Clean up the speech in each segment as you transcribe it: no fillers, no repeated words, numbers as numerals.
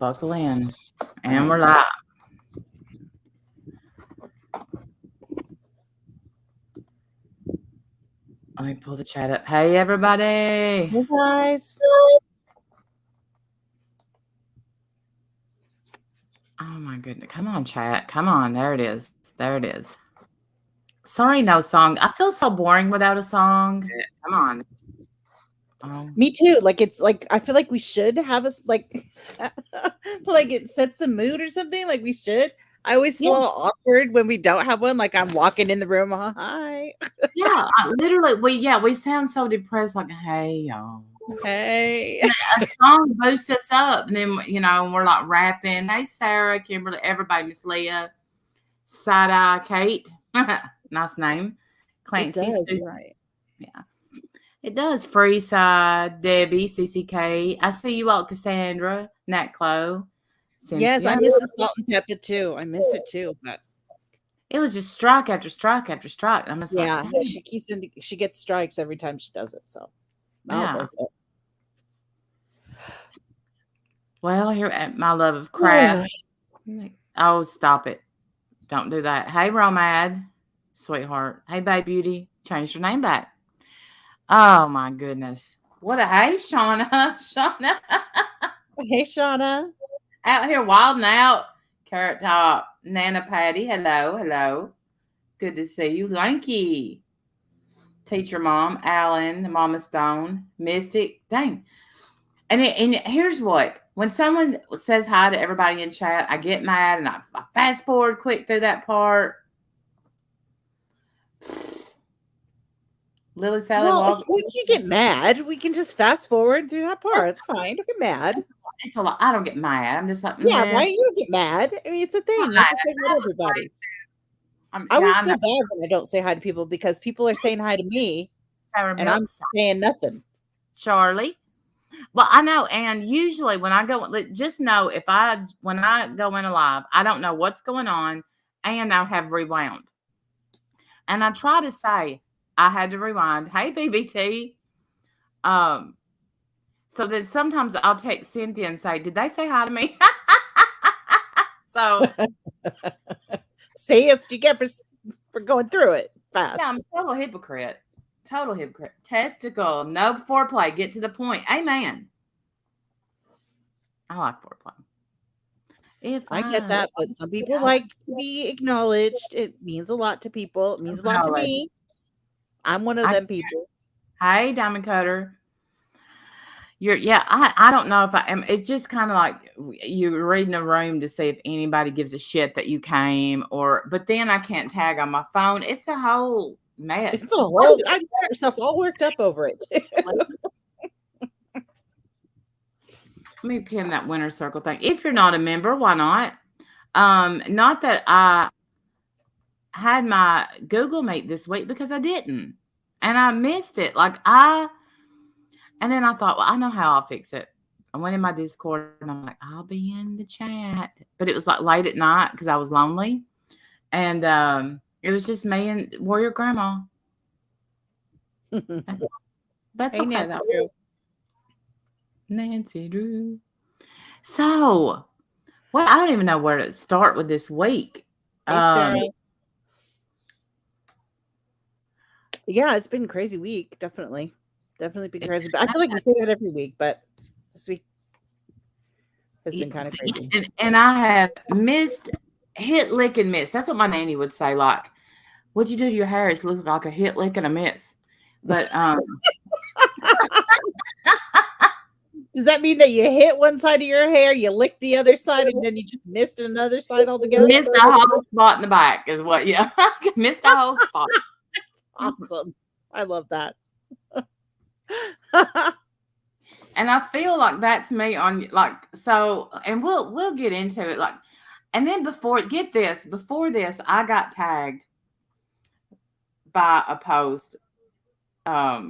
buckle in. And we're live. Let me pull the chat up. Hey, everybody. Hey, guys. Oh, my goodness. Come on, chat. Come on. There it is. There it is. Sorry, no song. I feel so boring without a song. Come on. Oh. Me too. Like it's like I feel like we should have us like like it sets the mood or something. Like we should. I always feel awkward when we don't have one. Like I'm walking in the room. Hi. Yeah, literally. We sound so depressed. Like, hey, y'all. Hey. A song boosts us up, and then we're like rapping. Hey, Sarah, Kimberly, everybody, Miss Leah, Side Eye, Kate. Nice name. Clancy, It does, Susie. right. Yeah. It does. Freeside, Debbie, CCK. I see you all, Cassandra, Nat Clo. Yes, I miss the salt and pepper too. I miss it too. But it was just strike after strike after strike. I'm just like, she gets strikes every time she does it. So not worth it. Well, here at my love of craft. Oh, stop it. Don't do that. Hey, Romad, sweetheart. Hey, Babe Beauty. Changed your name back. Oh, my goodness. What a hey, Shauna. Shauna. Hey, Shauna. Out here wilding out. Carrot Top. Nana Patty. Hello. Hello. Good to see you. Lanky. Teacher Mom. Alan. Mama Stone. Mystic. Dang. And here's what. When someone says hi to everybody in chat, I get mad and I fast forward quick through that part. Lily Sally. Well, we can get mad. We can just fast forward through that part. It's fine. Don't get mad. It's a lot. I don't get mad. I'm just like, yeah, right. You don't get mad. I mean, it's a thing. You have to say hi to everybody. I always feel bad when I don't say hi to people because people are saying hi to me, and I'm saying nothing. Charlie. Well, I know, and usually when I go, just know when I go in live, I don't know what's going on, and I have rewound, and I try to say I had to rewind. Hey, BBT. So that sometimes I'll text Cynthia and say, "Did they say hi to me?" So, see, it's what you get for going through it fast. Yeah, I'm a total hypocrite. Total hypocrite. Testicle. No foreplay. Get to the point. Amen. I like foreplay. I get that, but some people like to be acknowledged. It means a lot to people. It means a lot to me. I'm one of them people. Hey, Diamond Cutter. I don't know if I am. It's just kind of like you're reading a room to see if anybody gives a shit that you came, but then I can't tag on my phone. It's a whole mess. It's a whole. I got yourself all worked up over it. Let me pin that winner circle thing. If you're not a member, why not? Not that I had my Google Meet this week because I didn't. And I missed it. And then I thought, well, I know how I'll fix it. I went in my Discord and I'm like, I'll be in the chat. But it was like late at night because I was lonely. And it was just me and Warrior Grandma. That's okay. Nancy Drew. Nancy Drew. So, I don't even know where to start with this week. Hey, Sarah. Yeah, it's been a crazy week. Definitely been crazy. But I feel like we say that every week, but this week has been kind of crazy. And I have hit, lick, and miss. That's what my nanny would say. Like, what'd you do to your hair? It's looking like a hit, lick, and a miss. But does that mean that you hit one side of your hair, you licked the other side, and then you just missed another side altogether? Missed a whole spot in the back is what, yeah. Missed a whole spot. Awesome. I love that. And I feel like that's me on and we'll get into it. And then before this, I got tagged by a post, a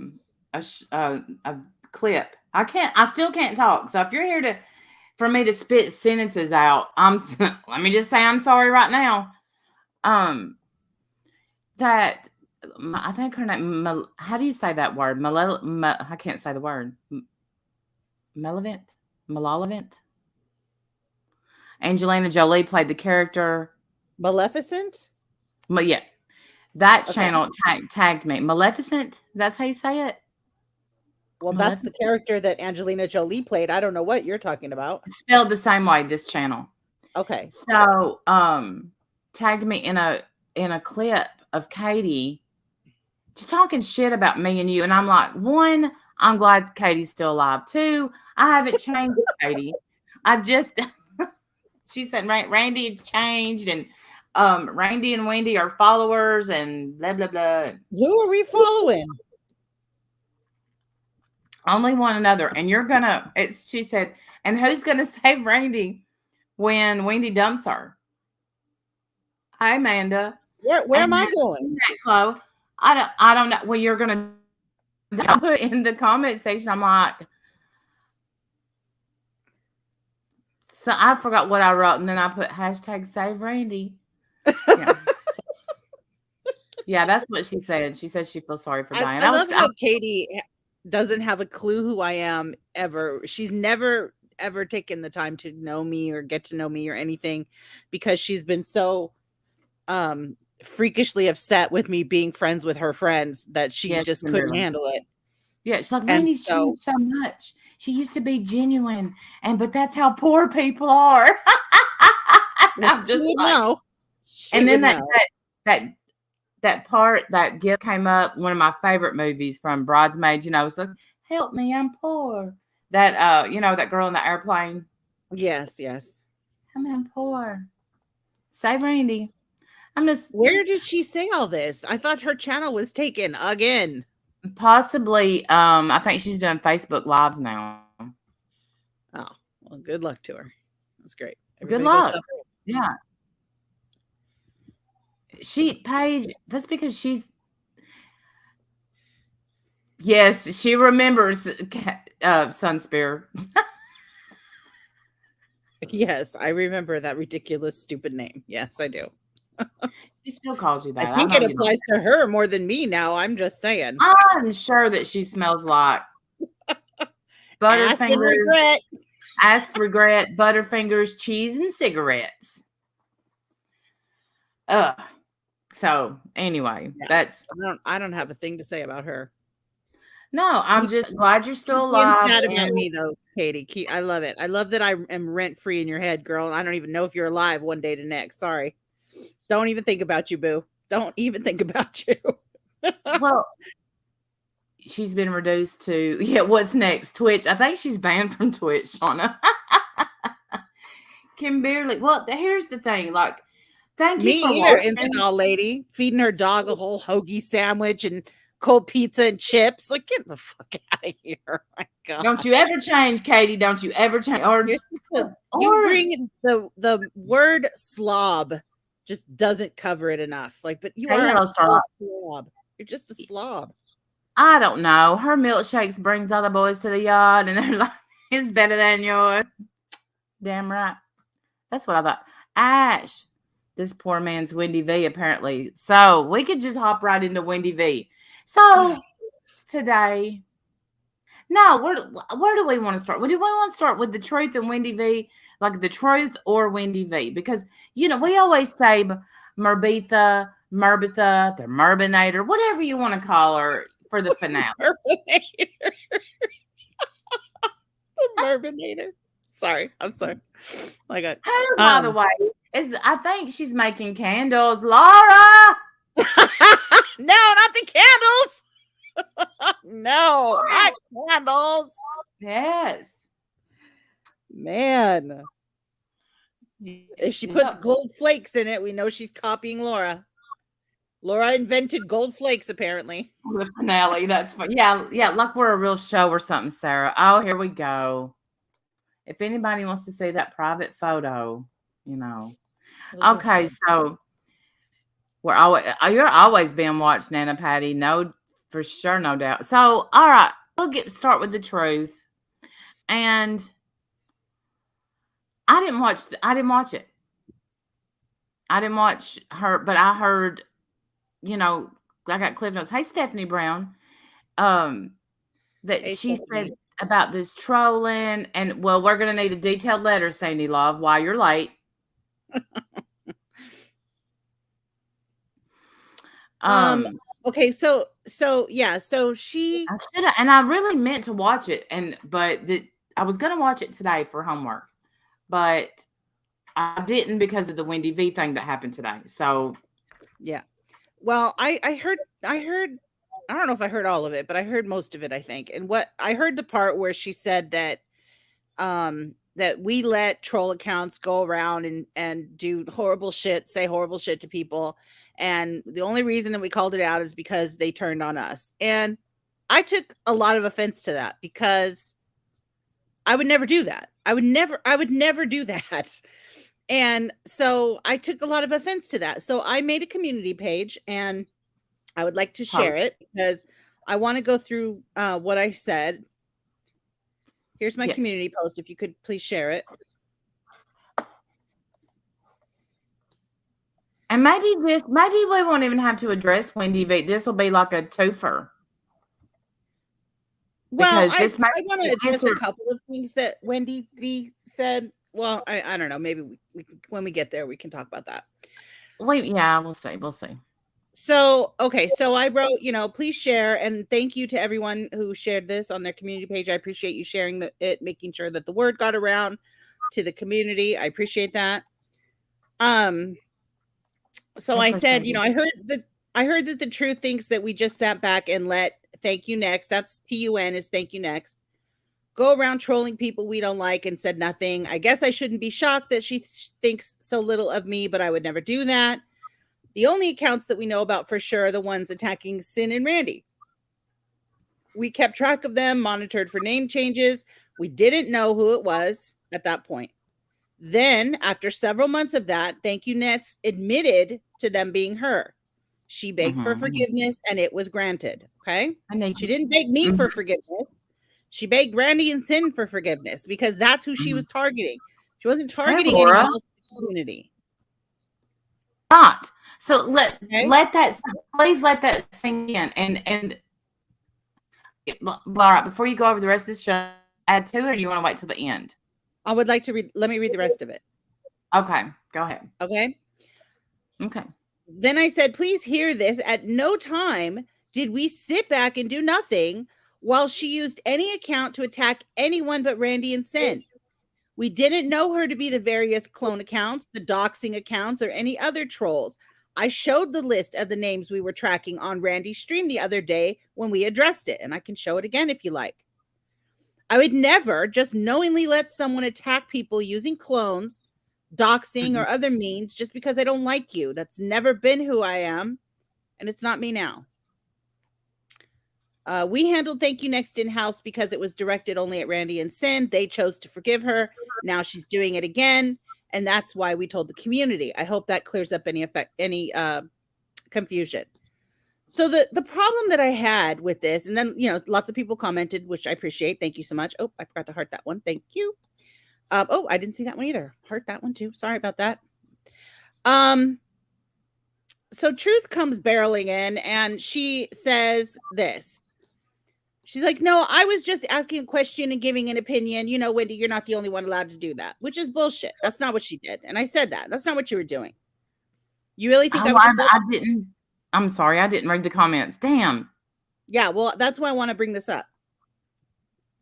clip. I still can't talk. So if you're here for me to spit sentences out, let me just say I'm sorry right now. That I think her name, how do you say that word? I can't say the word. Malevolent? Angelina Jolie played the character. Maleficent? But yeah, that Okay. channel tagged me. Maleficent? That's how you say it? Well, that's the Maleficent? character that Angelina Jolie played. I don't know what you're talking about. It's spelled the same way, this channel. Okay. So, tagged me in a clip of Katie just talking shit about me and you. And I'm like, one, I'm glad Katie's still alive. Two, I haven't changed, Katie. I just she said Randy had changed and Randy and Wendy are followers and blah blah blah. Who are we following? Only one another. And you're gonna it's she said, and who's gonna save Randy when Wendy dumps her? Hi Amanda. Where am And I then going? Chloe, I don't know. Well, you're gonna put in the comment section. I'm like, so I forgot what I wrote, and then I put hashtag save Randy. Yeah. Yeah, that's what she said. She said she feels sorry for dying. I love how Katie doesn't have a clue who I am ever. She's never ever taken the time to know me or get to know me or anything because she's been so freakishly upset with me being friends with her friends that she just couldn't handle it. Yeah, she's like, Randy's changed so much. She used to be genuine, but that's how poor people are. I'm just like, and then that part, that gift came up. One of my favorite movies from Bridesmaids. It's like, help me, I'm poor. That that girl in the airplane. Yes. I'm poor. Save Randy. Where did she say all this? I thought her channel was taken again. Possibly. I think she's doing Facebook Lives now. Oh, well, good luck to her. That's great. Good luck. Yeah. Paige, that's because yes, she remembers Sunspear. Yes, I remember that ridiculous, stupid name. Yes, I do. She still calls you that. I think it applies to her more than me now. I'm just saying. I'm sure that she smells like Butterfingers. Ass regret, Butterfingers, cheese, and cigarettes. So anyway, that's I don't have a thing to say about her. No, I'm just glad you're still alive. Sad about me though, Katie. I love it. I love that I am rent free in your head, girl. And I don't even know if you're alive one day to next. Sorry. Don't even think about you, boo. Don't even think about you. Well, she's been reduced to what's next? Twitch. I think she's banned from Twitch, Shauna. Can barely. Well, here's the thing. Like, thank you for watching. Infidel lady feeding her dog a whole hoagie sandwich and cold pizza and chips. Like, get the fuck out of here. Oh my God. Don't you ever change, Katie. Don't you ever change. You bring the word slob just doesn't cover it enough. Like, but you are a slob. You're just a slob. I don't know. Her milkshakes brings other boys to the yard, and they're like, it's better than yours. Damn right. That's what I thought. Ash, this poor man's Wendy Vee, apparently. So we could just hop right into Wendy Vee. So today, where do we want to start? Do we want to start with the truth and Wendy Vee, like the truth or Wendy Vee? Because we always say Merbitha, the Merbinator, whatever you want to call her for the finale. The Merbinator. Sorry, I'm sorry. I got. Who, by the way, I think she's making candles, Laura. No, not the candles. No, not candles. Yes, man. If she puts gold flakes in it, we know she's copying Laura. Laura invented gold flakes, apparently. The finale. That's fun. Yeah, like we're a real show or something, Sarah. Oh, here we go. If anybody wants to see that private photo, Okay, so you're always being watched, Nana Patty. No, for sure, no doubt. So, all right, we'll start with the truth. And I didn't watch it. I didn't watch her, but I heard, I got clip notes. Hey, Stephanie Brown. That she said about this trolling, and well, we're gonna need a detailed letter, Sandy Love, while you're late. Okay, so yeah, so she I should have, and I really meant to watch it, I was gonna watch it today for homework, but I didn't because of the Wendy Vee thing that happened today. So yeah. Well, I heard I don't know if I heard all of it, but I heard most of it, I think. And what I heard the part where she said that that we let troll accounts go around and do horrible shit, say horrible shit to people, and the only reason that we called it out is because they turned on us. And I took a lot of offense to that because I would never do that. I would never do that. And so I took a lot of offense to that. So I made a community page and I would like to share it because I want to go through what I said. Here's my community post. If you could please share it. And maybe we won't even have to address Wendy Vee. This will be like a twofer. Well, I want to address a couple of things that Wendy Vee said. Well, I don't know. Maybe we when we get there, we can talk about that. We'll see. We'll see. So, okay. So I wrote, please share. And thank you to everyone who shared this on their community page. I appreciate you sharing it, making sure that the word got around to the community. I appreciate that. So I said, I heard that the truth thinks that we just sat back and let thank you next. That's TUN is thank you next. Go around trolling people we don't like and said nothing. I guess I shouldn't be shocked that she thinks so little of me, but I would never do that. The only accounts that we know about for sure are the ones attacking Sin and Randy. We kept track of them, monitored for name changes. We didn't know who it was at that point. Then, after several months of that, Thank You Next admitted to them being her. She begged for forgiveness and it was granted. Okay. She didn't beg me for forgiveness. She begged Randy and Sin for forgiveness because that's who she was targeting. She wasn't targeting anyone else in the community. Not. So let that, please let that sink in. And all right, before you go over the rest of this show, add to it, or do you want to wait till the end? I would like to read. Let me read the rest of it. Okay, go ahead. Okay. Okay. Then I said, please hear this. At no time did we sit back and do nothing while she used any account to attack anyone but Randy and Sin. We didn't know her to be the various clone accounts, the doxing accounts, or any other trolls. I showed the list of the names we were tracking on Randy's stream the other day when we addressed it, and I can show it again if you like. I would never just knowingly let someone attack people using clones, doxing, or other means just because I don't like you. That's never been who I am, and it's not me now. We handled Thank You Next in-house because it was directed only at Randy and Sin. They chose to forgive her. Now she's doing it again, and that's why we told the community. I hope that clears up any confusion. So the problem that I had with this, and then lots of people commented, which I appreciate. Thank you so much. Oh, I forgot to heart that one. Thank you. Oh, I didn't see that one either. Heart that one too. Sorry about that. So Truth comes barreling in, and she says this. She's like, no, I was just asking a question and giving an opinion. Wendy, you're not the only one allowed to do that, which is bullshit. That's not what she did. And I said that. That's not what you were doing. You really think I didn't. I'm sorry. I didn't read the comments. Damn. Yeah, well, that's why I want to bring this up.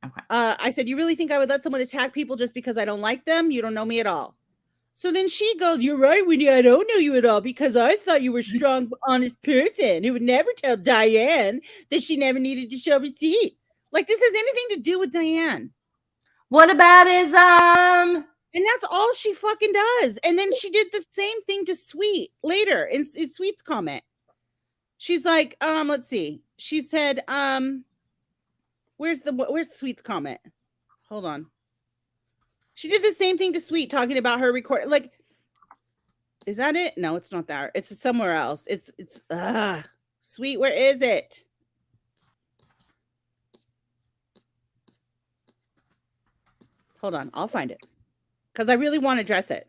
Okay. I said, you really think I would let someone attack people just because I don't like them? You don't know me at all. So then she goes, you're right, Wendy, I don't know you at all because I thought you were a strong, honest person who would never tell Diane that she never needed to show receipt. Like, this has anything to do with Diane. What about his, And that's all she fucking does. And then she did the same thing to Sweet later in Sweet's comment. She's like, let's see. She said, where's Sweet's comment? Hold on. She did the same thing to Sweet, talking about her record. Like, is that it? No, it's not that. It's somewhere else. It's Sweet. Where is it? Hold on. I'll find it because I really want to address it.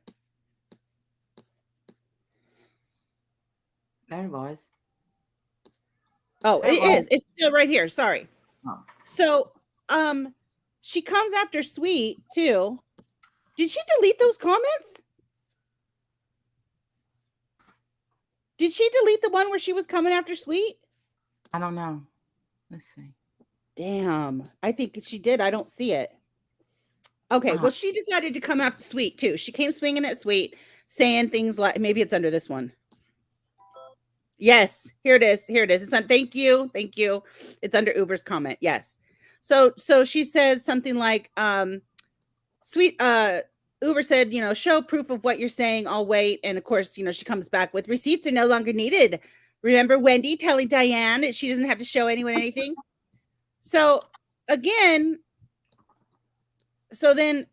There it was. Oh, it is. It's still right here. Sorry. Oh. So, She comes after Sweet too. Did she delete those comments? Did she delete the one where she was coming after Sweet? I don't know. Let's see. Damn. I think she did. I don't see it. Okay. Well, she decided to come after Sweet too. She came swinging at Sweet, saying things like, maybe it's under this one. Yes, here it is. Here it is. It's on. Thank you. Thank you. It's under Uber's comment. Yes. So she says something like, Sweet, Uber said, show proof of what you're saying. I'll wait. And of course, she comes back with receipts are no longer needed. Remember Wendy telling Diane that she doesn't have to show anyone anything? So again, then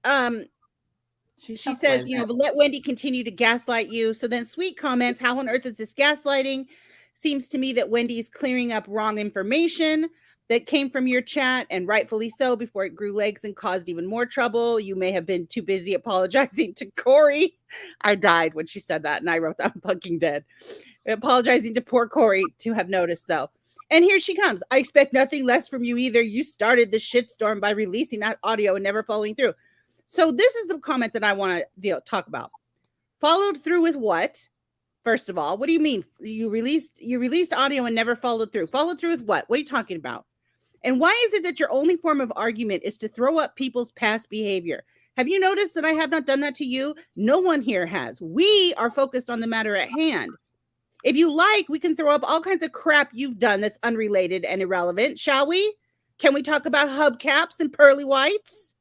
she says, let Wendy continue to gaslight you. So then Sweet comments, how on earth is this gaslighting? Seems to me that Wendy's clearing up wrong information that came from your chat, and rightfully so, before it grew legs and caused even more trouble. You may have been too busy apologizing to Corey. I died when she said that, and I wrote that. I'm fucking dead. Apologizing to poor Corey to have noticed, though. And here she comes. I expect nothing less from you either. You started the shitstorm by releasing that audio and never following through. So this is the comment that I want to talk about. Followed through with what? First of all, what do you mean? You released audio and never followed through. Followed through with what? What are you talking about? And why is it that your only form of argument is to throw up people's past behavior? Have you noticed that I have not done that to you? No one here has. We are focused on the matter at hand. If you like, we can throw up all kinds of crap you've done that's unrelated and irrelevant, shall we? Can we talk about hubcaps and pearly whites?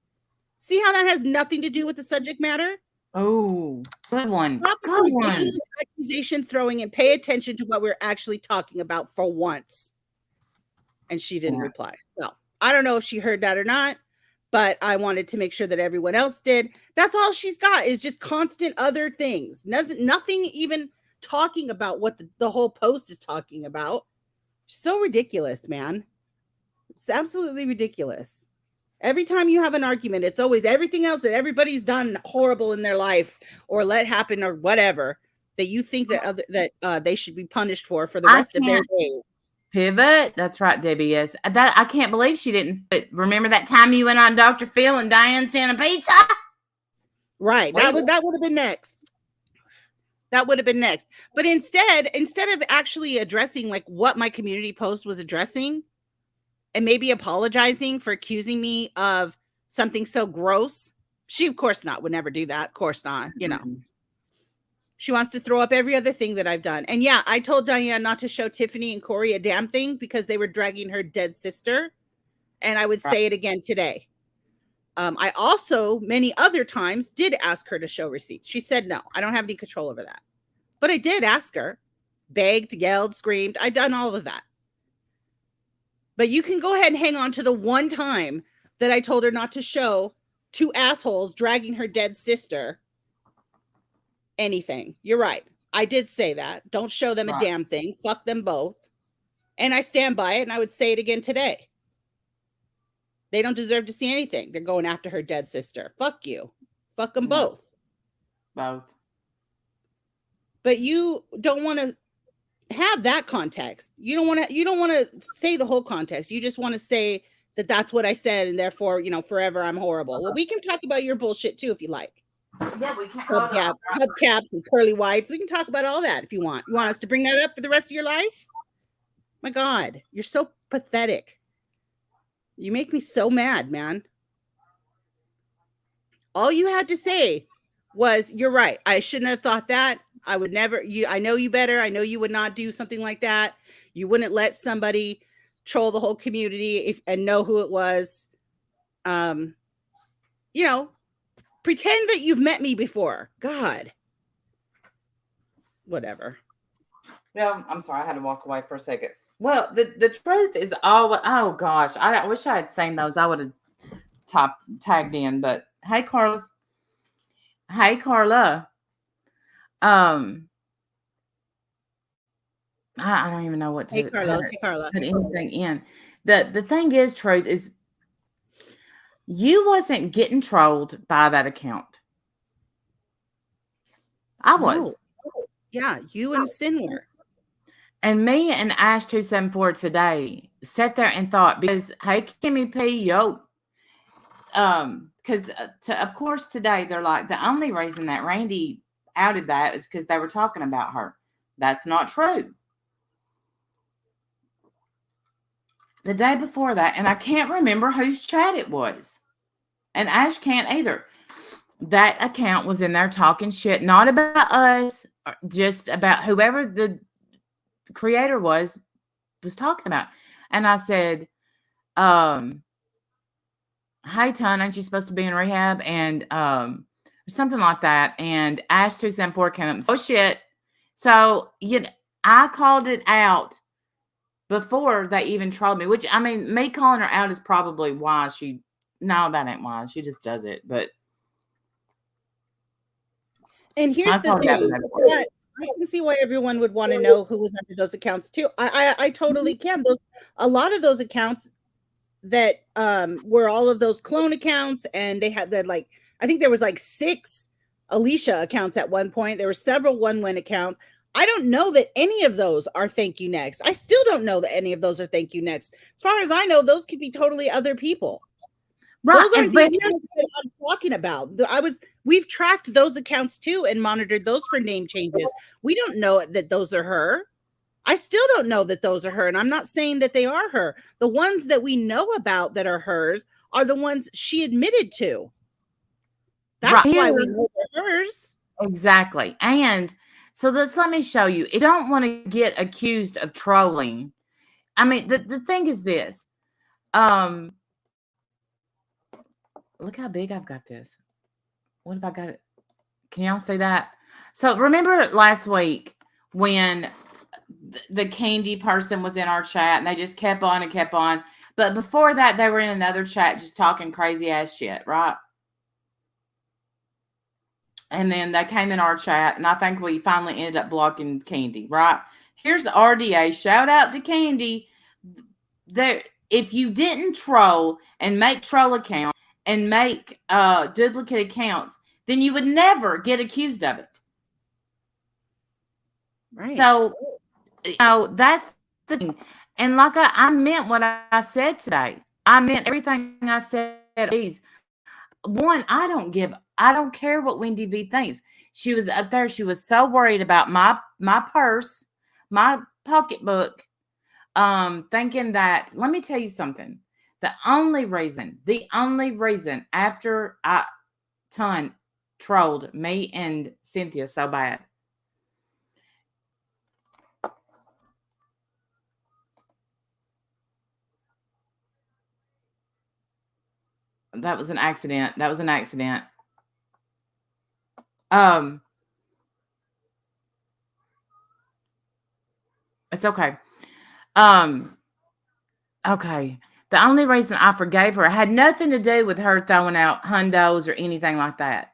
See how that has nothing to do with the subject matter? Oh, good one. Good one. Accusation throwing and pay attention to what we're actually talking about for once. And she didn't reply. So I don't know if she heard that or not, but I wanted to make sure that everyone else did. That's all she's got is just constant other things. Nothing even talking about what the whole post is talking about. So ridiculous, man. It's absolutely ridiculous. Every time you have an argument, it's always everything else that everybody's done horrible in their life or let happen or whatever that you think that they should be punished for the rest of their days. Pivot. That's right, Debbie. Yes. I can't believe she didn't. But remember that time you went on Dr. Phil and Diane sent a pizza? Right. That would have been next. That would have been next. But instead of actually addressing like what my community post was addressing and maybe apologizing for accusing me of something so gross, she of course not would never do that. Of course not. She wants to throw up every other thing that I've done. And yeah, I told Diane not to show Tiffany and Corey a damn thing because they were dragging her dead sister. And I would say it again today. I also, many other times, did ask her to show receipts. She said, no, I don't have any control over that. But I did ask her, begged, yelled, screamed. I've done all of that. But you can go ahead and hang on to the one time that I told her not to show two assholes dragging her dead sister anything. You're right. I did say that. Don't show them a damn thing. Fuck them both. And I stand by it, and I would say it again today. They don't deserve to see anything. They're going after her dead sister. Fuck you. Fuck them both. Both. But you don't want to have that context. You don't want to say the whole context. You just want to say that that's what I said, and therefore, forever I'm horrible. Well, we can talk about your bullshit too if you like. Yeah, we can. Hubcaps and pearly whites. We can talk about all that if you want. You want us to bring that up for the rest of your life? My God, you're so pathetic. You make me so mad, man. All you had to say was, you're right. I shouldn't have thought that. I would never. I know you better. I know you would not do something like that. You wouldn't let somebody troll the whole community and know who it was. Pretend that you've met me before. God. Whatever. Well, I'm sorry. I had to walk away for a second. Well, the truth is all. Oh gosh, I wish I had seen those. I would have tagged in. But hey, Carla. I don't even know what to. Hey, Carlos. Hey, Carla. Put anything in. The thing is, truth is, you wasn't getting trolled by that account. I was. No. Yeah, you and Sin were. And me and Ash 274 today sat there and thought, because hey, Kimmy P, yo, because of course today they're like, the only reason that Randy outed that is because they were talking about her. That's not true. The day before that, and I can't remember whose chat it was, and Ash can't either. That account was in there talking shit, not about us, just about whoever the creator was talking about. And I said, "Hey, Ton, aren't you supposed to be in rehab?" And something like that. And Ash 274 came up and said, "Oh shit!" So I called it out before they even trolled me. Which, I mean, me calling her out is probably why she. No, that ain't why. She just does it. But and here's the thing. I can see why everyone would want to know who was under those accounts too. I totally can. A lot of those accounts that were all of those clone accounts, and they had that, like, I think there was like 6 Alicia accounts at one point. There were several One Win accounts. I don't know that any of those are Thank You Next. I still don't know that any of those are Thank You Next. As far as I know, those could be totally other people. Right. Those aren't the accounts that I'm talking about. We've tracked those accounts too and monitored those for name changes. We don't know that those are her. I still don't know that those are her. And I'm not saying that they are her. The ones that we know about that are hers are the ones she admitted to. That's why we know they're hers. Exactly. And so let me show you. You don't want to get accused of trolling. I mean, the thing is this. Look how big I've got this. What if I got it? Can y'all see that? So remember last week when the candy person was in our chat and they just kept on and kept on. But before that, they were in another chat just talking crazy ass shit, right? And then they came in our chat, and I think we finally ended up blocking Candy, right? Here's the RDA. Shout out to Candy. If you didn't troll and make troll accounts and make duplicate accounts, then you would never get accused of it. Right. So, that's the thing. And like I meant what I said today. I meant everything I said. One, I don't care what Wendy Vee thinks. She was up there. She was so worried about my purse, my pocketbook, thinking that, let me tell you something. The only reason after Ton trolled me and Cynthia so bad, that was an accident. It's okay. Okay. The only reason I forgave her had nothing to do with her throwing out hundos or anything like that.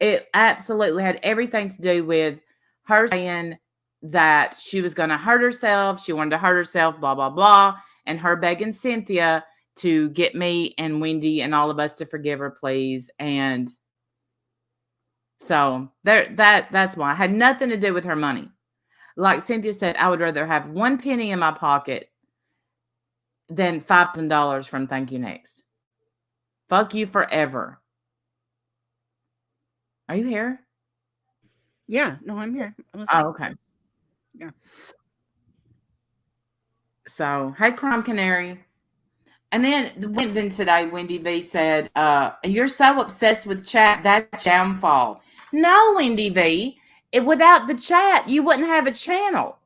It absolutely had everything to do with her saying that she was going to hurt herself. She wanted to hurt herself, blah, blah, blah. And her begging Cynthia to get me and Wendy and all of us to forgive her, please. And so that's why. It had nothing to do with her money. Like Cynthia said, I would rather have 1 penny in my pocket than $5,000 from Thank You Next. Fuck you forever. Are you here? Yeah, no, I'm here. Oh, okay. Yeah. So, hey, Crime Canary. And then today, Wendy Vee said, you're so obsessed with chat, that's downfall. No, Wendy Vee. Without the chat, you wouldn't have a channel.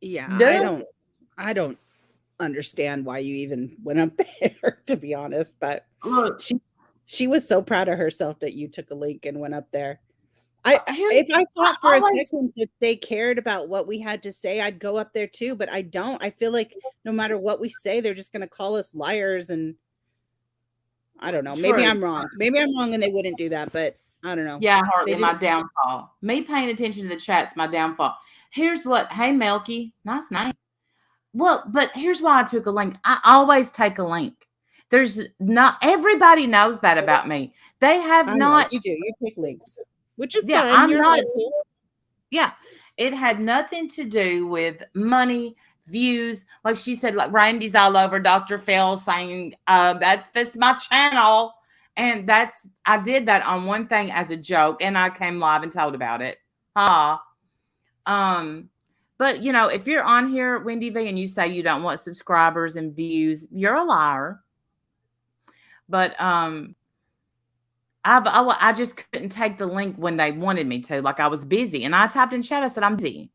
Yeah, I don't understand why you even went up there, to be honest. But look, she was so proud of herself that you took a link and went up there. If I thought for a second that they cared about what we had to say, I'd go up there too, but I don't. I feel like no matter what we say, they're just going to call us liars, and I don't know. Maybe I'm wrong. Maybe I'm wrong and they wouldn't do that, but I don't know. Yeah, hardly my downfall. Me paying attention to the chat's my downfall. Here's what, hey, Melky, nice name. Well, but here's why I took a link. I always take a link. There's not, everybody knows that about me. They have not. You do. You take links. Which is fine. I'm not. Yeah, it had nothing to do with money, views. Like she said, like Randy's all over Dr. Phil saying, that's my channel. And I did that on one thing as a joke, and I came live and told about it. But if you're on here, Wendy Vee, and you say you don't want subscribers and views, you're a liar. But I just couldn't take the link when they wanted me to. Like I was busy, and I typed in chat. I said I'm busy.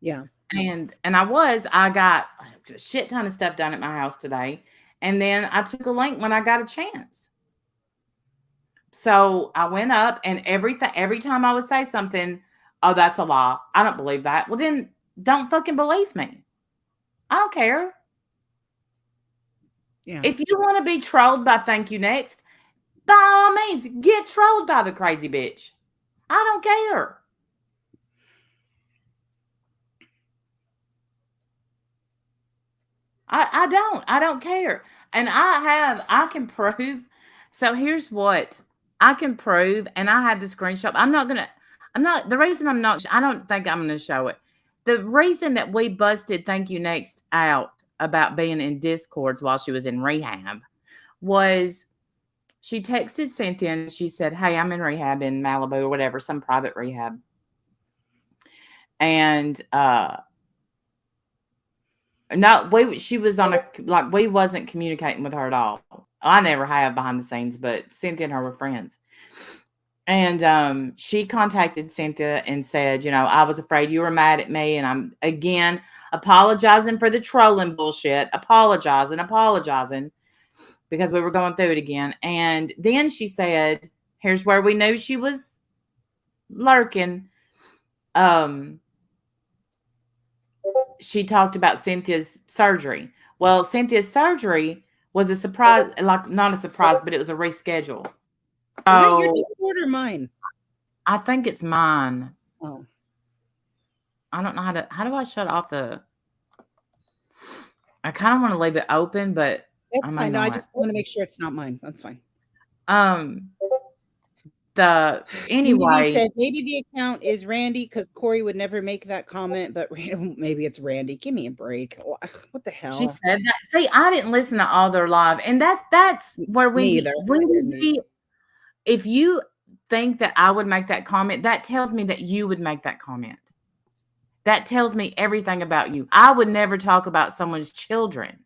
Yeah, and I got a shit ton of stuff done at my house today, and then I took a link when I got a chance. So I went up, and every time I would say something, oh, that's a lie, I don't believe that. Well, then don't fucking believe me. I don't care. Yeah. If you want to be trolled by Thank You Next, by all means, get trolled by the crazy bitch. I don't care. I don't care. And I can prove. So here's what I can prove. And I have the screenshot. The reason I don't think I'm going to show it. The reason that we busted Thank You Next out about being in Discords while she was in rehab was she texted Cynthia and she said, hey, I'm in rehab in Malibu or whatever, some private rehab. And, she was on we wasn't communicating with her at all. I never have behind the scenes, but Cynthia and her were friends. And she contacted Cynthia and said, I was afraid you were mad at me. And I'm, again, apologizing for the trolling bullshit, apologizing because we were going through it again. And then she said, here's where we knew she was lurking. She talked about Cynthia's surgery. Well, Cynthia's surgery was a surprise, like not a surprise, but it was a reschedule. Is that your Discord or mine? I think it's mine. Oh. I don't know how do I shut off I kind of want to leave it open, but I might not. I just want to make sure it's not mine. That's fine. Anyway, said maybe the account is Randy because Corey would never make that comment, but maybe it's Randy. Give me a break. What the hell? She said that. See, I didn't listen to all their live, and that's where if you think that I would make that comment, that tells me that you would make that comment. That tells me everything about you. I would never talk about someone's children.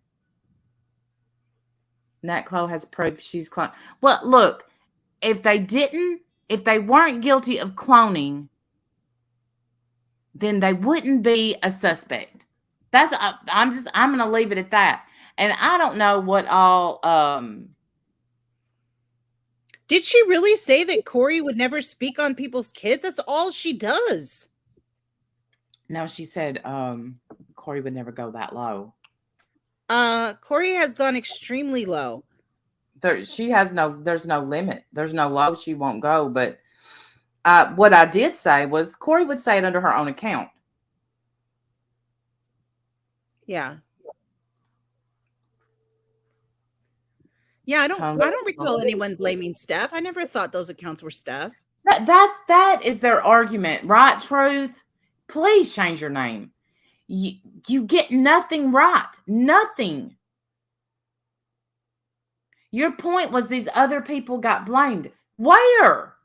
Nat Chloe has proof she's cloned. Well, look, if they weren't guilty of cloning, then they wouldn't be a suspect. I'm going to leave it at that. And I don't know what all, did she really say that Corey would never speak on people's kids? That's all she does. No, she said, Corey would never go that low. Corey has gone extremely low. There's no limit. There's no low she won't go. But what I did say was Corey would say it under her own account. Yeah. Yeah, I don't recall anyone blaming Steph. I never thought those accounts were Steph. That is their argument, right? Truth. Please change your name. You get nothing right. Nothing. Your point was these other people got blamed. Where?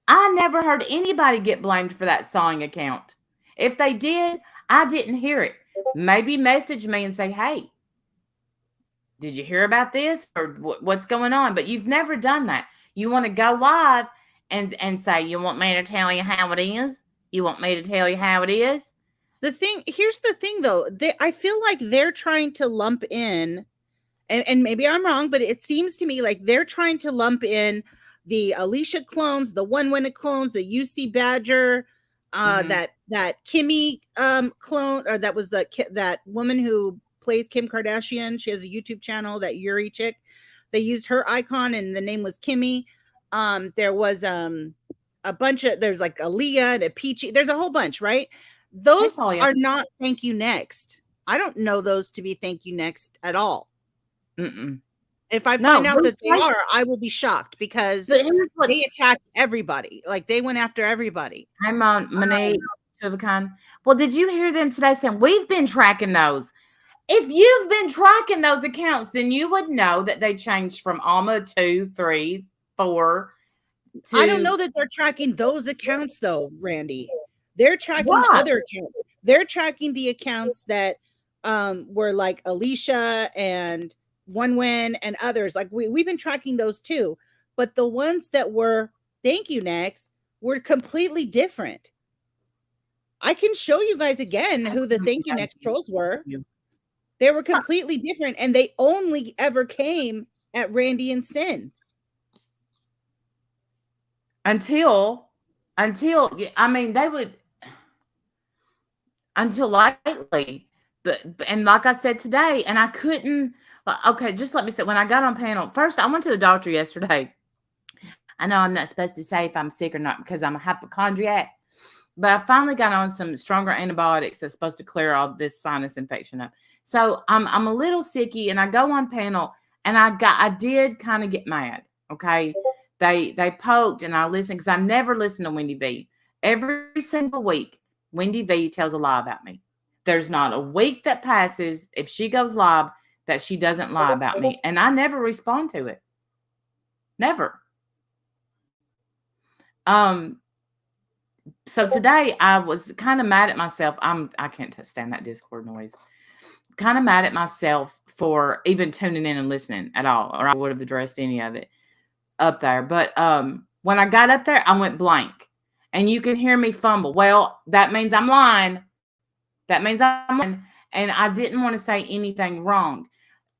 I never heard anybody get blamed for that sawing account. If they did, I didn't hear it. Maybe message me and say, hey, did you hear about this? Or what's going on? But you've never done that. You want to go live and say, you want me to tell you how it is? You want me to tell you how it is? Here's the thing, though. I feel like they're trying to lump in, and maybe I'm wrong, but it seems to me like they're trying to lump in the Alicia clones, the One Winnet clones, the UC Badger, that Kimmy clone, or that was that woman who plays Kim Kardashian. She has a YouTube channel, that Yuri chick. They used her icon and the name was Kimmy. There was a bunch of, there's like Aaliyah and a Peachy. There's a whole bunch, right? Those are not Thank You Next. I don't know those to be Thank You Next at all. Mm-mm. If I find out that they are, I will be shocked because they attacked everybody. Like they went after everybody. I'm on Monet. Two of a kind. Well, did you hear them today saying we've been tracking those? If you've been tracking those accounts, then you would know that they changed from Alma 2, 3, 4 to. I don't know that they're tracking those accounts though, Randy. They're tracking What? other accounts. They're tracking the accounts that were like Alicia and One Win and others. Like we've been tracking those too. But the ones that were Thank You Next were completely different. I can show you guys again who the Thank You Next trolls were. They were completely different, and they only ever came at Randy and Sin. Until I mean, they would until lately. But and like I said today, and I couldn't. Okay, just let me say. When I got on panel, first I went to the doctor yesterday. I know I'm not supposed to say if I'm sick or not because I'm a hypochondriac, but I finally got on some stronger antibiotics that's supposed to clear all this sinus infection up. So I'm a little sicky, and I go on panel, and I did kind of get mad. Okay, they poked, and I listened because I never listen to Wendy Vee. Every single week, Wendy Vee tells a lie about me. There's not a week that passes if she goes live that she doesn't lie about me, and I never respond to it. Never. So today I was kind of mad at myself. I can't stand that Discord noise. Kind of mad at myself for even tuning in and listening at all, or I would have addressed any of it up there. But when I got up there, I went blank, and you can hear me fumble. Well, that means I'm lying. That means I'm lying, and I didn't want to say anything wrong.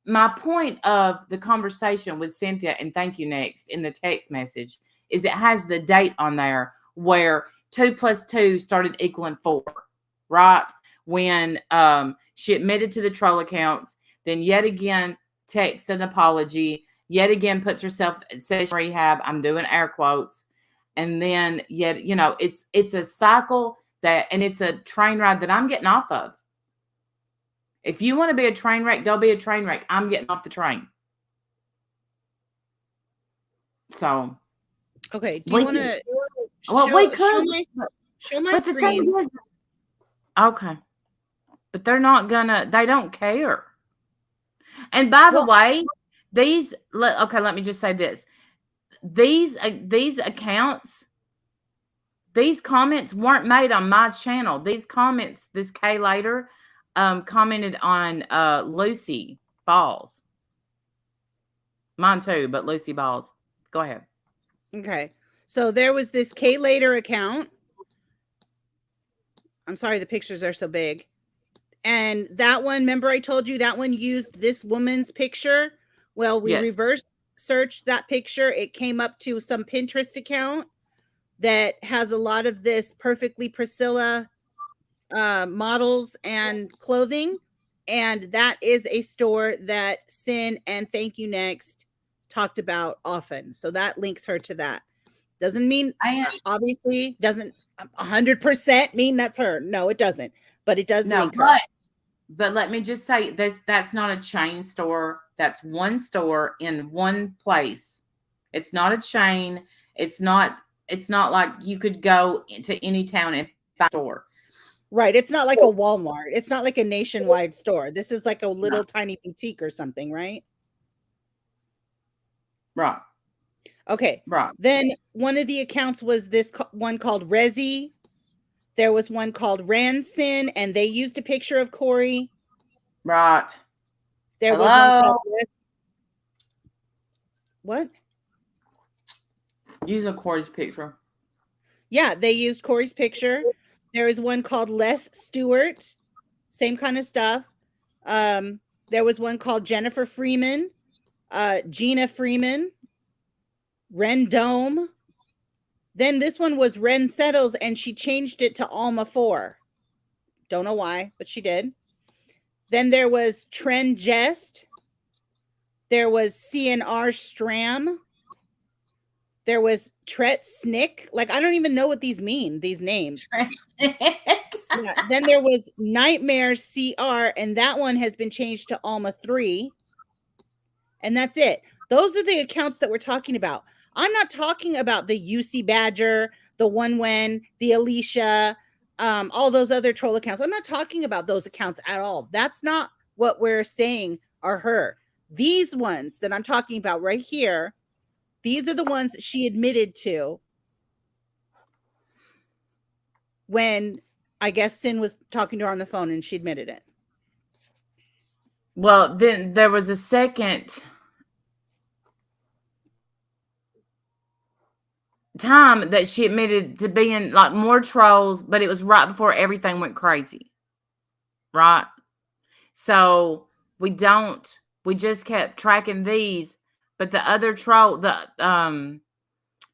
My point of the conversation with Cynthia and Thank You Next in the text message is it has the date on there where 2 + 2 started equaling 4, right? When she admitted to the troll accounts, then yet again texts an apology, yet again puts herself in session rehab. I'm doing air quotes. And then yet, it's a cycle and it's a train ride that I'm getting off of. If you want to be a train wreck, go be a train wreck. I'm getting off the train. So. Okay. Do you want to? Well, we could show my screen. Okay. But they're not gonna. They don't care. And by the way, let me just say this: these accounts, these comments weren't made on my channel. These comments, this K later, commented on Lucy Balls. Mine too, but Lucy Balls. Go ahead. Okay. So there was this K Later account. I'm sorry, the pictures are so big. And that one, remember I told you that one used this woman's picture? Well, we reverse searched that picture. It came up to some Pinterest account that has a lot of this Perfectly Priscilla models and clothing. And that is a store that Sin and Thank You Next talked about often. So that links her to that. Doesn't mean, obviously, doesn't 100% mean that's her. No, it doesn't. But it does link her. But let me just say this: that's not a chain store. That's one store in one place. It's not a chain. It's not like you could go into any town and find a store. Right. It's not like a Walmart. It's not like a nationwide store. This is like a little tiny boutique or something, right? Right. Okay. Right. Then one of the accounts was this one called Resi. There was one called Ransin, and they used a picture of Corey. Right. There was one called what? Using Corey's picture. Yeah, they used Corey's picture. There is one called Les Stewart. Same kind of stuff. There was one called Jennifer Freeman, Gina Freeman, Ren Dome. Then this one was Ren Settles, and she changed it to Alma 4. Don't know why, but she did. Then there was Trend Jest. There was CNR Stram. There was Tret Snick. Like, I don't even know what these mean, these names. Yeah. Then there was Nightmare CR, and that one has been changed to Alma 3. And that's it. Those are the accounts that we're talking about. I'm not talking about the UC Badger, the One Wen, the Alicia, all those other troll accounts. I'm not talking about those accounts at all. That's not what we're saying are her. These ones that I'm talking about right here, these are the ones that she admitted to when I guess Sin was talking to her on the phone and she admitted it. Well, then there was a second time that she admitted to being like more trolls, but it was right before everything went crazy. Right? So we just kept tracking these, but the other troll, the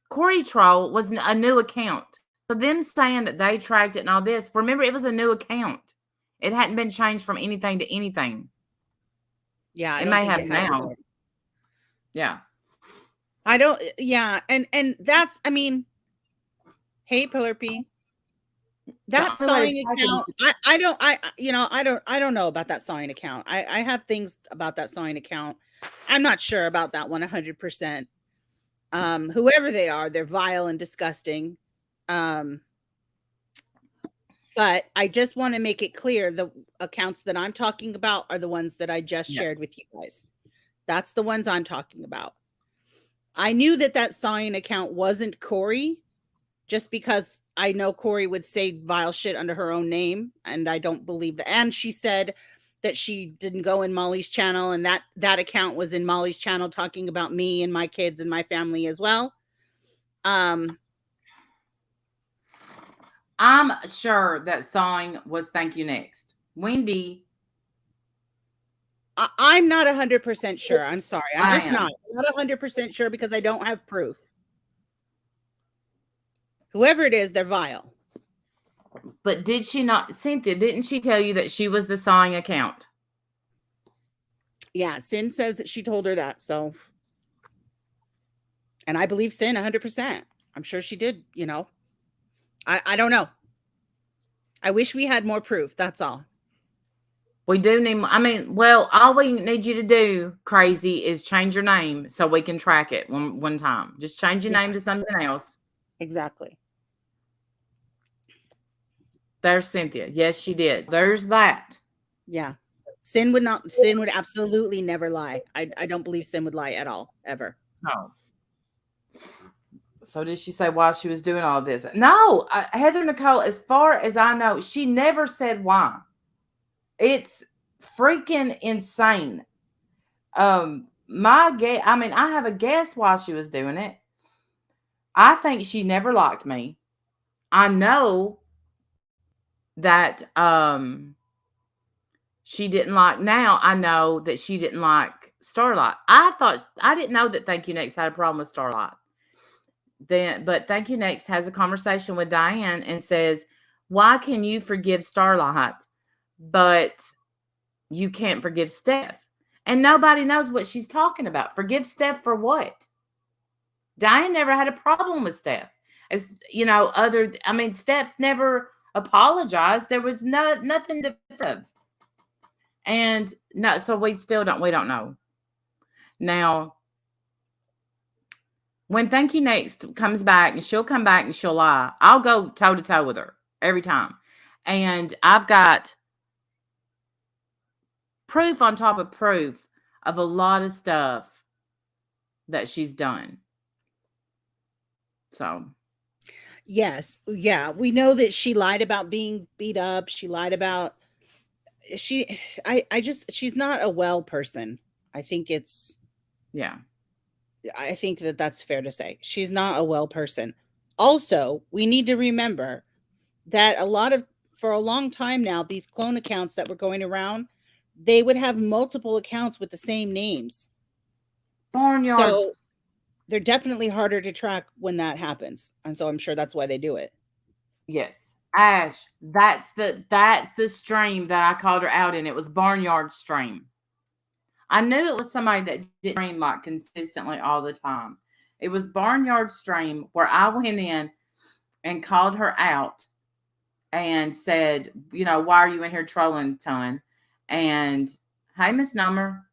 Corey troll was a new account. So them saying that they tracked it and all this, remember it was a new account. It hadn't been changed from anything to anything. Yeah, it may have now. Yeah. I don't. Yeah, and that's. I mean, hey, Pillar P. That sawing account. I don't. I don't know about that sawing account. I have things about that sawing account. I'm not sure about that one 100%. Whoever they are, they're vile and disgusting. But I just want to make it clear the accounts that I'm talking about are the ones that I just shared with you guys. That's the ones I'm talking about. I knew that sawing account wasn't Corey just because I know Corey would say vile shit under her own name, and I don't believe that. And she said that she didn't go in Molly's channel, and that account was in Molly's channel talking about me and my kids and my family as well. I'm sure that song was Thank You Next. Wendy. I'm not 100% sure. I'm sorry. I'm just not 100% sure because I don't have proof. Whoever it is, they're vile. But did she not, Cynthia, didn't she tell you that she was the sawing account? Yeah, Sin says that she told her that, so. And I believe Sin 100%. I'm sure she did, I don't know. I wish we had more proof, that's all. We do need, all we need you to do, Crazy, is change your name so we can track it one time. Just change your name to something else. Exactly. There's Cynthia. Yes, she did. There's that. Yeah. Sin would absolutely never lie. I don't believe Sin would lie at all, ever. No. So did she say why she was doing all this? No, Heather Nicole, as far as I know, she never said why. It's freaking insane. I have a guess why she was doing it. I think she never liked me. I know that she didn't like, now I know that she didn't like Starlight. I didn't know that Thank You Next had a problem with Starlight. But Thank You Next has a conversation with Diane and says, why can you forgive Starlight, but you can't forgive Steph? And nobody knows what she's talking about. Forgive Steph for what? Diane never had a problem with Steph. As Steph never apologized. There was nothing to forgive. And no, so we don't know. Now, when Thank You Next comes back, and she'll come back and she'll lie, I'll go toe to toe with her every time. And I've got proof on top of proof of a lot of stuff that she's done. So. Yes. Yeah. We know that she lied about being beat up. She lied about, she's not a well person. I think that's fair to say. She's not a well person. Also, we need to remember that for a long time now, these clone accounts that were going around, they would have multiple accounts with the same names. Barnyards. So they're definitely harder to track when that happens. And so I'm sure that's why they do it. Yes. Ash, that's the stream that I called her out in. It was Barnyard stream. I knew it was somebody that did stream like consistently all the time. It was Barnyard stream where I went in and called her out and said, why are you in here trolling, ton? And hey, Miss Number.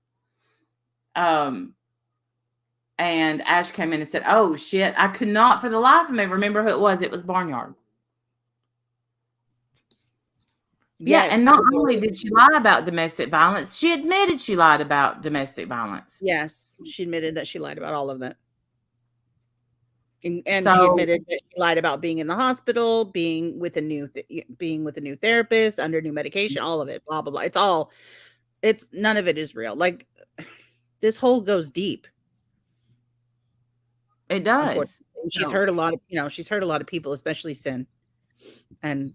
And Ash came in and said, oh shit, I could not for the life of me remember who it was. It was Barnyard. Yeah, and Yes. not only did she lie about domestic violence, she admitted she lied about domestic violence. Yes. She admitted that she lied about all of that. And she So, admitted that she lied about being in the hospital, being with a new therapist, under new medication, all of it, blah blah blah. It's none of it is real. Like, this hole goes deep. it does. Unfortunately, she's hurt a lot of, she's hurt a lot of people, especially Sin. And,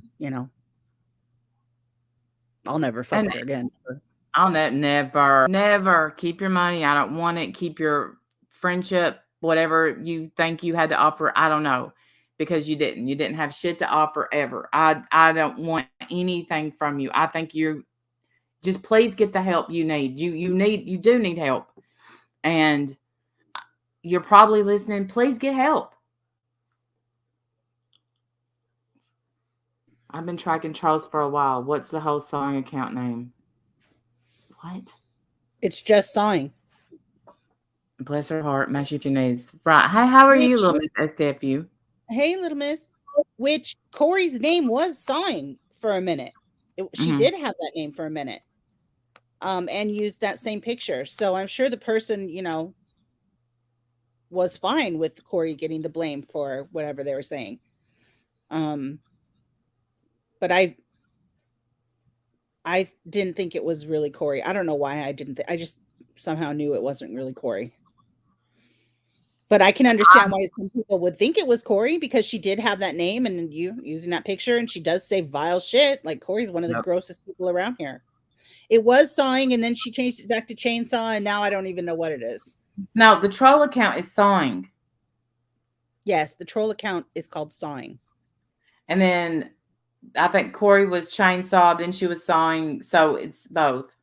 I'll never fuck with her again. I'll never keep your money. I don't want it. Keep your friendship, whatever you think you had to offer. I don't know, because you didn't. You didn't have shit to offer ever. I don't want anything from you. I think you're just, please get the help you need. You do need help, and you're probably listening. Please get help. I've been tracking Charles for a while. What's the whole sewing account name? What? It's just sawing. Bless her heart. Mash if you needs. Right. Hey, how are you, little Miss STFU? Hey, little miss. Which Corey's name was Sawing for a minute. She did have that name for a minute. And used that same picture. So I'm sure the person, was fine with Corey getting the blame for whatever they were saying. But I didn't think it was really Corey. I don't know why I didn't. I just somehow knew it wasn't really Corey. But I can understand why some people would think it was Corey, because she did have that name and using that picture, and she does say vile shit. Like, Corey's one of the grossest people around here. It was Sawing, and then she changed it back to Chainsaw, and now I don't even know what it is. No, the troll account is Sawing. Yes, the troll account is called Sawing. And then I think Corey was Chainsaw, then she was Sawing, so it's both.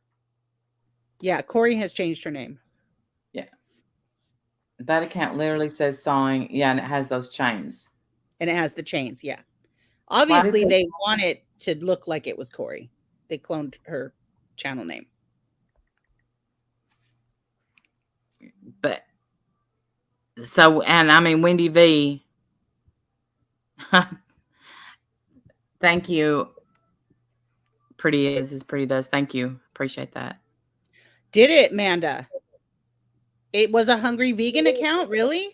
Yeah, Corey has changed her name. Yeah. That account literally says Sawing. Yeah, and it has those chains. And it has the chains, yeah. Obviously, they want it to look like it was Corey. They cloned her channel name. But, so, and I mean, Wendy Vee. Thank you. Pretty is pretty does. Thank you. Appreciate that. Did it, Manda? It was a hungry vegan account, really?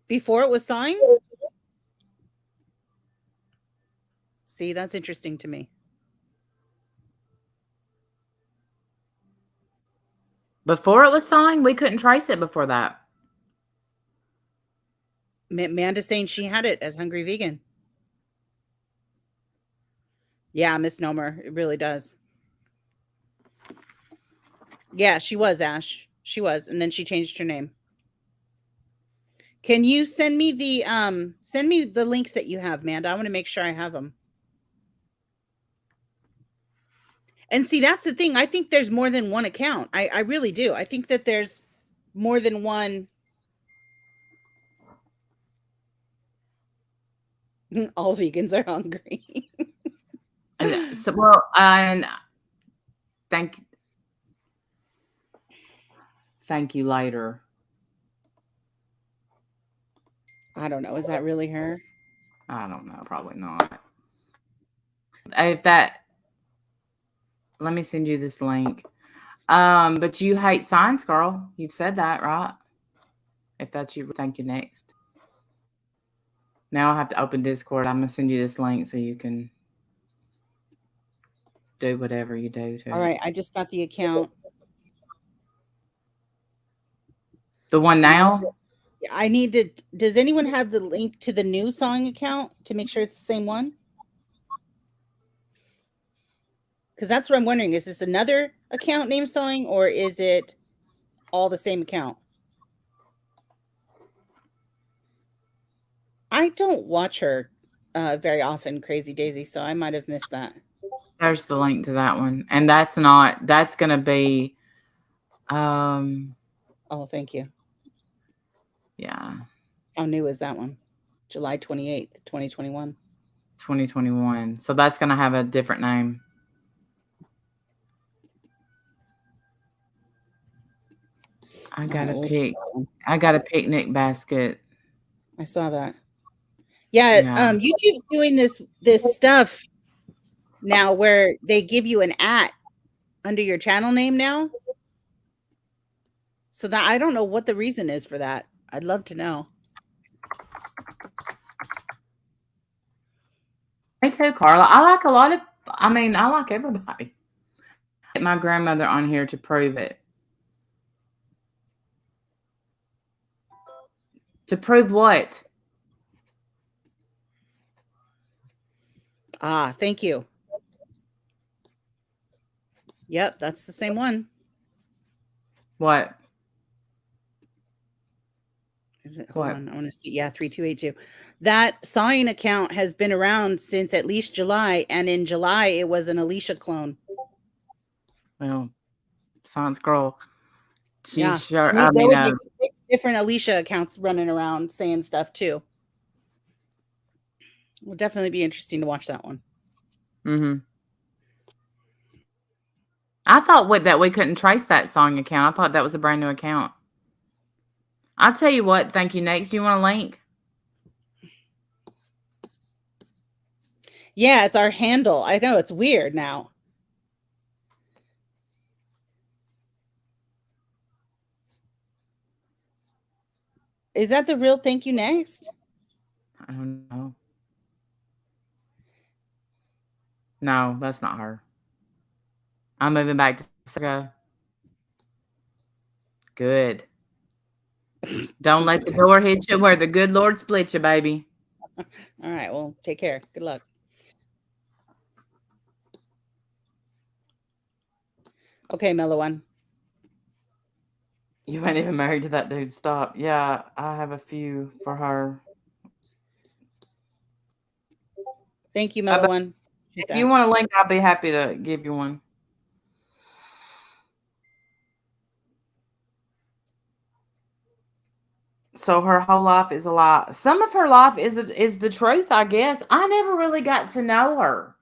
Before it was Sawing? See, that's interesting to me. Before it was Sawing, we couldn't trace it before that. Manda's saying she had it as hungry vegan. Yeah, misnomer. It really does. Yeah, she was, Ash. She was, and then she changed her name. Can you send me the links that you have, Manda? I want to make sure I have them. And see, that's the thing. I think there's more than one account. I really do. I think that there's more than one. All vegans are hungry. And so, well, and thank you later. I don't know. Is that really her? I don't know. Probably not. If that, let me send you this link. But you hate science, girl. You've said that, right? If that's you, thank you next. Now I have to open Discord. I'm gonna send you this link so you can do whatever you do. All right, I just got the account. The one now? I need to. Does anyone have the link to the new Sawing account to make sure it's the same one? Because that's what I'm wondering. Is this another account named Sawing, or is it all the same account? I don't watch her very often, Crazy Daisy, so I might have missed that. There's the link to that one. And that's going to be... Oh, thank you. Yeah. How new is that one? July 28th, 2021. 2021. So that's going to have a different name. I got a picnic basket. I saw that. Yeah, YouTube's doing this stuff now where they give you an @ under your channel name now. So that I don't know what the reason is for that. I'd love to know. Me too, Carla. I like a lot of, I like everybody. Get my grandmother on here to prove it. To prove what? Ah, thank you. Yep, that's the same one. What? Is it? Hold on. I want to see. Yeah, 3282. That Sawing account has been around since at least July. And in July, it was an Alicia clone. Well, Science Girl. Yeah. Sure. There was like 6 different Alicia accounts running around saying stuff too. It will definitely be interesting to watch that one. Mm-hmm. I thought that we couldn't trace that Sawing account. I thought that was a brand new account. I'll tell you what. Thank you. Next, do you want a link? Yeah, it's our handle. I know it's weird now. Is that the real thank you next? I don't know. No, that's not her. I'm moving back to Sarah. Good. Don't let the door hit you where the good Lord split you, baby. All right. Well, take care. Good luck. Okay, Mellow One. You ain't even married to that dude. Stop. Yeah, I have a few for her. Thank you, Mellow One. If you want a link, I'll be happy to give you one. So her whole life is a lie. Some of her life is the truth, I guess. I never really got to know her.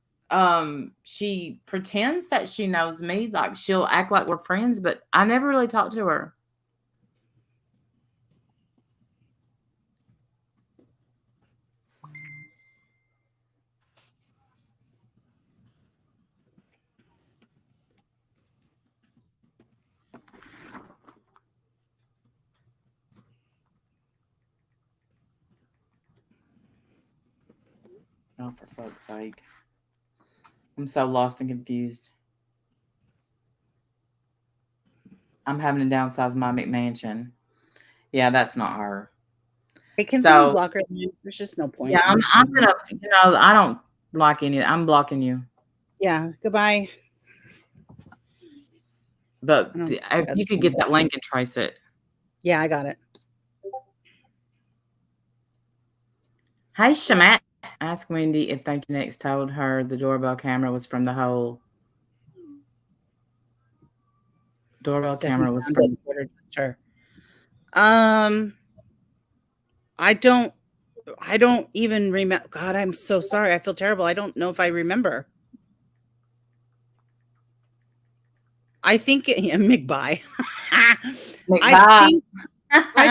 She pretends that she knows me, like she'll act like we're friends, but I never really talked to her. Oh, for fuck's sake. I'm so lost and confused. I'm having to downsize my McMansion. Yeah, that's not her. Hey, can someone block her? There's just no point. Yeah, I'm gonna, I don't like any. I'm blocking you. Yeah, goodbye. But if you could get that link and trace it. Yeah, I got it. Hey, Shamat. Ask Wendy if Thank You Next told her the doorbell camera was from the hole. Doorbell camera was from her. I don't even remember. God, I'm so sorry. I feel terrible. I don't know if I remember. I think McBuy. I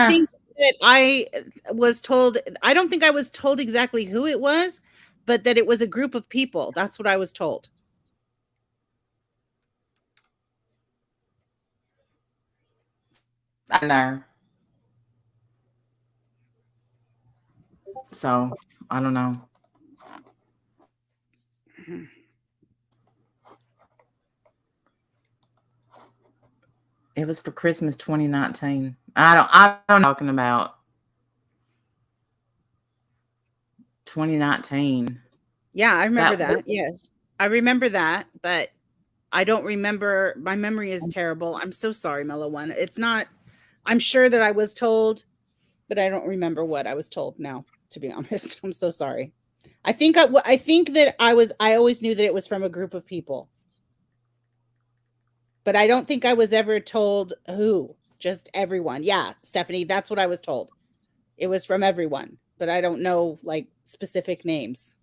think that I was told. I don't think I was told exactly who it was, but that it was a group of people. That's what I was told. I know. So I don't know. It was for Christmas 2019. I don't know talking about 2019. Yeah, I remember that. Yes. I remember that, but I don't remember. My memory is terrible. I'm so sorry, Mellow One. It's not, I'm sure that I was told, but I don't remember what I was told now, to be honest. I'm so sorry. I think that I always knew that it was from a group of people. But I don't think I was ever told who, just everyone. Yeah, Stephanie, that's what I was told. It was from everyone, but I don't know like specific names.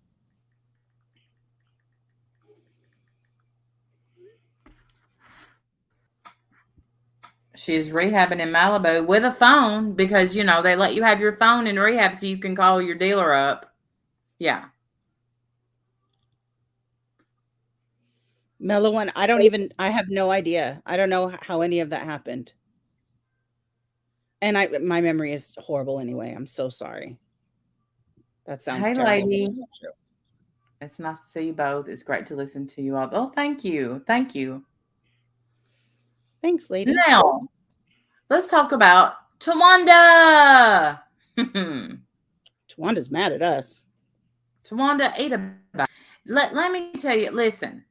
She's rehabbing in Malibu with a phone because, they let you have your phone in rehab so you can call your dealer up. Yeah. Mellow one. I have no idea. I don't know how any of that happened. And my memory is horrible anyway. I'm so sorry. That sounds Hey, terrible, but ladies. it's true. It's nice to see you both. It's great to listen to you all. Oh, thank you. Thank you. Thanks, lady. Now, let's talk about Tawanda. Tawanda's mad at us. Tawanda ate about. Let me tell you, listen.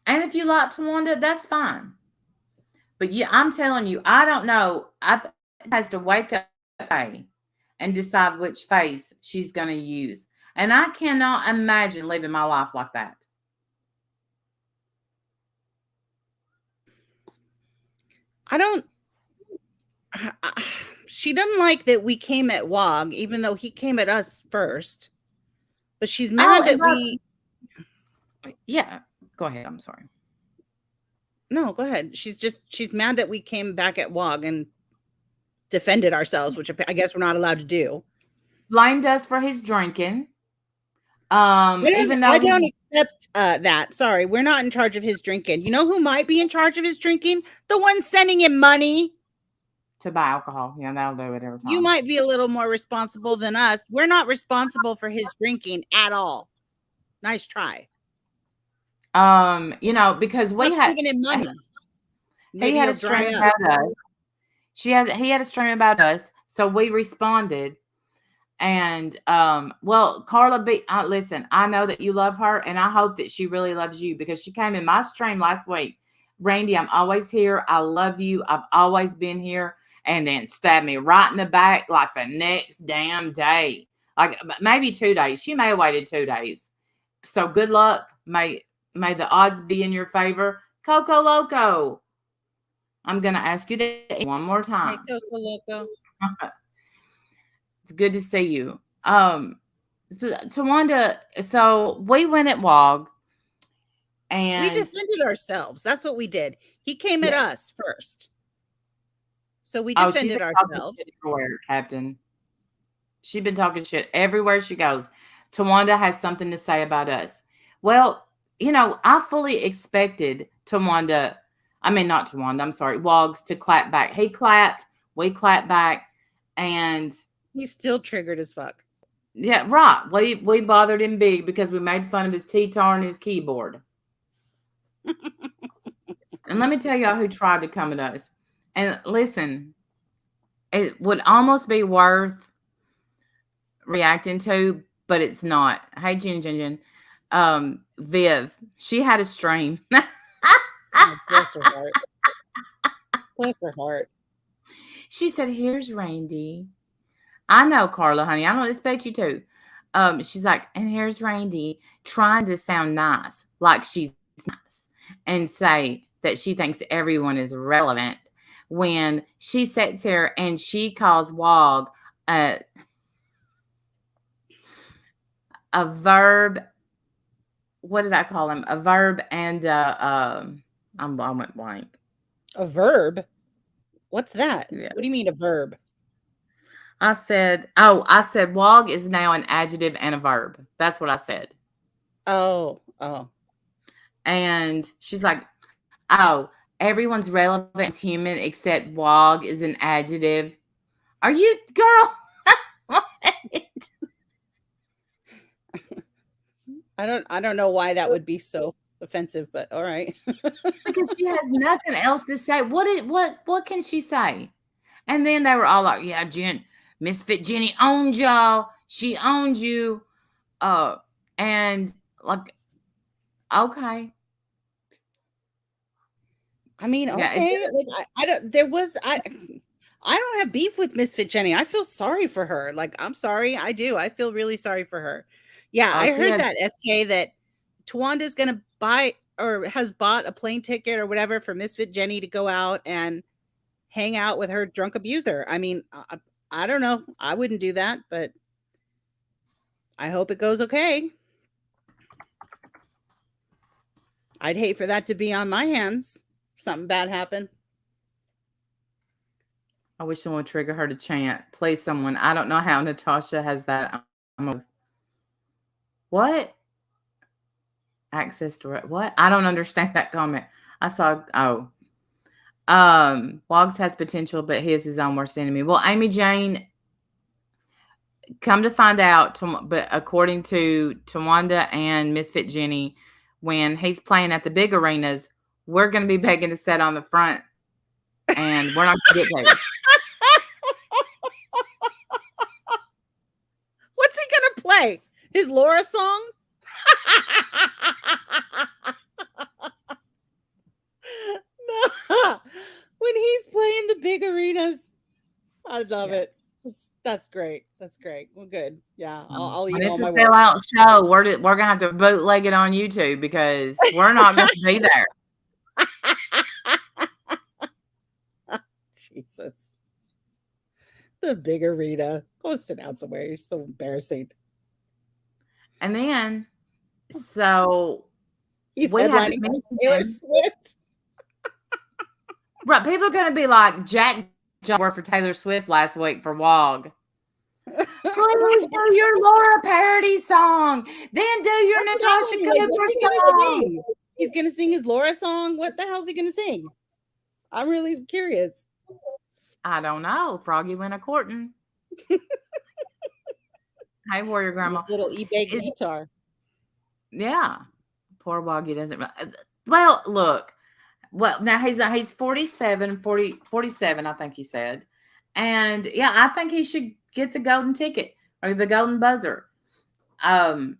And if you like Tawanda, that's fine. But I'm telling you, I don't know. Has to wake up today and decide which face she's going to use. And I cannot imagine living my life like that. I don't. She doesn't like that we came at Wog, even though he came at us first. But she's mad that we. Yeah, go ahead. I'm sorry. No, go ahead. She's mad that we came back at Wog and defended ourselves, which I guess we're not allowed to do. Blamed us for his drinking. Even though I don't accept that. Sorry, we're not in charge of his drinking. You know who might be in charge of his drinking? The one sending him money to buy alcohol. Yeah, that'll do it every time. You might be a little more responsible than us. We're not responsible for his drinking at all. Nice try. Because we had giving him money. He had a stream about us. He had a stream about us, so we responded. And Carla B, listen, I know that you love her, and I hope that she really loves you, because she came in my stream last week. Randy, I'm always here. I love you. I've always been here. And then stabbed me right in the back like the next damn day. Like maybe 2 days. She may have waited 2 days. So good luck. May the odds be in your favor. Coco Loco, I'm going to ask you to eat one more time. Hey, Coco Loco. It's good to see you. Tawanda, so we went at WOG. And we defended ourselves. That's what we did. He came at us first. So we defended ourselves. Everywhere, Captain. She's been talking shit everywhere she goes. Tawanda has something to say about us. Well, I fully expected Tawanda, not Tawanda, I'm sorry, Wogs to clap back. He clapped, we clapped back, and he's still triggered as fuck. Yeah, right. We bothered him big because we made fun of his T-tar and his keyboard. And let me tell y'all who tried to come at us. And listen, it would almost be worth reacting to, but it's not. Hey, Jin. Viv, she had a stream. Oh, bless her heart. Bless her heart. She said, "Here's Randy." I know, Carla, honey. I don't expect you to. She's like, "And here's Randy trying to sound nice, like she's nice, and say that she thinks everyone is relevant, when she sits here and she calls WOG a verb. What did I call him? A verb and I went blank. A verb? What's that? Yeah. What do you mean a verb? I said WOG is now an adjective and a verb. That's what I said. Oh. And she's like, "Oh, everyone's relevant human except WOG is an adjective." Are you, girl? I don't know why that would be so offensive, but all right. Because she has nothing else to say. What can she say? And then they were all like, "Yeah, Jen, Misfit Jenny owns y'all. She owns you." And like, okay. Okay. Yeah, like I don't have beef with Misfit Jenny. I feel sorry for her. Like, I'm sorry. I do. I feel really sorry for her. Yeah, I heard that, SK, that Tawanda's going to buy or has bought a plane ticket or whatever for Misfit Jenny to go out and hang out with her drunk abuser. I don't know. I wouldn't do that, but I hope it goes okay. I'd hate for that to be on my hands. Something bad happened. I wish someone would trigger her to chant. Please, someone. I don't know how Natasha has that. What? Access to what? I don't understand that comment. I saw. Oh, Wogs has potential, but he is his own worst enemy. Well, Amy Jane, come to find out, but according to Tawanda and Misfit Jenny, when he's playing at the big arenas, we're going to be begging to sit on the front, and we're not going to get paid. What's he going to play? His Laura song? No. When he's playing the big arenas, I love it. That's great. That's great. Well, good. Yeah, I'll when email it's a my sellout show, we're gonna have to bootleg it on YouTube because we're not going to be there. Jesus, the big arena. Go sit down somewhere. You're so embarrassing. And then, so he's headlining Taylor Swift. Right, people are going to be like, Jack John worked for Taylor Swift last week for WOG. Please do your Laura parody song. Then do your Natasha Cooper song. He's going to sing his Laura song? What the hell is he going to sing? I'm really curious. I don't know. Froggy went a courting. Hey, Warrior Grandma. His little eBay guitar. Yeah. Poor Woggy doesn't. Well, look. Well, now he's 47, 47, I think he said. And yeah, I think he should get the golden ticket or the golden buzzer. I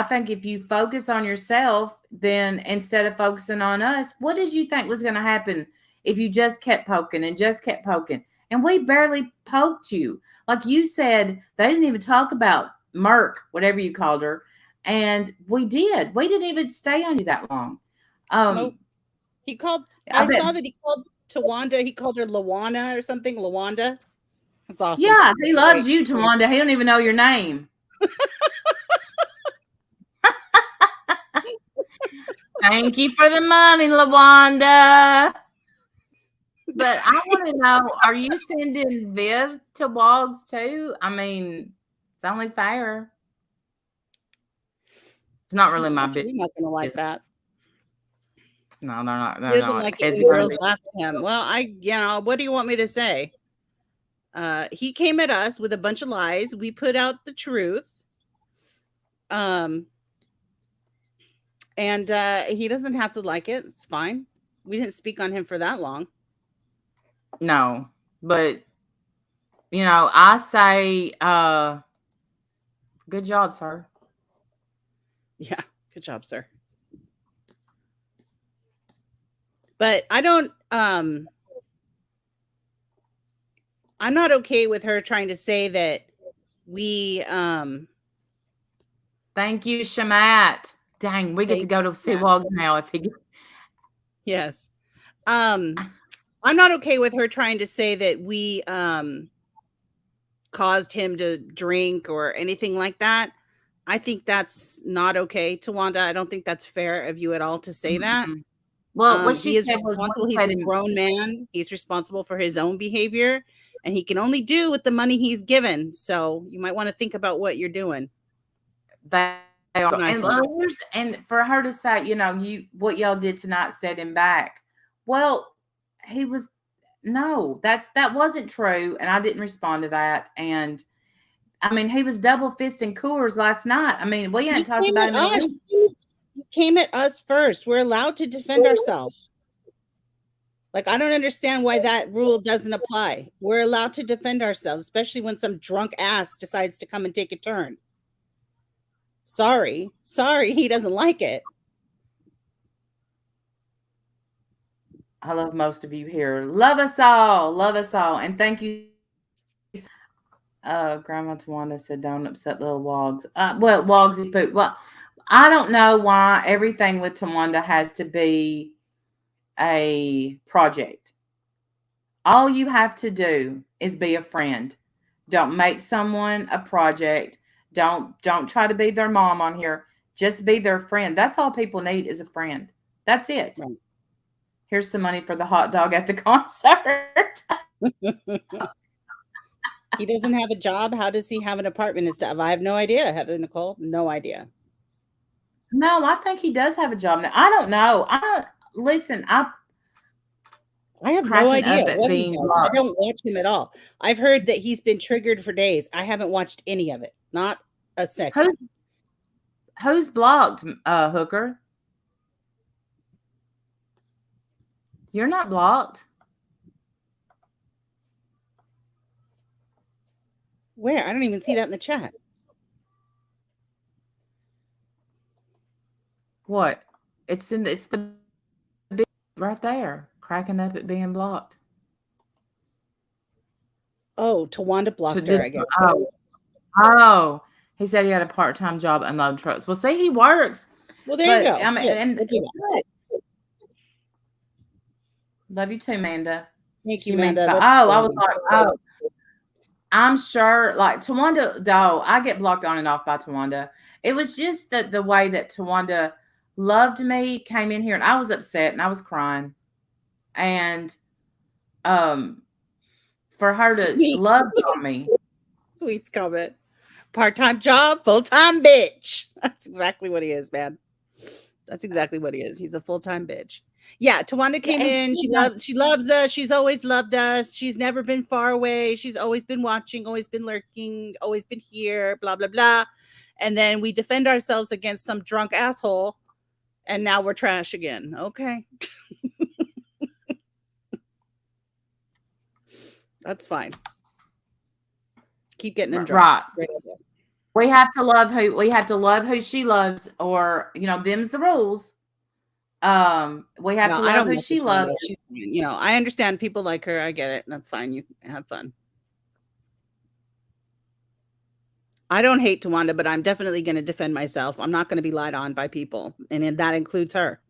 think if you focus on yourself, then instead of focusing on us, what did you think was going to happen if you just kept poking and just kept poking? And we barely poked you. Like you said, they didn't even talk about Merk, whatever you called her. And we did. We didn't even stay on you that long. Nope. He called. I saw that he called Tawanda. He called her Lawana or something. Lawanda. That's awesome. Yeah, he loves you, Tawanda. He don't even know your name. Thank you for the money, Lawanda. But I want to know: are you sending Viv to Wogs too? I mean, it's only fair. It's not really my business. He's not going to like that. No, they're not. He doesn't like it when girls laugh at him. Well, what do you want me to say? He came at us with a bunch of lies. We put out the truth. And he doesn't have to like it. It's fine. We didn't speak on him for that long. No, but I say, good job, sir. Yeah, good job, sir. But I don't, I'm not okay with her trying to say that we, thank you, Shamat. Dang, we get to go to see Wogs now if he gets. Yes. I'm not okay with her trying to say that we, caused him to drink or anything like that. I think that's not okay, Tawanda. I don't think that's fair of you at all to say that. Well, what she said responsible. He's a grown man. He's responsible for his own behavior, and he can only do with the money he's given. So you might want to think about what you're doing. And for her to say, what y'all did tonight set him back. Well, he was that wasn't true, and I didn't respond to that. And I mean, he was double fisting Coors last night. I mean, we hadn't talked about him. He came at us first. We're allowed to defend ourselves. Like, I don't understand why that rule doesn't apply. We're allowed to defend ourselves, especially when some drunk ass decides to come and take a turn. Sorry, he doesn't like it. I love most of you here. Love us all. And thank you. Grandma Tawanda said, don't upset little Wogs. Well, Wogsy poop. Well, I don't know why everything with Tawanda has to be a project. All you have to do is be a friend. Don't make someone a project. Don't try to be their mom on here. Just be their friend. That's all people need is a friend. That's it. Right. Here's some money for the hot dog at the concert. He doesn't have a job. How does he have an apartment and stuff? I have no idea, Heather Nicole. No idea. No, I think he does have a job now. I don't know. I don't listen. I have no Cracking idea up at what he being does. I blocked. don't watch him at all. I've heard that he's been triggered for days. I haven't watched any of it. Not a second. Who's who's blocked? Hooker, you're not blocked. Where? I don't even see that in the chat. What? It's the big right there. Cracking up at being blocked. Oh, Tawanda To blocked her, did I guess. oh, he said he had a part-time job unloading trucks. Well, see, he works, Well, there you but go. I mean, Good. and We'll do that. love you too, Amanda. Thank you, She means, Amanda. but oh, I was like, oh, I'm sure, like Tawanda, though, I get blocked on and off by Tawanda. It was just that the way that Tawanda loved me, came in here, and I was upset and I was crying, and um, for her to Sweet. love on me. Sweet's comment. Part-time job, full-time bitch. That's exactly what he is, man. That's exactly what he is. He's a full-time bitch. Yeah, Tawanda came in. She loves us. She's always loved us. She's never been far away. She's always been watching, always been lurking, always been here, blah, blah, blah. And then we defend ourselves against some drunk asshole, and now we're trash again. Okay. That's fine. Keep getting him drunk. Right. We have to love who she loves, or them's the rules. We have to love who she loves. I understand people like her. I get it. That's fine. You have fun. I don't hate Tawanda, but I'm definitely going to defend myself. I'm not going to be lied on by people, and that includes her.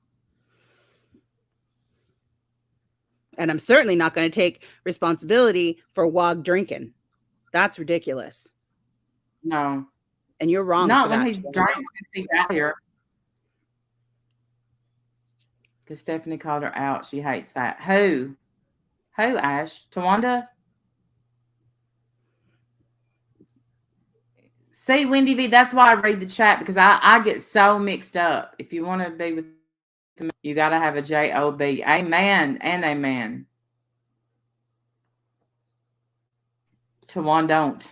And I'm certainly not going to take responsibility for Wog drinking. That's ridiculous. No. And you're wrong. Not when he's drank since he got here. Because Stephanie called her out. She hates that. Who, Ash? Tawanda? See, Wendy Vee, that's why I read the chat, because I get so mixed up. If you want to be with me, you got to have a job. Amen and amen. Tawanda don't.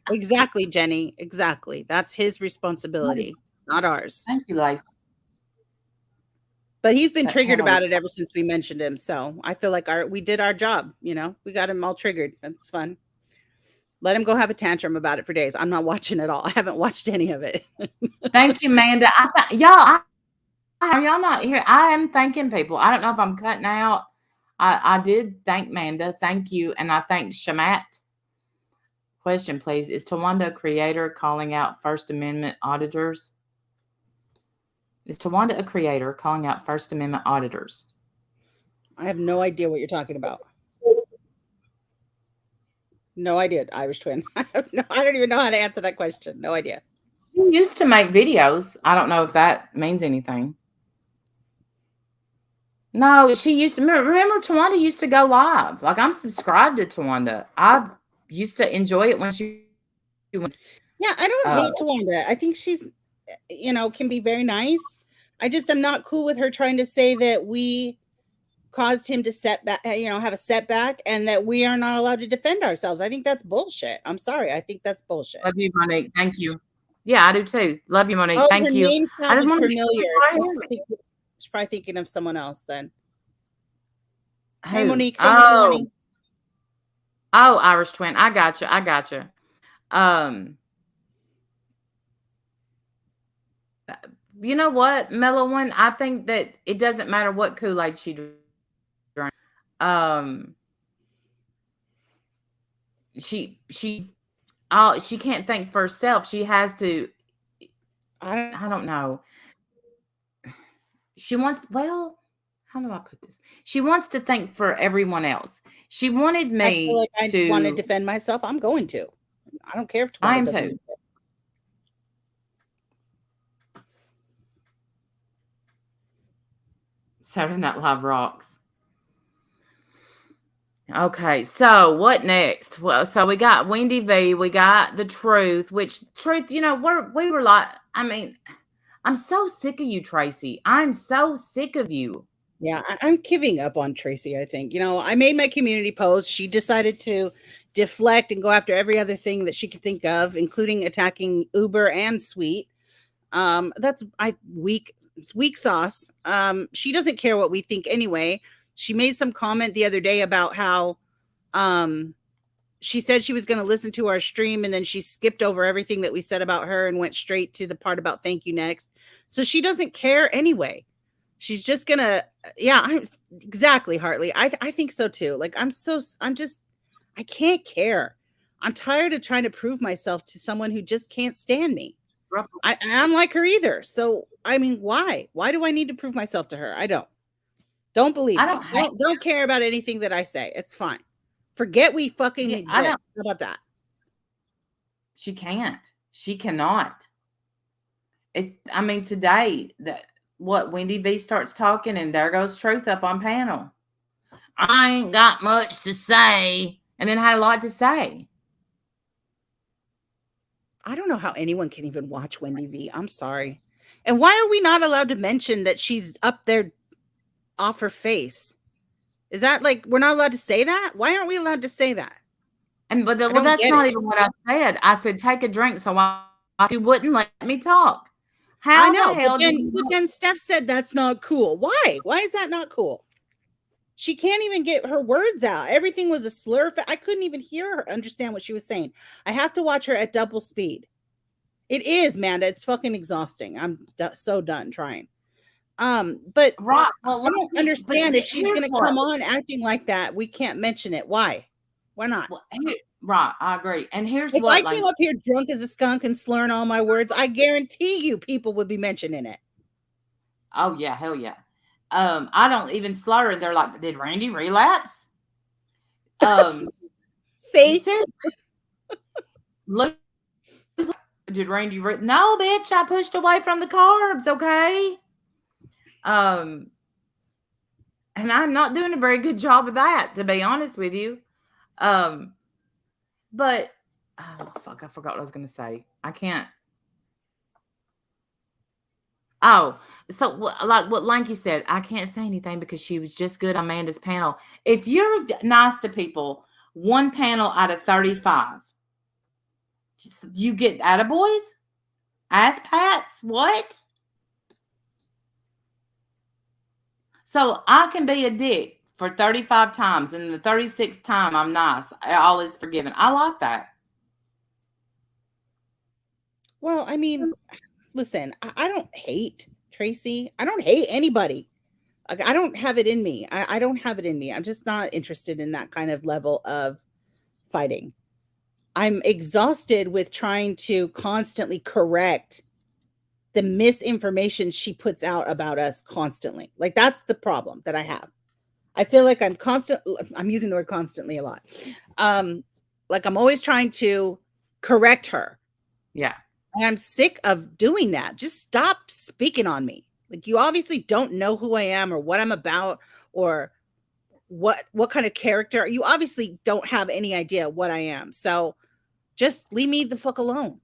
Exactly, Jenny. Exactly. That's his responsibility, not ours. Thank you, Lacey. But he's been triggered about it ever since we mentioned him. So I feel like we did our job. We got him all triggered. That's fun. Let him go have a tantrum about it for days. I'm not watching it all. I haven't watched any of it. Thank you, Amanda. Y'all, are y'all not here? I am thanking people. I don't know if I'm cutting out. I did thank Amanda. Thank you. And I thanked Shamat. Question, please. Is Tawanda a creator calling out First Amendment auditors? Is Tawanda a creator calling out First Amendment auditors? I have no idea what you're talking about. No idea, Irish twin. I don't even know how to answer that question. No idea. She used to make videos. I don't know if that means anything. No, she used to. Remember, Tawanda used to go live. Like, I'm subscribed to Tawanda. I used to enjoy it when she went. Yeah, I don't hate Tawanda. I think she's, can be very nice. I just am not cool with her trying to say that we caused him to have a setback, and that we are not allowed to defend ourselves. I think that's bullshit. I'm sorry. I think that's bullshit. Love you, Monique. Thank you. Yeah, I do too. Love you, Monique. Thank you. Name sounded familiar. She's probably thinking of someone else then. Hey, Monique. Oh, Irish twin. I got you. You know what, Mellow One? I think that it doesn't matter what Kool-Aid she drinks. She can't think for herself. She has to. I don't know. She wants. Well, how do I put this? She wants to think for everyone else. She wanted me I feel like I want to defend myself. I'm going to. I don't care if I am too. Saturday Night Live rocks. Okay, so what next? Well, so we got Wendy V, we got the truth, which truth, we were like, I mean, I'm so sick of you, Tracy. I'm so sick of you. Yeah, I'm giving up on Tracy, I think. I made my community post. She decided to deflect and go after every other thing that she could think of, including attacking Uber and Sweet. That's it's weak sauce. She doesn't care what we think anyway. She made some comment the other day about how she said she was going to listen to our stream, and then she skipped over everything that we said about her and went straight to the part about thank you next. So she doesn't care anyway. She's just gonna, yeah, exactly, Hartley. I think so too. Like I can't care. I'm tired of trying to prove myself to someone who just can't stand me. I'm like her either. So I mean, why? Why do I need to prove myself to her? I don't believe. Don't care about anything that I say. It's fine. Forget we fucking exist. How about that? She can't. She cannot. Today Wendy V starts talking and there goes Truth up on panel. I ain't got much to say, and then had a lot to say. I don't know how anyone can even watch Wendy V. I'm sorry. And why are we not allowed to mention that she's up there off her face? Is that like we're not allowed to say that? Why aren't we allowed to say that? But that's not even what I said. I said take a drink, so you wouldn't let me talk. How I know, the hell but then Steph said that's not cool. Why? Why is that not cool? She can't even get her words out. Everything was a slur. I couldn't even hear her understand what she was saying. I have to watch her at double speed. It is, Manda. It's fucking exhausting. I'm so done trying. But right. Well, I don't understand if she's going to come on acting like that. We can't mention it. Why? Why not? Well, right. I agree. And here's if I came up here drunk as a skunk and slurring all my words, I guarantee you people would be mentioning it. Oh yeah, hell yeah. I don't even slur, and they're like, "Did Randy relapse?" See, look, did Randy? No, bitch, I pushed away from the carbs. Okay. And I'm not doing a very good job of that, to be honest with you. But oh fuck, I forgot what I was gonna say. I can't. Oh, so like what Lanky said, I can't say anything because she was just good on Amanda's panel. If you're nice to people, one panel out of 35, you get attaboys, ass pats, what? So I can be a dick for 35 times, and the 36th time I'm nice. All is forgiven. I like that. Well, I mean, listen, I don't hate Tracy. I don't hate anybody. I don't have it in me. I don't have it in me. I'm just not interested in that kind of level of fighting. I'm exhausted with trying to constantly correct the misinformation she puts out about us constantly. Like that's the problem that I have. I feel like I'm using the word constantly a lot. Like I'm always trying to correct her. Yeah. And I'm sick of doing that. Just stop speaking on me. Like you obviously don't know who I am or what I'm about or what kind of character. You obviously don't have any idea what I am. So just leave me the fuck alone.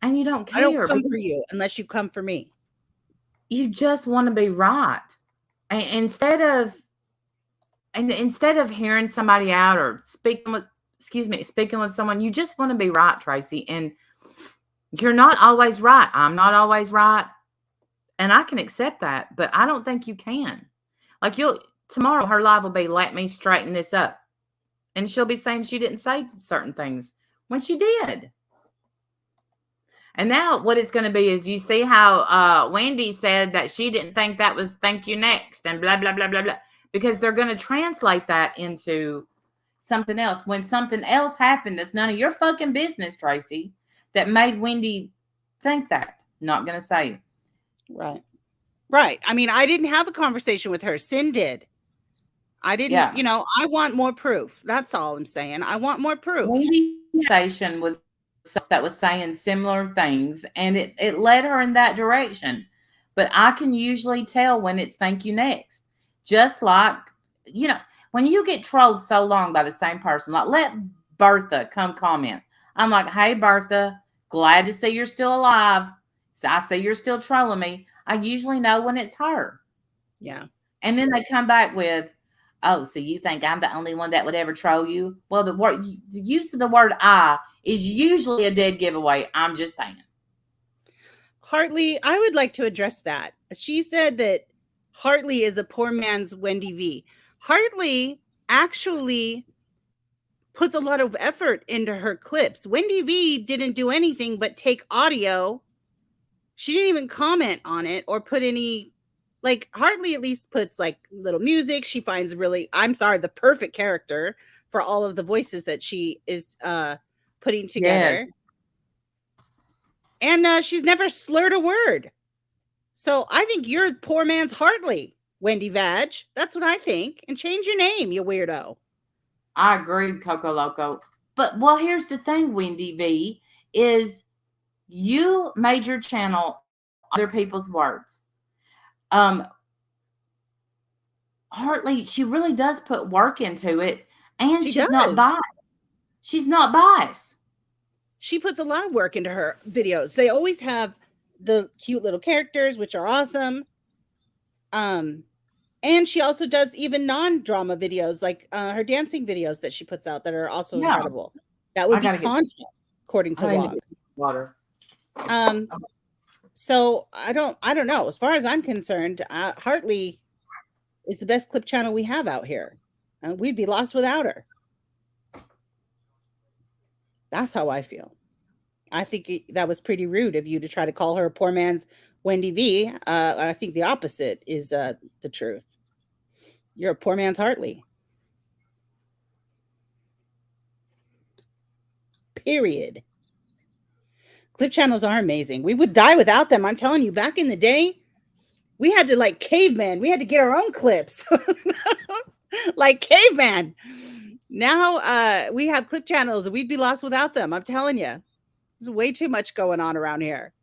And you don't care. I don't come for you unless you come for me. You just want to be right. And instead of hearing somebody out or speaking with someone, you just want to be right, Tracy. And you're not always right. I'm not always right. And I can accept that, but I don't think you can. Like tomorrow her live will be, let me straighten this up. And she'll be saying she didn't say certain things when she did. And now what it's going to be is you see how Wendy said that she didn't think that was thank you next and blah, blah, blah, blah, blah. Because they're going to translate that into something else. When something else happened that's none of your fucking business, Tracy, that made Wendy think that. Not going to say it. Right. I mean, I didn't have a conversation with her. Sin did. I didn't, I want more proof. That's all I'm saying. I want more proof. Wendy's conversation was that was saying similar things, and it led her in that direction. But I can usually tell when it's thank you next. Just like, when you get trolled so long by the same person, like let Bertha come comment. I'm like, hey Bertha, glad to see you're still alive. So I see you're still trolling me. I usually know when it's her. Yeah. And then they come back with, oh, so you think I'm the only one that would ever troll you? Well, the use of the word I is usually a dead giveaway. I'm just saying. Hartley, I would like to address that. She said that Hartley is a poor man's Wendy Vee. Hartley actually puts a lot of effort into her clips. Wendy Vee didn't do anything but take audio. She didn't even comment on it or put any, like Hartley at least puts like little music. She finds really, I'm sorry, the perfect character for all of the voices that she is putting together. Yes. And she's never slurred a word. So I think you're poor man's Hartley, Wendy Vag. That's what I think. And change your name, you weirdo. I agree, Coco Loco. But well, here's the thing, Wendy V, is you made your channel other people's words. Hartley, she really does put work into it, and she's not biased. She's not biased. She puts a lot of work into her videos. They always have the cute little characters, which are awesome. And she also does even non-drama videos, like her dancing videos that she puts out that are also incredible. That would be content, according to Log. Water. So I don't know. As far as I'm concerned, Hartley is the best clip channel we have out here. We'd be lost without her. That's how I feel. I think that was pretty rude of you to try to call her a poor man's Wendy Vee. I think the opposite is the truth. You're a poor man's Hartley. Period. Clip channels are amazing. We would die without them. I'm telling you, back in the day, we had to like caveman. We had to get our own clips. Like caveman. Now we have clip channels and we'd be lost without them. I'm telling you. There's way too much going on around here.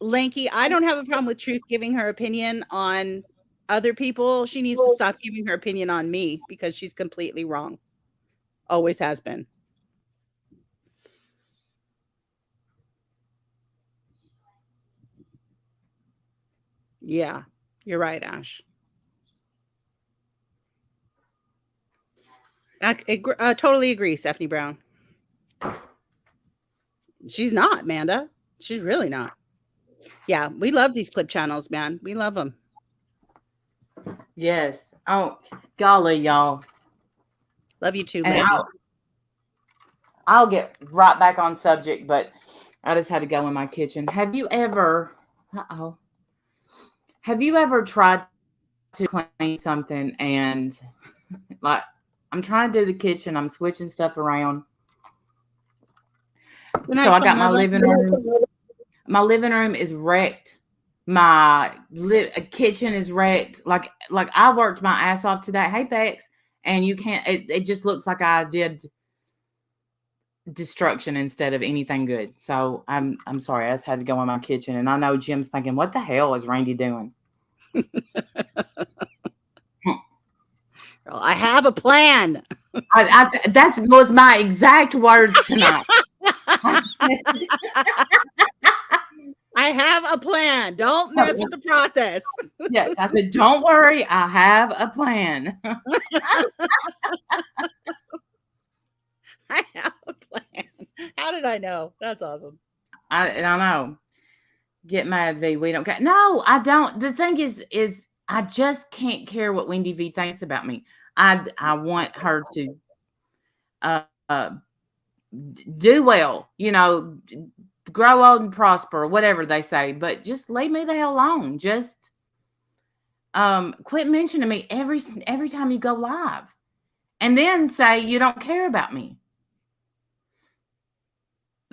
Lanky, I don't have a problem with Truth giving her opinion on other people. She needs to stop giving her opinion on me because she's completely wrong. Always has been. Yeah, you're right, Ash. I totally agree, Stephanie Brown. She's not, Amanda. She's really not. Yeah, we love these clip channels, man. We love them. Yes. Oh, golly, y'all. Love you too, and I'll get right back on subject, but I just had to go in my kitchen. Have you ever tried to clean something and like I'm trying to do the kitchen, I'm switching stuff around. So I got my living room. My living room is wrecked. My kitchen is wrecked. Like I worked my ass off today. Hey, Bex, and you can't. It just looks like I did destruction instead of anything good. So I'm sorry. I just had to go in my kitchen, and I know Jim's thinking, "What the hell is Randy doing?" I have a plan. That was my exact words tonight. I have a plan. Don't mess with the process. Yes, I said, don't worry. I have a plan. I have a plan. How did I know? That's awesome. I know. Get mad, V. We don't care. No, I don't. The thing is I just can't care what Wendy V thinks about me. I want her to do well, grow old and prosper, whatever they say, but just leave me the hell alone. Just quit mentioning me every time you go live and then say you don't care about me.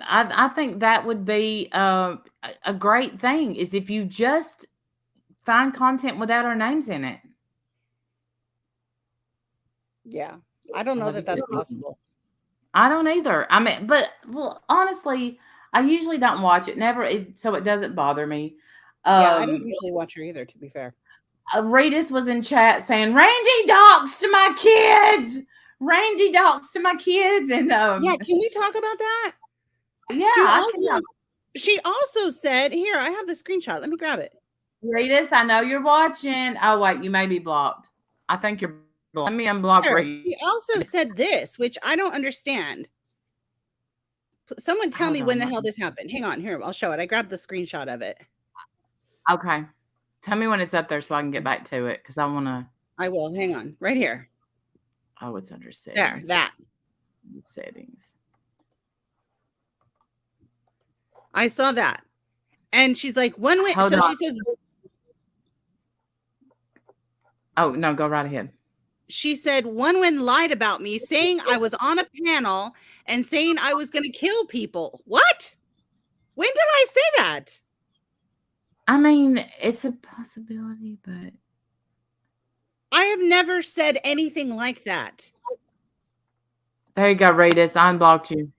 I think that would be a great thing is if you just find content without our names in it. Yeah. I don't know that that's possible. I don't either. I mean, but well, honestly, I usually don't watch it. Never, so it doesn't bother me. Yeah, I don't usually watch her either, to be fair. Regis was in chat saying, Randy dogs to my kids. Randy dogs to my kids. And yeah, can we talk about that? Yeah. She also said, here, I have the screenshot. Let me grab it. Regis, I know you're watching. Oh, wait, you may be blocked. I think you're blocked. Let me unblock Regis. She also said this, which I don't understand. Someone tell me when the hell this happened. Hang on, here, I'll show it. I grabbed the screenshot of it. Okay. Tell me when it's up there so I can get back to it, because I want to. I will. Hang on. Right here. Oh, it's under settings. There, that. Settings. I saw that. And she's like, one way. So she says. Oh, no, go right ahead. She said, one lied about me, saying I was on a panel and saying I was going to kill people. What? When did I say that? I mean, it's a possibility, but I have never said anything like that. There you go, Regis. I unblocked you.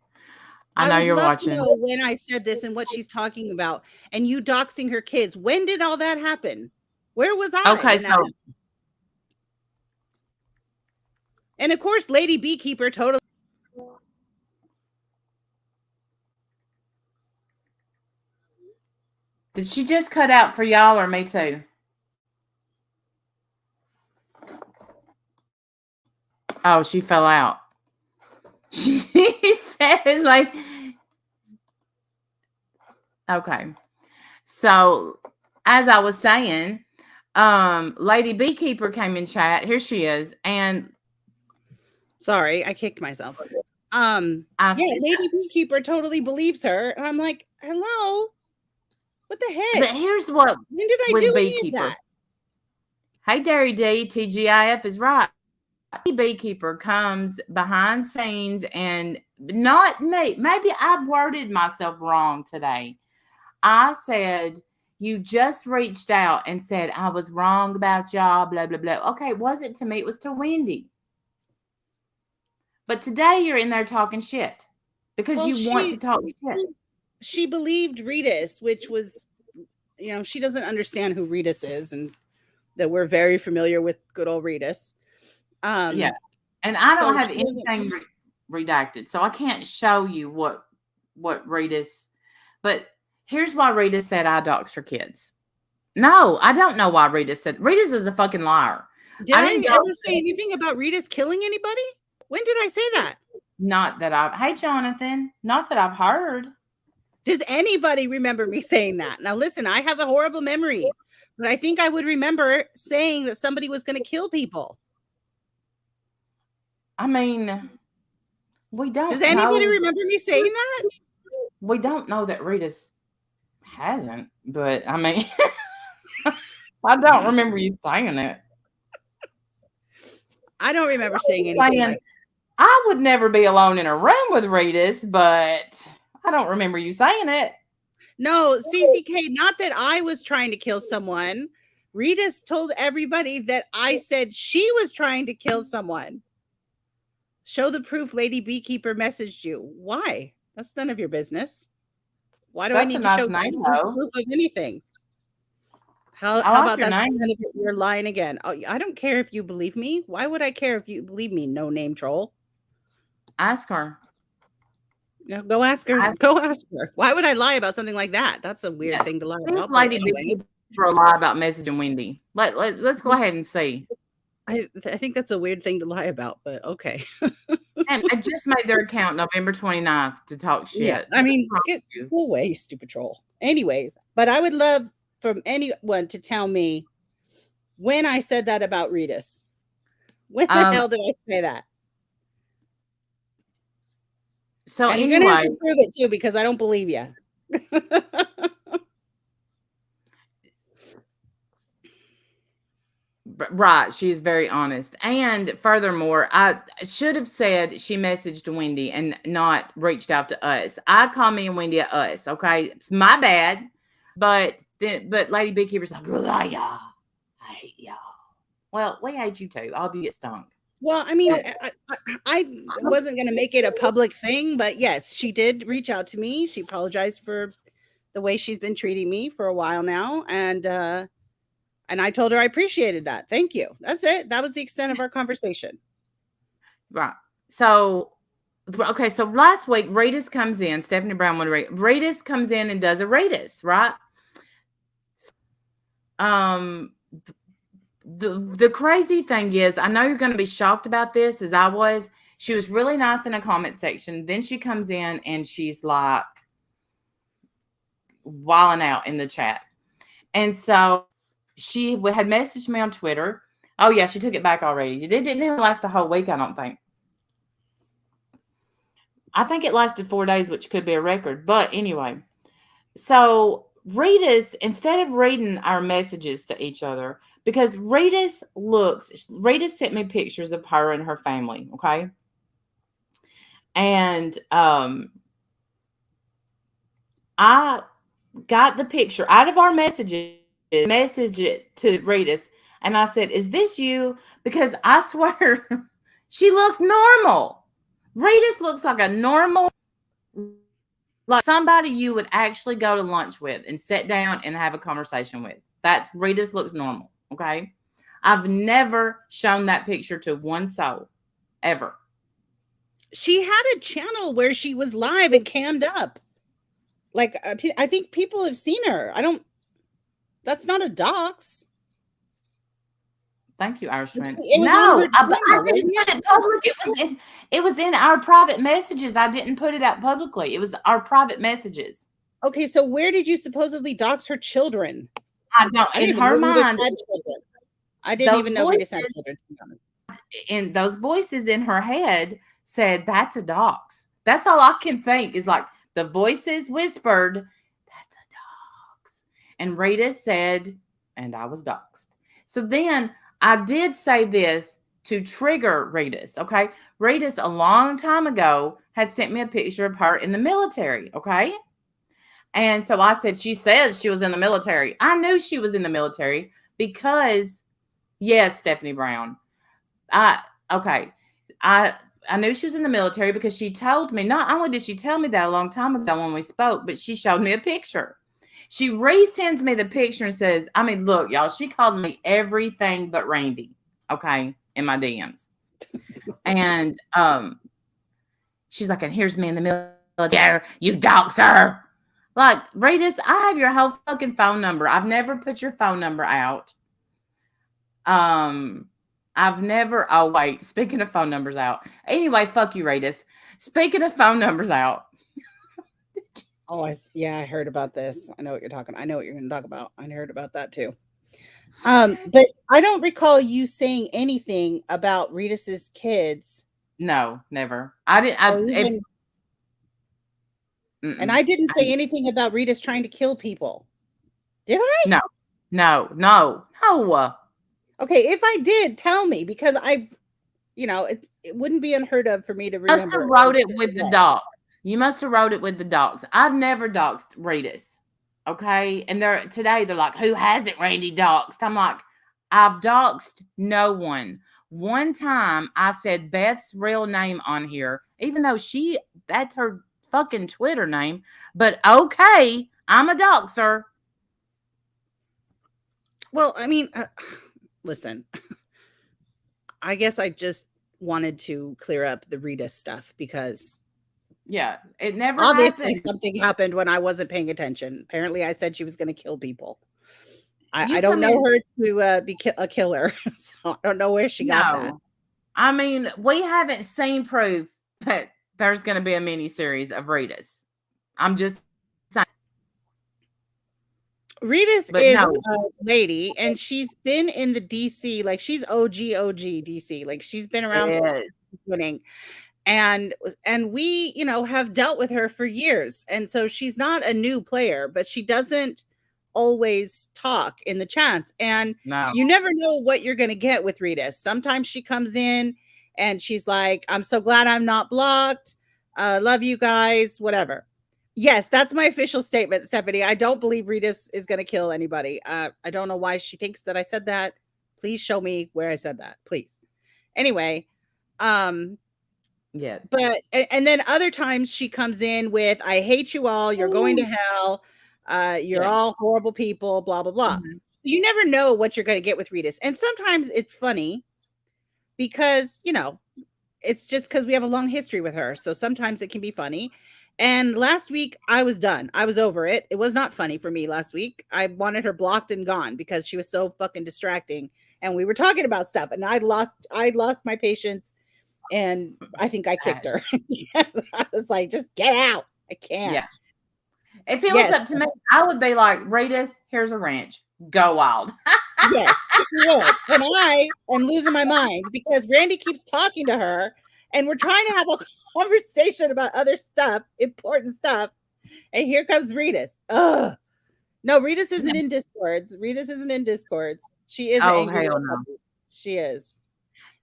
I know you're watching. To know when I said this and what she's talking about, and you doxing her kids. When did all that happen? Where was I? Okay, so. And of course, Lady Beekeeper totally. Did she just cut out for y'all or me too? Oh, she fell out. She said, like, okay. So, as I was saying, Lady Beekeeper came in chat. Here she is. And sorry, I kicked myself. Lady Beekeeper totally believes her. And I'm like, hello? What the heck? But here's what. When did I do any of that? Hey, Derry D, TGIF is right. Beekeeper comes behind scenes and not me. Maybe I worded myself wrong today. I said, you just reached out and said, I was wrong about y'all, blah, blah, blah. Okay, it wasn't to me. It was to Wendy. But today you're in there talking shit because you want to talk shit. She believed Regis, which was, she doesn't understand who Regis is and that we're very familiar with good old Regis. Yeah. And I don't have anything redacted, so I can't show you what Regis, but here's why Regis said I doxed her kids. No, I don't know why Regis said. Regis is a fucking liar. Did I ever say anything about Regis killing anybody? When did I say that? Not that I've. Hey, Jonathan. Not that I've heard. Does anybody remember me saying that? Now, listen, I have a horrible memory, but I think I would remember saying that somebody was going to kill people. I mean, we don't. Does anybody remember me saying that? We don't know that Regis hasn't, but I mean, I don't remember you saying it. I don't remember saying anything. I would never be alone in a room with Regis, but I don't remember you saying it. No, CCK, not that I was trying to kill someone. Regis told everybody that I said she was trying to kill someone. Show the proof Lady Beekeeper messaged you. Why? That's none of your business. Why do I need to show proof of anything? How about that? You're lying again. Oh, I don't care if you believe me. Why would I care if you believe me? No name troll. Ask her. No, go ask her. Go ask her. Why would I lie about something like that? That's a weird thing to lie about. Lady Beekeeper for a lie about messaging Wendy. Let's go ahead and see. I think that's a weird thing to lie about, but okay. I just made their account November 29th to talk shit. Yeah, I mean, go away, stupid troll. Anyways, but I would love from anyone to tell me when I said that about Regis. When the hell did I say that? So and you're gonna have to prove it too, because I don't believe you. Right, she's very honest. And furthermore, I should have said she messaged Wendy and not reached out to us. I call me and Wendy at us. Okay, it's my bad. But Lady Beekeeper's like, I hate y'all. Well, we hate you too. I hope you get stung. Well, I mean, I wasn't going to make it a public thing, but yes, she did reach out to me. She apologized for the way she's been treating me for a while now, and I told her I appreciated that. Thank you. That's it. That was the extent of our conversation. Right. So, okay. So last week, Ratus comes in. Stephanie Brown would rate. Ratus comes in and does a Ratus, right? Um, the crazy thing is, I know you're going to be shocked about this, as I was. She was really nice in a comment section. Then she comes in and she's like wilding out in the chat. And so she had messaged me on Twitter. Oh yeah, she took it back already. It didn't even last a whole week, I don't think. I think it lasted 4 days, which could be a record. But anyway, so Rita's, instead of reading our messages to each other, because Rita sent me pictures of her and her family, okay? And I got the picture out of our messages, messaged it to Rita's, and I said, "Is this you?" Because I swear she looks normal. Rita's looks like a normal, like somebody you would actually go to lunch with and sit down and have a conversation with. That's Rita's looks normal. Okay. I've never shown that picture to one soul ever. She had a channel where she was live and cammed up. Like, I think people have seen her. That's not a dox. Thank you, Irish Trent. No, I didn't put it public. It was in our private messages. I didn't put it out publicly. It was our private messages. Okay, so where did you supposedly dox her children? I don't. In her mind, I didn't even know Rita had children. And those voices in her head said, "That's a dox." That's all I can think is like the voices whispered, "That's a dox," and Rita said, "And I was doxed." So then I did say this to trigger Rita's, okay? Rita's a long time ago had sent me a picture of her in the military, okay? And so I said, she says she was in the military. I knew she was in the military because, yes, Stephanie Brown. I knew she was in the military because she told me, not only did she tell me that a long time ago when we spoke, but she showed me a picture. She resends me the picture and says, I mean, look, y'all, she called me everything but Randy, okay, in my DMs. And she's like, and here's me in the military, you doxer. Like, Rita, I have your whole fucking phone number. I've never put your phone number out. I've never, oh, wait, speaking of phone numbers out. Anyway, fuck you, Rita. Speaking of phone numbers out. Oh, I heard about this. I know what you're going to talk about. I heard about that too. But I don't recall you saying anything about Rita's kids. No, never. I didn't. And I didn't say anything about Rita's trying to kill people. Did I? No. Okay, if I did, tell me, because it wouldn't be unheard of for me to remember. You must have wrote it with the dogs. You must have wrote it with the dogs. I've never doxed Rita's. Okay. And today they're like, who hasn't Randy doxed? I'm like, I've doxed no one. One time I said Beth's real name on here, even though that's her fucking Twitter name. But okay, I'm a doxer. Well, I mean, listen, I guess I just wanted to clear up the Rita stuff because yeah, it never obviously happened. Something happened when I wasn't paying attention. Apparently I said she was going to kill people. I don't know her to be a killer, so I don't know where she got that. I mean, we haven't seen proof that there's going to be a mini series of Rita's. I'm just saying. Rita's is a lady, and she's been in the DC, like she's OG DC, like she's been around from the beginning. And we, have dealt with her for years. And so she's not a new player, but she doesn't always talk in the chats. And you never know what you're going to get with Rita. Sometimes she comes in and she's like, I'm so glad I'm not blocked. Love you guys, whatever. Yes, that's my official statement, Stephanie. I don't believe Rita is going to kill anybody. I don't know why she thinks that I said that. Please show me where I said that, please. Anyway, Yeah. but and then other times she comes in with, I hate you all, you're going to hell, you're all horrible people, blah blah blah. Mhm. You never know what you're going to get with Ritas. And sometimes it's funny because, it's just because we have a long history with her. So sometimes it can be funny. And last week I was done. I was over it. It was not funny for me last week. I wanted her blocked and gone because she was so fucking distracting. And we were talking about stuff, and I'd lost my patience, and I think I kicked her. I was like, just get out. I can't. Yeah. If it was up to me, I would be like, Ritas, here's a wrench. Go wild. Yes, you would. And I am losing my mind because Randy keeps talking to her, and we're trying to have a conversation about other stuff, important stuff. And here comes Ritas. Ugh. No, Ritas isn't in Discords. Ritas isn't in Discords. She is an angry little puppy. She is.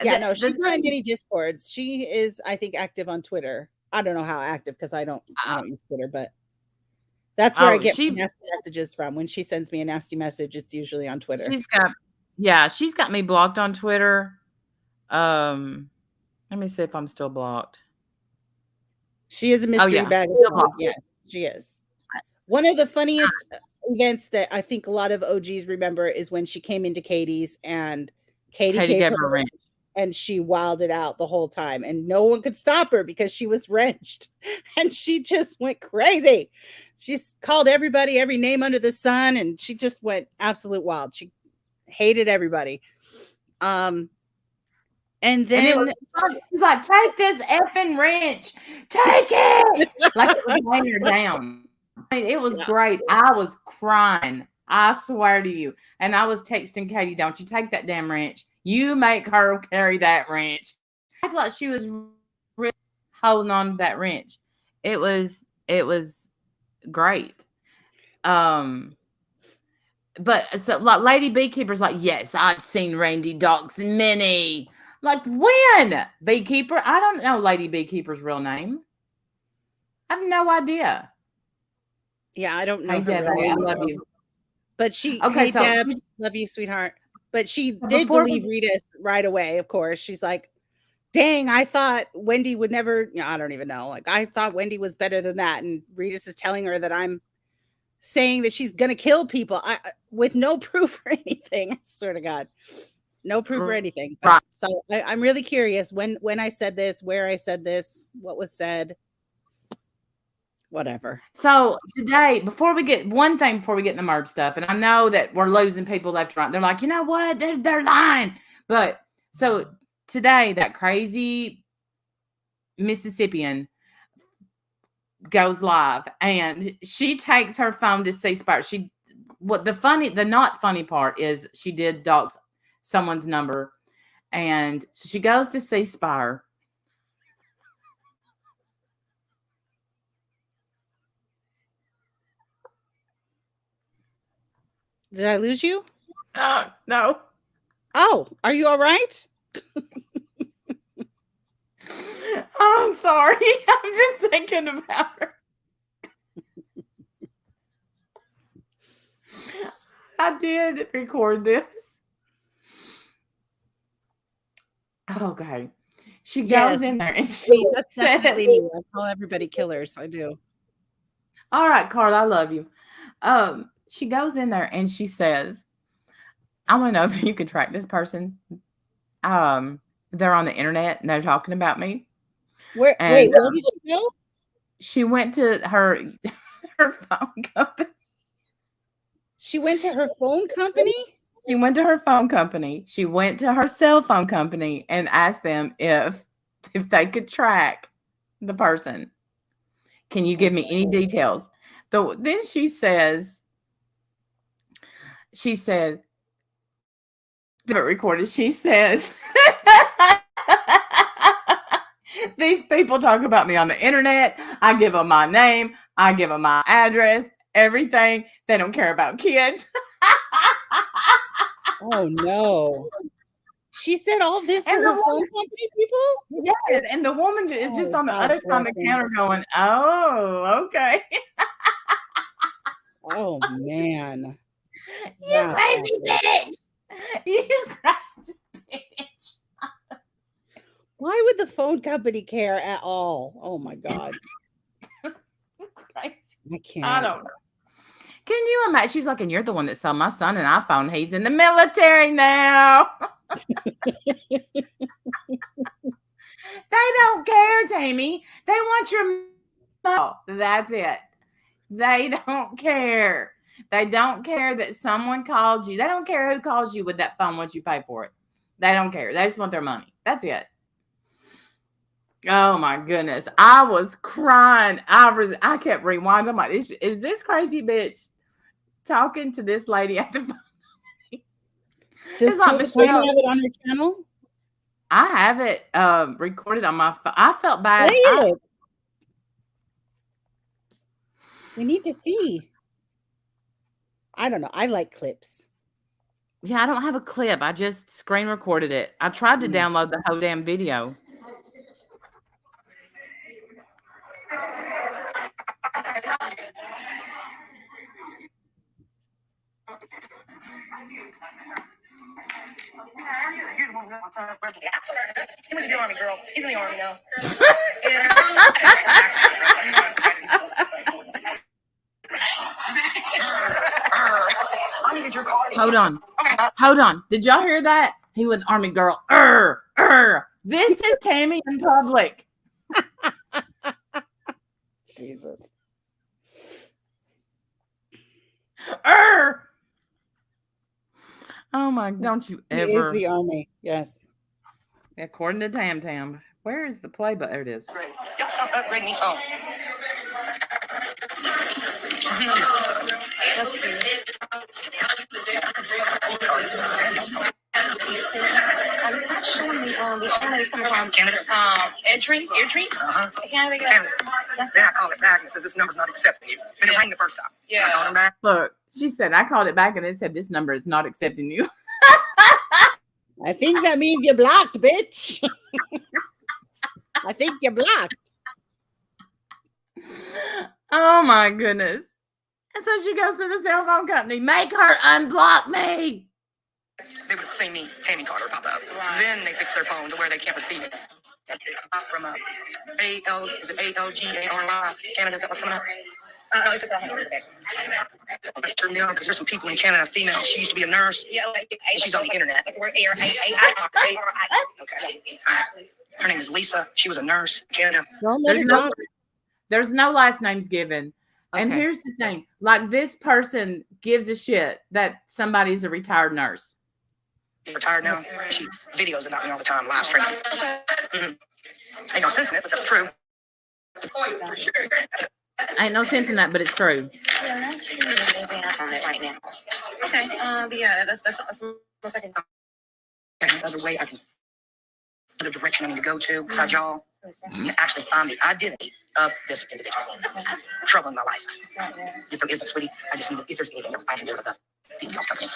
Yeah, no, she's not in any Discords. She is, I think, active on Twitter. I don't know how active because I don't use Twitter, but that's where I get nasty messages from. When she sends me a nasty message, it's usually on Twitter. She's got me blocked on Twitter. Let me see if I'm still blocked. She is a mystery bag. Yes, she is. One of the funniest events that I think a lot of OGs remember is when she came into Katie's, and Katie gave her a wrench, and she wilded out the whole time, and no one could stop her because she was wrenched, and she just went crazy. She called everybody every name under the sun, and she just went absolute wild. She hated everybody. And then she's like, take this effing wrench. Take it. Like it was laying her down. I mean, it was great. I was crying. I swear to you. And I was texting Katie, don't you take that damn wrench. You make her carry that wrench. I thought she was really holding on to that wrench. It was great. But so like Lady Beekeeper's like, yes, I've seen Randy Doc's mini. Like, when? Beekeeper? I don't know Lady Beekeeper's real name. I have no idea. Yeah, I don't know. Hey, Deb, I love you. But hey, Deb, love you, sweetheart. But she did believe Rita right away, of course. She's like, dang, I thought Wendy would never, I don't even know. Like, I thought Wendy was better than that. And Rita's is telling her that I'm saying that she's going to kill people with no proof or anything. I swear to God. No proof or anything. But, so I'm really curious when I said this, where I said this, what was said. Whatever. So today, before we get in the Merb stuff, and I know that we're losing people left and right. They're like, you know what? They're lying. But so today, that crazy Mississippian goes live, and she takes her phone to C Spire. The not funny part is she did dox someone's number, and so she goes to C Spire. Did I lose you? No. Oh, are you all right? I'm sorry. I'm just thinking about her. I did record this. Okay. She goes in there and that's definitely me. I call everybody killers. I do. All right, Carla, I love you. She goes in there and she says, I want to know if you could track this person. They're on the internet and they're talking about me. Wait, where did she go? She went to her phone company. She went to her phone company? She went to her phone company. She went to her cell phone company and asked them if they could track the person. Can you give me any details? Then she said, recorded, she says, these people talk about me on the internet. I give them my name. I give them my address, everything. They don't care about kids. Oh, no. She said all this to her phone company people? Yes, and the woman is just on the other side of the counter going, oh, okay. Oh, man. You crazy bitch. You crazy bitch. phone company care at all? Oh my God. I can't. I don't know. Can you imagine? She's like, and you're the one that sold my son an iPhone. He's in the military now. They don't care, Tammy. They want your money. That's it. They don't care. They don't care that someone called you. They don't care who calls you with that phone once you pay for it. They don't care. They just want their money. That's it. Oh my goodness. I was crying. I kept rewinding. I'm like, is this crazy bitch talking to this lady at the phone? Does Michelle have it on her channel? I have it recorded on my phone. I felt bad. We need to see. I don't know. I like clips. Yeah, I don't have a clip. I just screen recorded it. I tried to download the whole damn video. He went to the Army, girl. He's in the Army now. I needed your card. Hold on. Hold on. Did y'all hear that? He was an Army girl. This is Tammy in public. Jesus. Oh my, don't you ever. He is the Army, yes. According to Tam Tam. Where is the play button? There it is. Great. Y'all stop upgrading these phones. It's not showing me this channel is coming from Canada. Entry? Canada. Then I called it back and it says this number's not accepting you. And it rang the first time. Yeah. I called him back. Look, she said, I called it back and it said this number is not accepting you. I think that means you're blocked, bitch. I think you're blocked. Oh my goodness. And so she goes to the cell phone company. Make her unblock me. They would see me, Tammy Carter, pop up. Right. Then they fix their phone to where they can't receive it. From ALGARY, Canada, is that what's coming up? No, it says I have it. Because there's some people in Canada, female. She used to be a nurse. Yeah, she's on the internet. Okay. Her name is Lisa. She was a nurse in Canada. There's no last names given. Okay. And here's the thing. Like, this person gives a shit that somebody's a retired nurse. Retired now. She videos about me all the time, live streaming. Ain't no sense in it, but that's true. For sure. Ain't no sense in that, but it's true. Yeah, I'm not seeing anything else on it right now. Okay. But yeah, that's the second. Another way I can, other direction I need to go to besides y'all, and actually find the identity of this individual. Trouble in my life. If there isn't, sweetie, I just need to, if there's anything else I can do with the details company.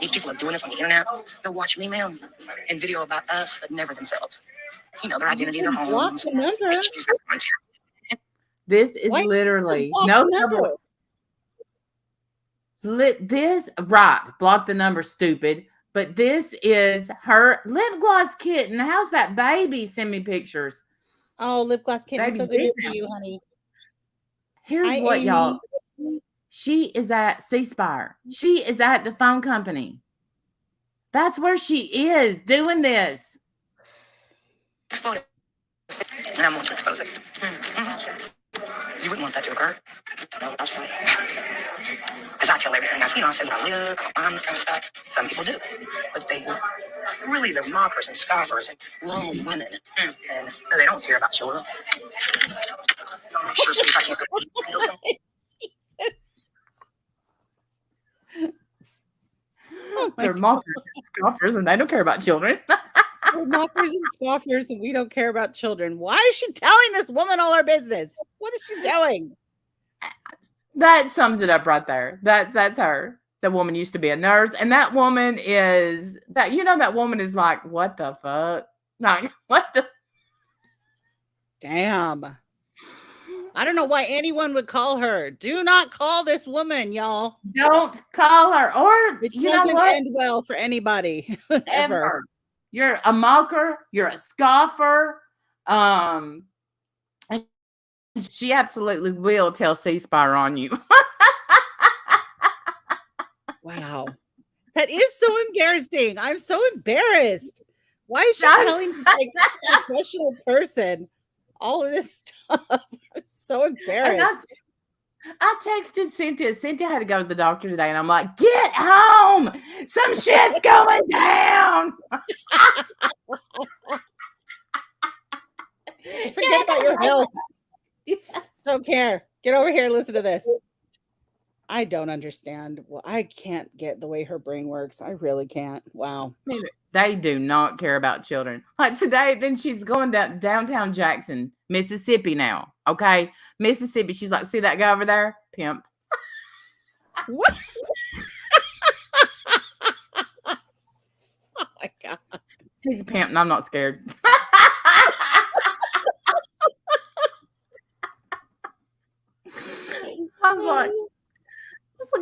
These people are doing this on the internet. They'll watch me, ma'am, and video about us, but never themselves. You know, their identity, their homes. This is literally no trouble. This right, block the number, stupid. But this is her lip gloss kitten. How's that baby? Send me pictures. Oh, lip gloss kitten. So good to see you, honey. Here's what, y'all. She is at C-Spire. She is at the phone company. That's where she is doing this. Explode it. And I'm going to expose it. You wouldn't want that to occur. Because I tell everything. I say where I live, I'm the kind of stuff. Some people do. But they're mockers and scoffers and lonely women. And they don't care about children. I'm sure if I can't go somewhere. They're mockers and scoffers, and they don't care about children. We're mockers and scoffers, and we don't care about children. Why is she telling this woman all her business? What is she doing? That sums it up right there. That's her. The woman used to be a nurse, and that woman is that. You know, that woman is like, what the fuck? Like, what the? Damn. I don't know why anyone would call her. Do not call this woman, y'all. Don't call her. Or it doesn't end well for anybody. Ever. You're a mocker. You're a scoffer. Um, and she absolutely will tell C-Spire on you. Wow. That is so embarrassing. I'm so embarrassed. Why is she telling this like professional person all of this stuff? I'm so embarrassed. I texted Cynthia. Cynthia had to go to the doctor today, and I'm like, "Get home! Some shit's going down." Forget about your health. Don't care. Get over here. Listen to this. I don't understand. Well, I can't get the way her brain works. I really can't. Wow. They do not care about children. Like today, then she's going downtown Jackson, Mississippi now. Okay, Mississippi. She's like, "See that guy over there? Pimp." What? Oh my God. He's a pimp, and I'm not scared. I was like,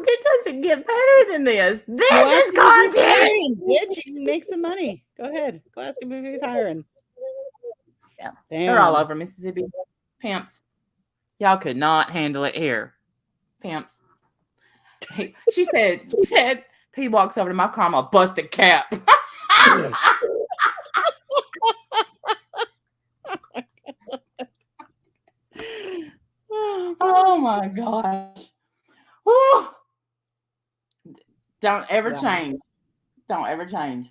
it doesn't get better than this. This is content. Bitch, you can make some money. Go ahead. Go ask him if he's hiring. Yeah, they're all over Mississippi. Pimps. Y'all could not handle it here. Pimps. She said, he walks over to my car, I'm gonna bust a cap. Oh my gosh. Woo. Don't ever change. Don't ever change.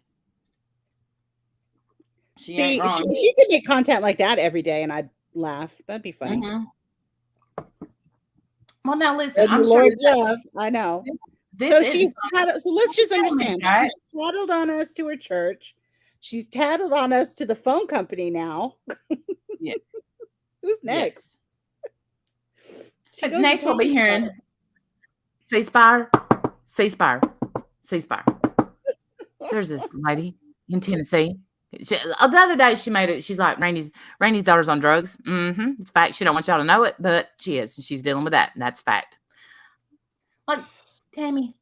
She ain't wrong. She could make content like that every day and I'd laugh. That'd be funny. Mm-hmm. Well, now listen. I'm Lord's love. I know. So let's just understand. Right? She's tattled on us to her church. She's tattled on us to the phone company now. Yeah. Who's next? Yes. Next we'll be hearing C-Spire. There's this lady in Tennessee. The other day she made it. She's like, Rainey's daughter's on drugs. Mm-hmm. It's fact. She don't want y'all to know it, but she is. She's dealing with that. And that's fact. Like, Tammy.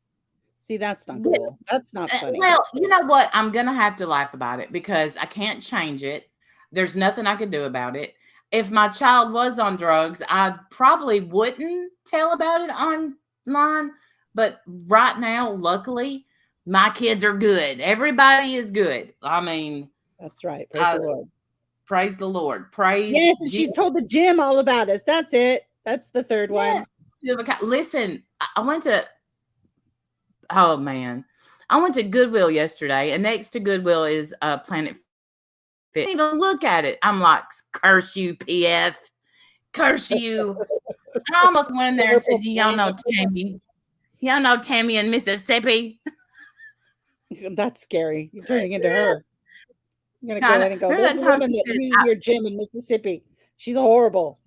See, that's not cool. That's not funny. Well, you know what? I'm going to have to laugh about it because I can't change it. There's nothing I can do about it. If my child was on drugs, I probably wouldn't tell about it online. But right now, luckily, my kids are good. Everybody is good. I mean, that's right. Praise the Lord. Praise the Lord. Praise. Yes, and she's told the gym all about us. That's it. That's the third one. Listen, I went to. Oh man, I went to Goodwill yesterday, and next to Goodwill is Planet Fit. I didn't even look at it. I'm like, curse you, PF, curse you. I almost went in there and said, "Do y'all know Tammy? Y'all know Tammy in Mississippi?" That's scary. You're turning into her. You're gonna go in and go. There's a woman that uses your gym in Mississippi. She's horrible.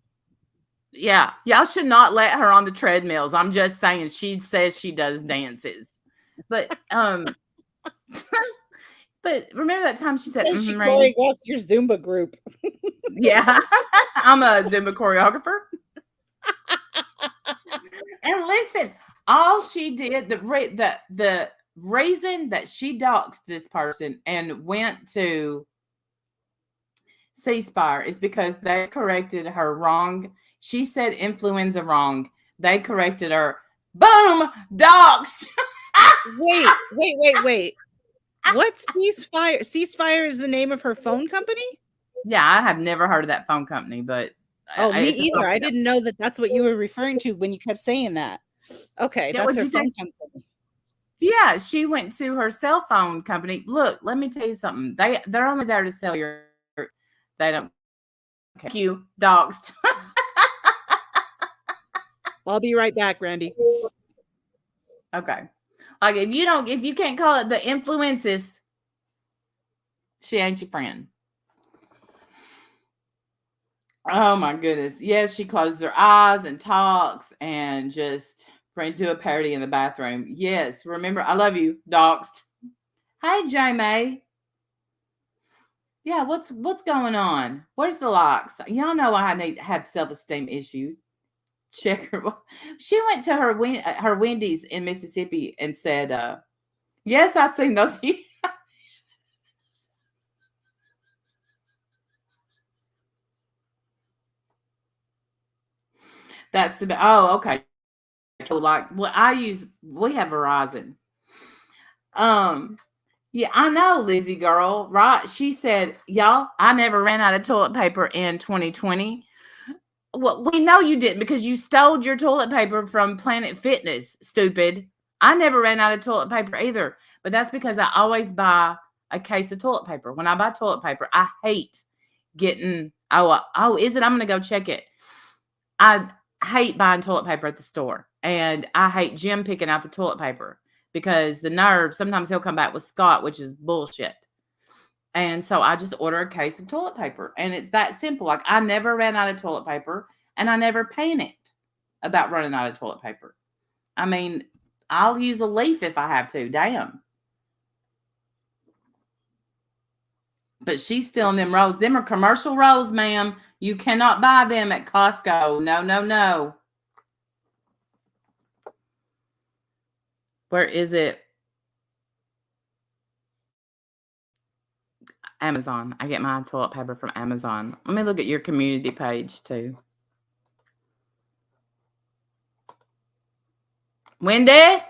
Yeah, y'all should not let her on the treadmills. I'm just saying. She says she does dances, but but remember that time she said, she choreographs your Zumba group. Yeah, I'm a Zumba choreographer. And listen, all she did, the reason that she doxed this person and went to C-Spire is because they corrected her wrong. She said influenza wrong. They corrected her. Boom! Doxed! Wait. What's Ceasefire? Ceasefire is the name of her phone company? Yeah, I have never heard of that phone company, but me either. I didn't know that that's what you were referring to when you kept saying that. Okay, yeah, that's her phone company. Yeah, she went to her cell phone company. Look, let me tell you something. They're only there to sell your. They don't. Thank you, doxed. I'll be right back, Randy. Okay. Like if you can't call it the influences, she ain't your friend. Oh my goodness. Yes, she closes her eyes and talks and just do a parody in the bathroom. Yes, remember, I love you, doxed. Hey, Jamie. Yeah, what's going on? Where's the locks? Y'all know I need to have self-esteem issue. Check her. She went to her Wendy's in Mississippi and said, yes, I seen those. That's the oh, okay. So like well, we have Verizon. Yeah, I know, Lizzie girl, right? She said, y'all, I never ran out of toilet paper in 2020. Well, we know you didn't because you stole your toilet paper from Planet Fitness, stupid. I never ran out of toilet paper either, but that's because I always buy a case of toilet paper. When I buy toilet paper, I hate getting, is it? I'm going to go check it. I hate buying toilet paper at the store, and I hate Jim picking out the toilet paper because the nerve, sometimes he'll come back with Scott, which is bullshit. And so I just order a case of toilet paper, and it's that simple. Like I never ran out of toilet paper, and I never panicked about running out of toilet paper. I mean, I'll use a leaf if I have to. Damn. But she's still in them rolls. Them are commercial rolls, ma'am. You cannot buy them at Costco. No, no, no. Where is it? Amazon. I get my toilet paper from Amazon. Let me look at your community page too. Wendy?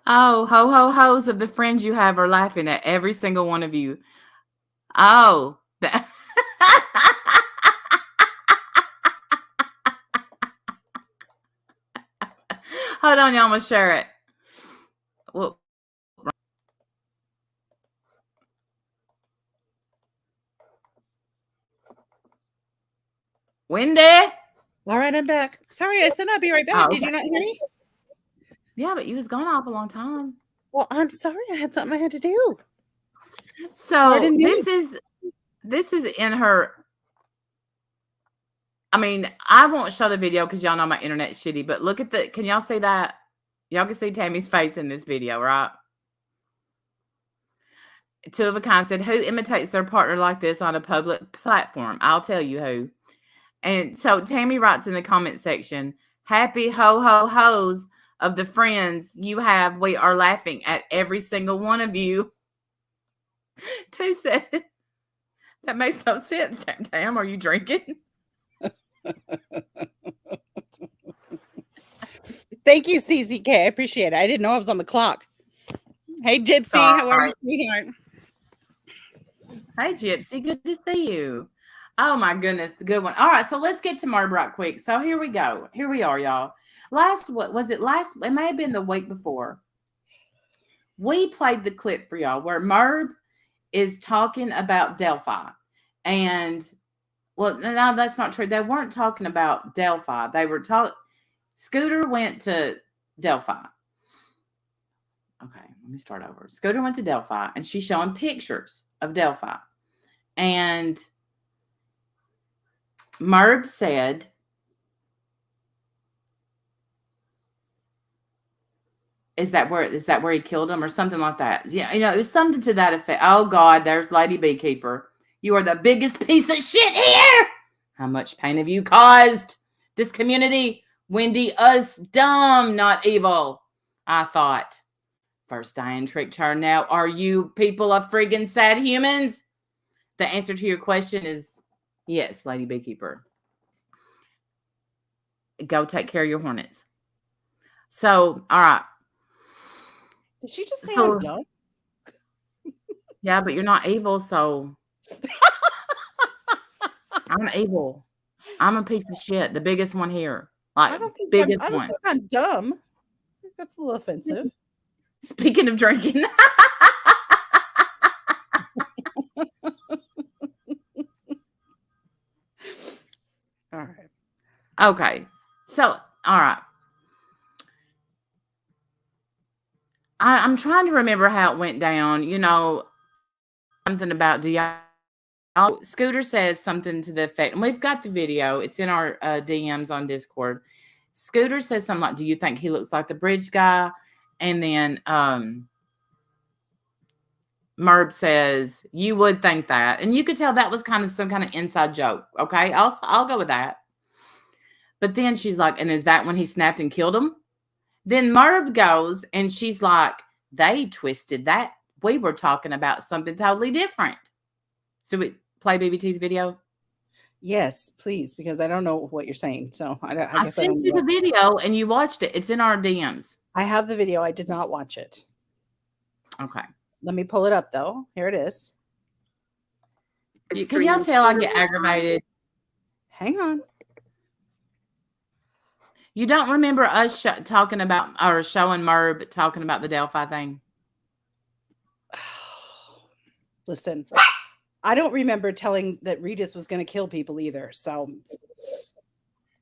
Oh, ho, ho, ho's of the friends you have are laughing at every single one of you. Oh. Hold on, y'all. I'm going to share it. Well, Wendy? All right, I'm back. Sorry, I said I'll be right back. Oh, okay. Did you not hear me? Yeah, but you was gone off a long time. Well, I'm sorry. I had something I had to do. So this is in her. I mean, I won't show the video because y'all know my internet's shitty, but look at can y'all see that? Y'all can see Tammy's face in this video, right? Two of a kind said, who imitates their partner like this on a public platform? I'll tell you who. And so Tammy writes in the comment section, happy ho ho ho's of the friends you have. We are laughing at every single one of you. Two said, that makes no sense. Tam, are you drinking? Thank you, CCK. I appreciate it. I didn't know I was on the clock. Hey, Gypsy. How are you, sweetheart? Hey, Gypsy. Good to see you. Oh, my goodness. The good one. All right. So let's get to Merb right quick. So here we go. Here we are, y'all. It may have been the week before. We played the clip for y'all where Merb is talking about Delphi. And, well, no, that's not true. They weren't talking about Delphi. They were Scooter went to Delphi. Okay, let me start over. Scooter went to Delphi, and she's showing pictures of Delphi. And Merb said, is that where he killed him or something like that? Yeah, it was something to that effect. Oh God, there's Lady Beekeeper. You are the biggest piece of shit here. How much pain have you caused this community? Wendy, us dumb, not evil. I thought. First Diane tricked her. Now, are you people of friggin' sad humans? The answer to your question is yes, Lady Beekeeper. Go take care of your hornets. So, all right. Did she just say I'm dumb? Yeah, but you're not evil, so I'm evil. I'm a piece of shit. The biggest one here. Like, I don't think I'm dumb. That's a little offensive. Speaking of drinking. All right. Okay. So, all right. I'm trying to remember how it went down. Something about Scooter says something to the effect, and we've got the video. It's in our DMs on Discord. Scooter says something like, do you think he looks like the bridge guy? And then Merb says, you would think that. And you could tell that was kind of some kind of inside joke. Okay, I'll go with that. But then she's like, and is that when he snapped and killed him? Then Merb goes and she's like, they twisted that. We were talking about something totally different. So we play BBT's video? Yes, please, because I don't know what you're saying. So I guess sent you the video and you watched it. It's in our DMs. I have the video. I did not watch it. Okay. Let me pull it up, though. Here it is. Can y'all tell I get aggravated? Hang on. You don't remember us talking about or showing Merb talking about the Delphi thing? Listen, I don't remember telling that Regis was going to kill people either. So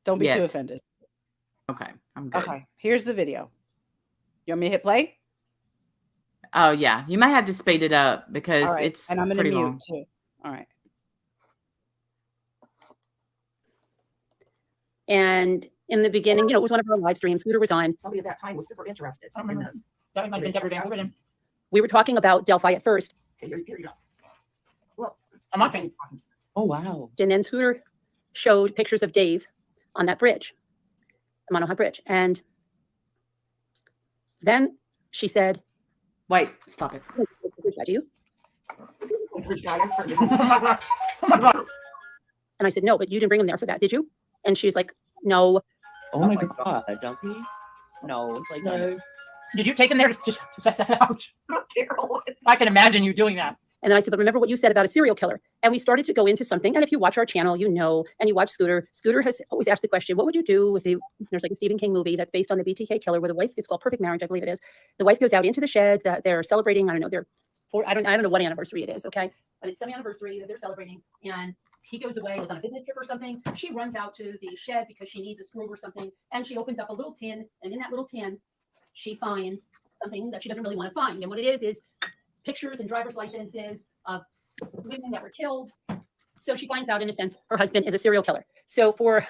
don't be too offended. Okay. I'm good. Okay. Here's the video. You want me to hit play? Oh, yeah. You might have to speed it up because it's and I'm going to mute long. too. All right. And in the beginning, it was one of our live streams. Scooter was on. Somebody at that time was super interested in this. That might have been Deborah Van. We were talking about Delphi at first. Okay, here you go. Well, I'm not saying. Oh, wow. And then Scooter showed pictures of Dave on that bridge, the Monohunt Bridge. And then she said, wait, stop it. Do you? Oh And I said, no, but you didn't bring him there for that, did you? And she was like, no. Oh my God, Delphi? No, it's like no. Did you take him there to test that out? I can imagine you doing that. And then I said, but remember what you said about a serial killer. And we started to go into something. And if you watch our channel, and you watch Scooter has always asked the question, what would you do if there's like a Stephen King movie that's based on the BTK killer where the wife, it's called Perfect Marriage, I believe it is. The wife goes out into the shed that they're celebrating. I don't know what anniversary it is. Okay. But it's semi-anniversary that they're celebrating. And he goes away, like on a business trip or something. She runs out to the shed because she needs a screw or something. And she opens up a little tin. And in that little tin, she finds something that she doesn't really want to find. And what it is pictures and driver's licenses of women that were killed. So she finds out, in a sense, her husband is a serial killer. So for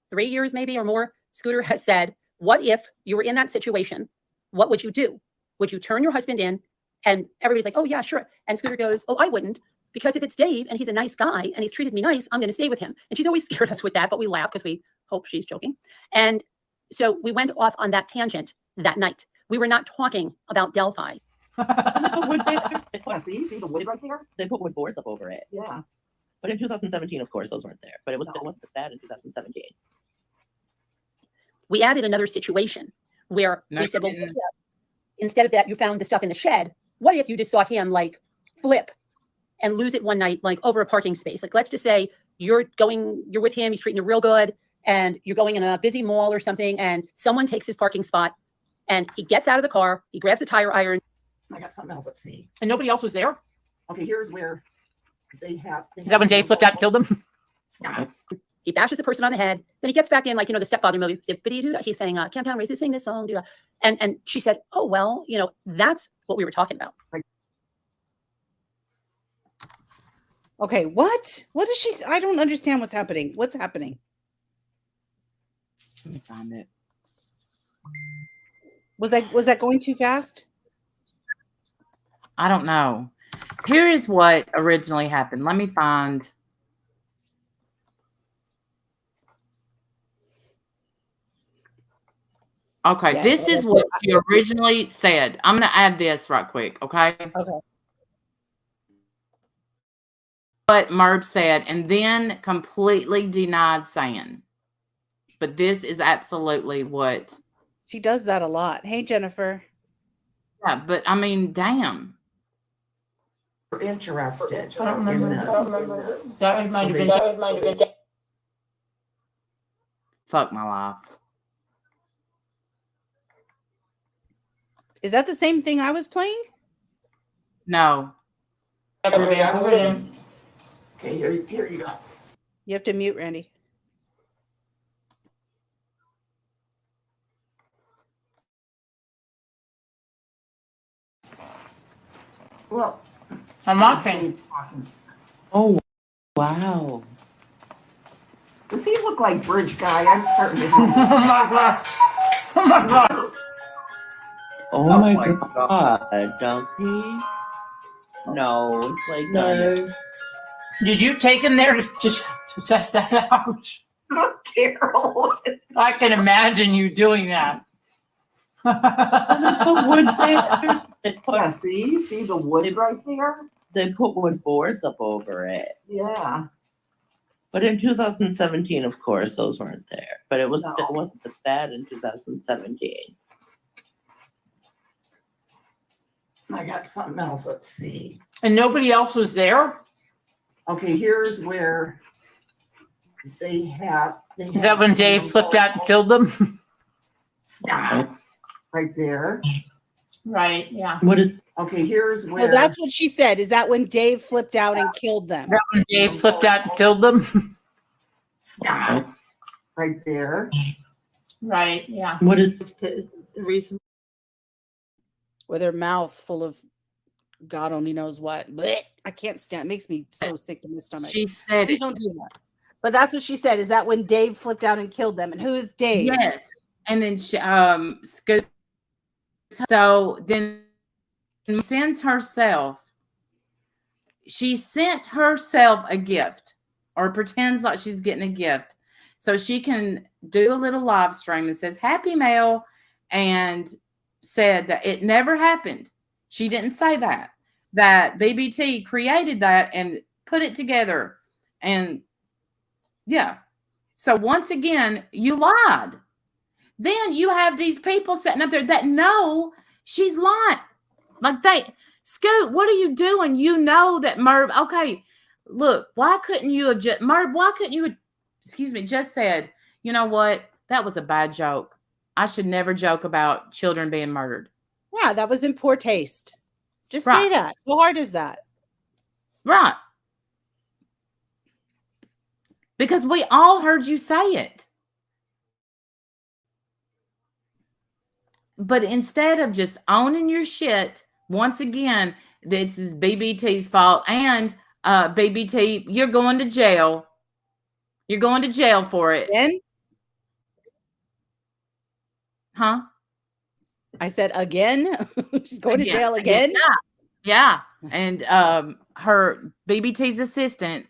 3 years, maybe or more, Scooter has said, what if you were in that situation? What would you do? Would you turn your husband in? And everybody's like, oh, yeah, sure. And Scooter goes, oh, I wouldn't. Because if it's Dave and he's a nice guy and he's treated me nice, I'm going to stay with him. And she's always scared us with that, but we laugh because we hope she's joking. And so we went off on that tangent that night. We were not talking about Delphi. See the wood right there? They put wood boards up over it. Yeah. But in 2017, of course, those weren't there. But it wasn't bad in 2017. We added another situation where we said, well, instead of that, you found the stuff in the shed. What if you just saw him like flip and lose it one night, like over a parking space? Like, let's just say you're with him, he's treating you real good, and you're going in a busy mall or something, and someone takes his parking spot, and he gets out of the car, he grabs a tire iron. I got something else. Let's see. And nobody else was there? Okay, here's where they have. Is that when Dave flipped out and killed him? Stop. He bashes the person on the head. Then he gets back in, like, the stepfather movie. He's saying, calm down, Race, sing this song. And she said, oh, well, that's what we were talking about. Okay, what? What is she? I don't understand what's happening. What's happening? Let me find it. Was that going too fast? I don't know. Here is what originally happened. Let me find. Okay, Yes, this is what she originally said. I'm going to add this right quick, okay? Okay. What Merb said, and then completely denied saying. But this is absolutely what. She does that a lot. Hey, Jennifer. Yeah, but I mean, damn. We're interested. I don't remember this. That might have been. Fuck my life. Is that the same thing I was playing? No. Okay, here you go. You have to mute Randy. Well, I'm not saying. Oh, wow. Does he look like Bridge Guy? I'm starting to. Oh my God. Oh my God, Delphi? No, it's like no. Did you take him there to test that out? Carol. I can imagine you doing that. Put wood there. Yeah, see the wood right there? They put wood boards up over it. Yeah. But in 2017, of course, those weren't there. But it No. wasn't as bad in 2017. I got something else. Let's see. And nobody else was there? Okay, here's where they have. Is that when Dave flipped out and killed them? Stop. Right there. Right, yeah. What did Okay, here's where. Well, that's what she said. Is that when Dave flipped out and killed them? Is that when Dave flipped out and killed them? Stop. Right there. Right, yeah. what did The reason With her mouth full of God only knows what. Blech. I can't stand. It makes me so sick in the stomach. she said, Please don't do that. But that's what she said. Is that when Dave flipped out and killed them? And who is Dave? yes, and then she Scoot. So then sends herself. She sent herself a gift, or pretends like she's getting a gift, so she can do a little live stream that says "Happy Mail," and said that it never happened. She didn't say that. That BBT created that and put it together, and yeah. So once again, you lied. Then you have these people sitting up there that know she's lying. Like Scoot, what are you doing? You know that Merb, okay, look, why couldn't you have just, Merb, why couldn't you have, just said, you know what? That was a bad joke. I should never joke about children being murdered. Yeah, that was in poor taste. Just Right. say that. How hard is that? Right. Because we all heard you say it. But instead of just owning your shit, once again, this is BBT's fault. And BBT, you're going to jail. You're going to jail for it. Again? Huh? I said again? She's going to jail again? Yeah. And her BBT's assistant,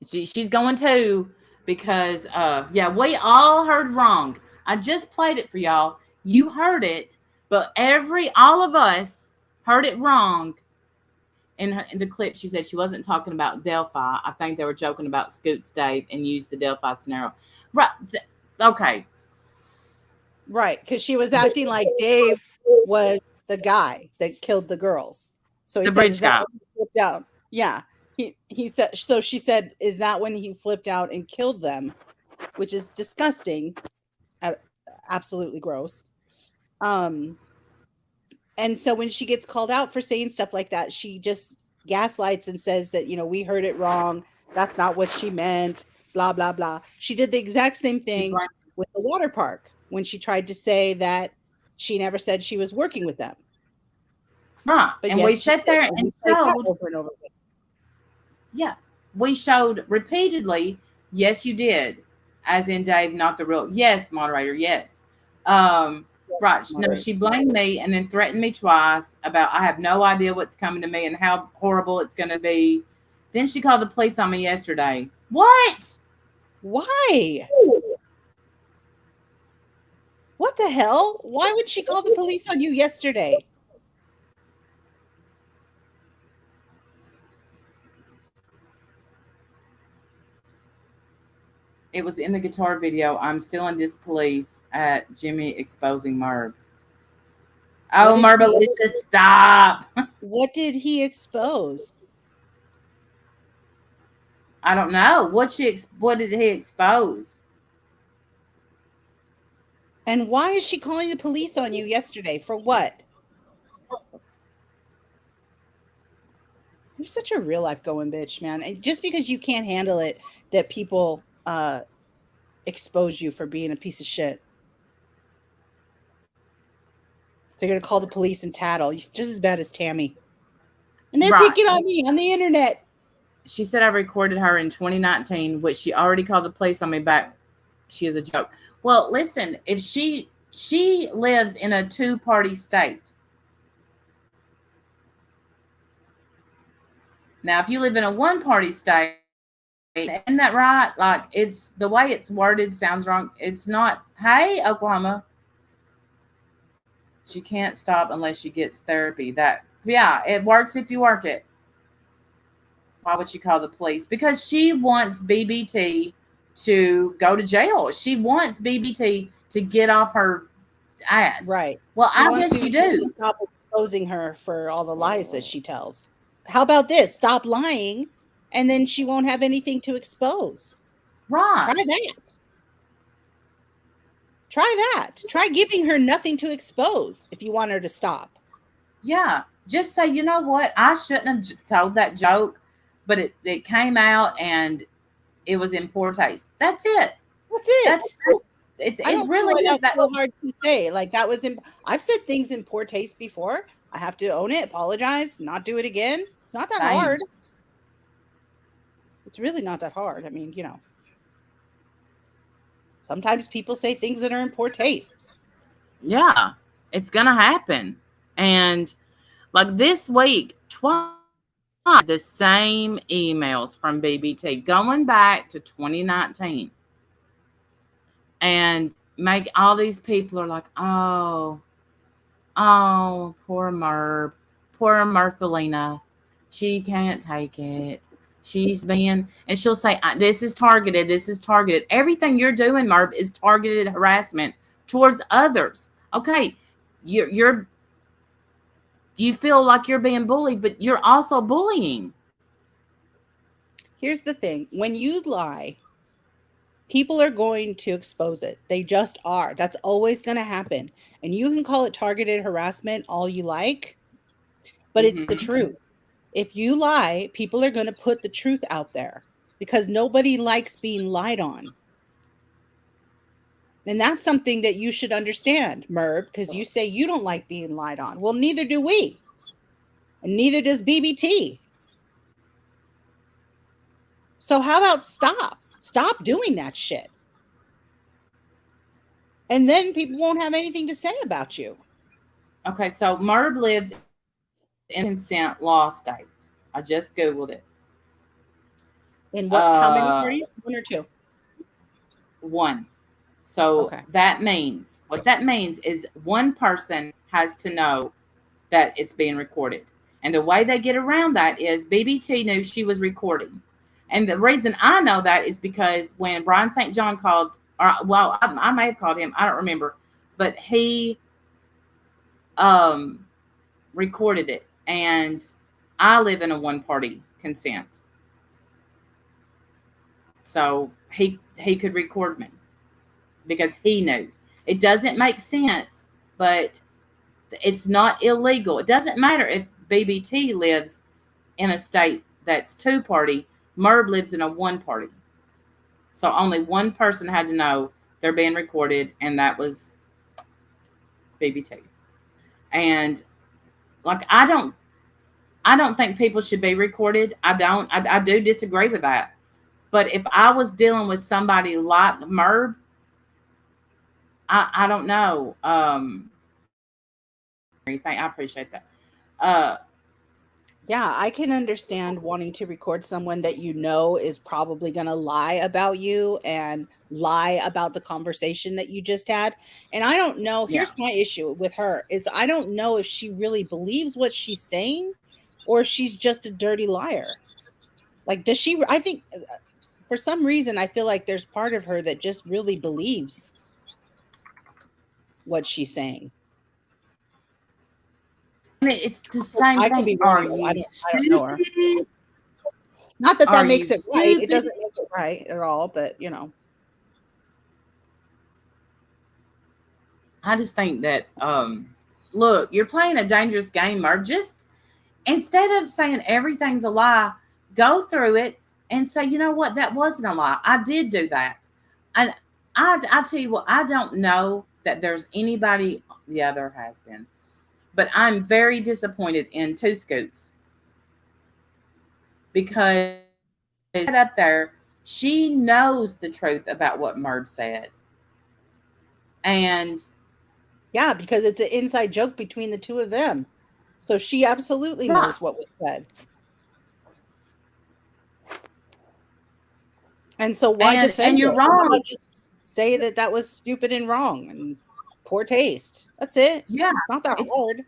she's going too, because yeah, we all heard wrong. I just played it for y'all. You heard it, but all of us heard it wrong. In the clip, she said she wasn't talking about Delphi. I think they were joking about Scoot's Dave and used the Delphi scenario. Right. Okay. Right, because she was acting like Dave was the guy that killed the girls. So he The said, bridge "Is that guy." when he flipped out?" Yeah. He said, so she said, "Is that when he flipped out and killed them?" Which is disgusting. Absolutely gross. And so when she gets called out for saying stuff like that, she just gaslights and says that, we heard it wrong. That's not what she meant. Blah, blah, blah. She did the exact same thing with the water park when she tried to say that she never said she was working with them. Right. But and yes, we she sat did, there and and we played that showed, over and over again. yeah, we showed repeatedly, yes, you did. As in Dave, not the real, yes, moderator, yes. Right. No, she blamed me and then threatened me twice about I have no idea what's coming to me and how horrible it's going to be. Then she called the police on me yesterday. What? Why? What the hell? Why would she call the police on you yesterday? It was in the guitar video. I'm still in disbelief at Jimmy exposing Merb. Oh, Merbalicious, stop. What did he expose? I don't know. What did he expose? And why is she calling the police on you yesterday? For what? You're such a real life going bitch, man. And just because you can't handle it, that people expose you for being a piece of shit. So you're going to call the police and tattle. You're just as bad as Tammy. And they're picking on me on the internet. She said I recorded her in 2019, which she already called the police on me back. She is a joke. Well, listen, if she lives in a two-party state. Now, if you live in a one-party state, Isn't that right? Like, it's the way it's worded sounds wrong. It's not, hey, Oklahoma, she can't stop unless she gets therapy. That, yeah, it works if you work it. Why would she call the police? Because she wants BBT to go to jail. She wants BBT to get off her ass. Right. Well, She I wants guess you people do. to stop exposing her for all the lies that she tells. How about this? Stop lying, and then she won't have anything to expose. Right. Try that. Try that. Try giving her nothing to expose if you want her to stop. Yeah. Just say, you know what? I shouldn't have told that joke, but it came out and it was in poor taste. That's it. That's it. It I don't really feel is that's that so hard to say. Like, that was I've said things in poor taste before. I have to own it, apologize, not do it again. It's not that Same. hard. It's really not that hard. I mean, sometimes people say things that are in poor taste. Yeah, it's gonna happen. And like this week, twice the same emails from BBT going back to 2019. And make all these people are like, oh, poor Merb, poor Mirthelina. She can't take it. She's being, and she'll say, this is targeted. This is targeted. Everything you're doing, Merb, is targeted harassment towards others. Okay, you feel like you're being bullied, but you're also bullying. Here's the thing. When you lie, people are going to expose it. They just are. That's always going to happen. And you can call it targeted harassment all you like, but it's the truth. If you lie, people are going to put the truth out there because nobody likes being lied on. And that's something that you should understand, Merb, because you say you don't like being lied on. Well, neither do we. And neither does BBT. So how about stop? Stop doing that shit. And then people won't have anything to say about you. Okay, so Merb lives in consent law state. I just Googled it. In what? How many parties? One or two? One. So Okay. that means, what that means is one person has to know that it's being recorded. And the way they get around that is BBT knew she was recording. And the reason I know that is because when Brian St. John called, or well, I may have called him, I don't remember, but he recorded it. And I live in a one-party consent. So he could record me because he knew. It doesn't make sense, but it's not illegal. It doesn't matter if BBT lives in a state that's two-party. Merb lives in a one-party. So only one person had to know they're being recorded, and that was BBT. And like, I don't think people should be recorded. I do disagree with that. But if I was dealing with somebody like Merb, I don't know. I appreciate that. Yeah, I can understand wanting to record someone that you know is probably going to lie about you and lie about the conversation that you just had. And I don't know. Here's my issue with her is I don't know if she really believes what she's saying or if she's just a dirty liar. Like, does she? I think for some reason, I feel like there's part of her that just really believes what she's saying. It's the same I thing. could be wrong. I don't know her. Not that that makes it right. It doesn't make it right at all, but I just think that look, you're playing a dangerous game, Merb. Just instead of saying everything's a lie, go through it and say, you know what, that wasn't a lie. I did do that. And I tell you what, I don't know that there's anybody, yeah, there has been. But I'm very disappointed in Two Scoots because up there, she knows the truth about what Merb said. And yeah, because it's an inside joke between the two of them. So she absolutely knows what was said. And so why And defend you're it? Why wrong. not just say that that was stupid and wrong and poor taste? That's it. Yeah, It's not that it's hard.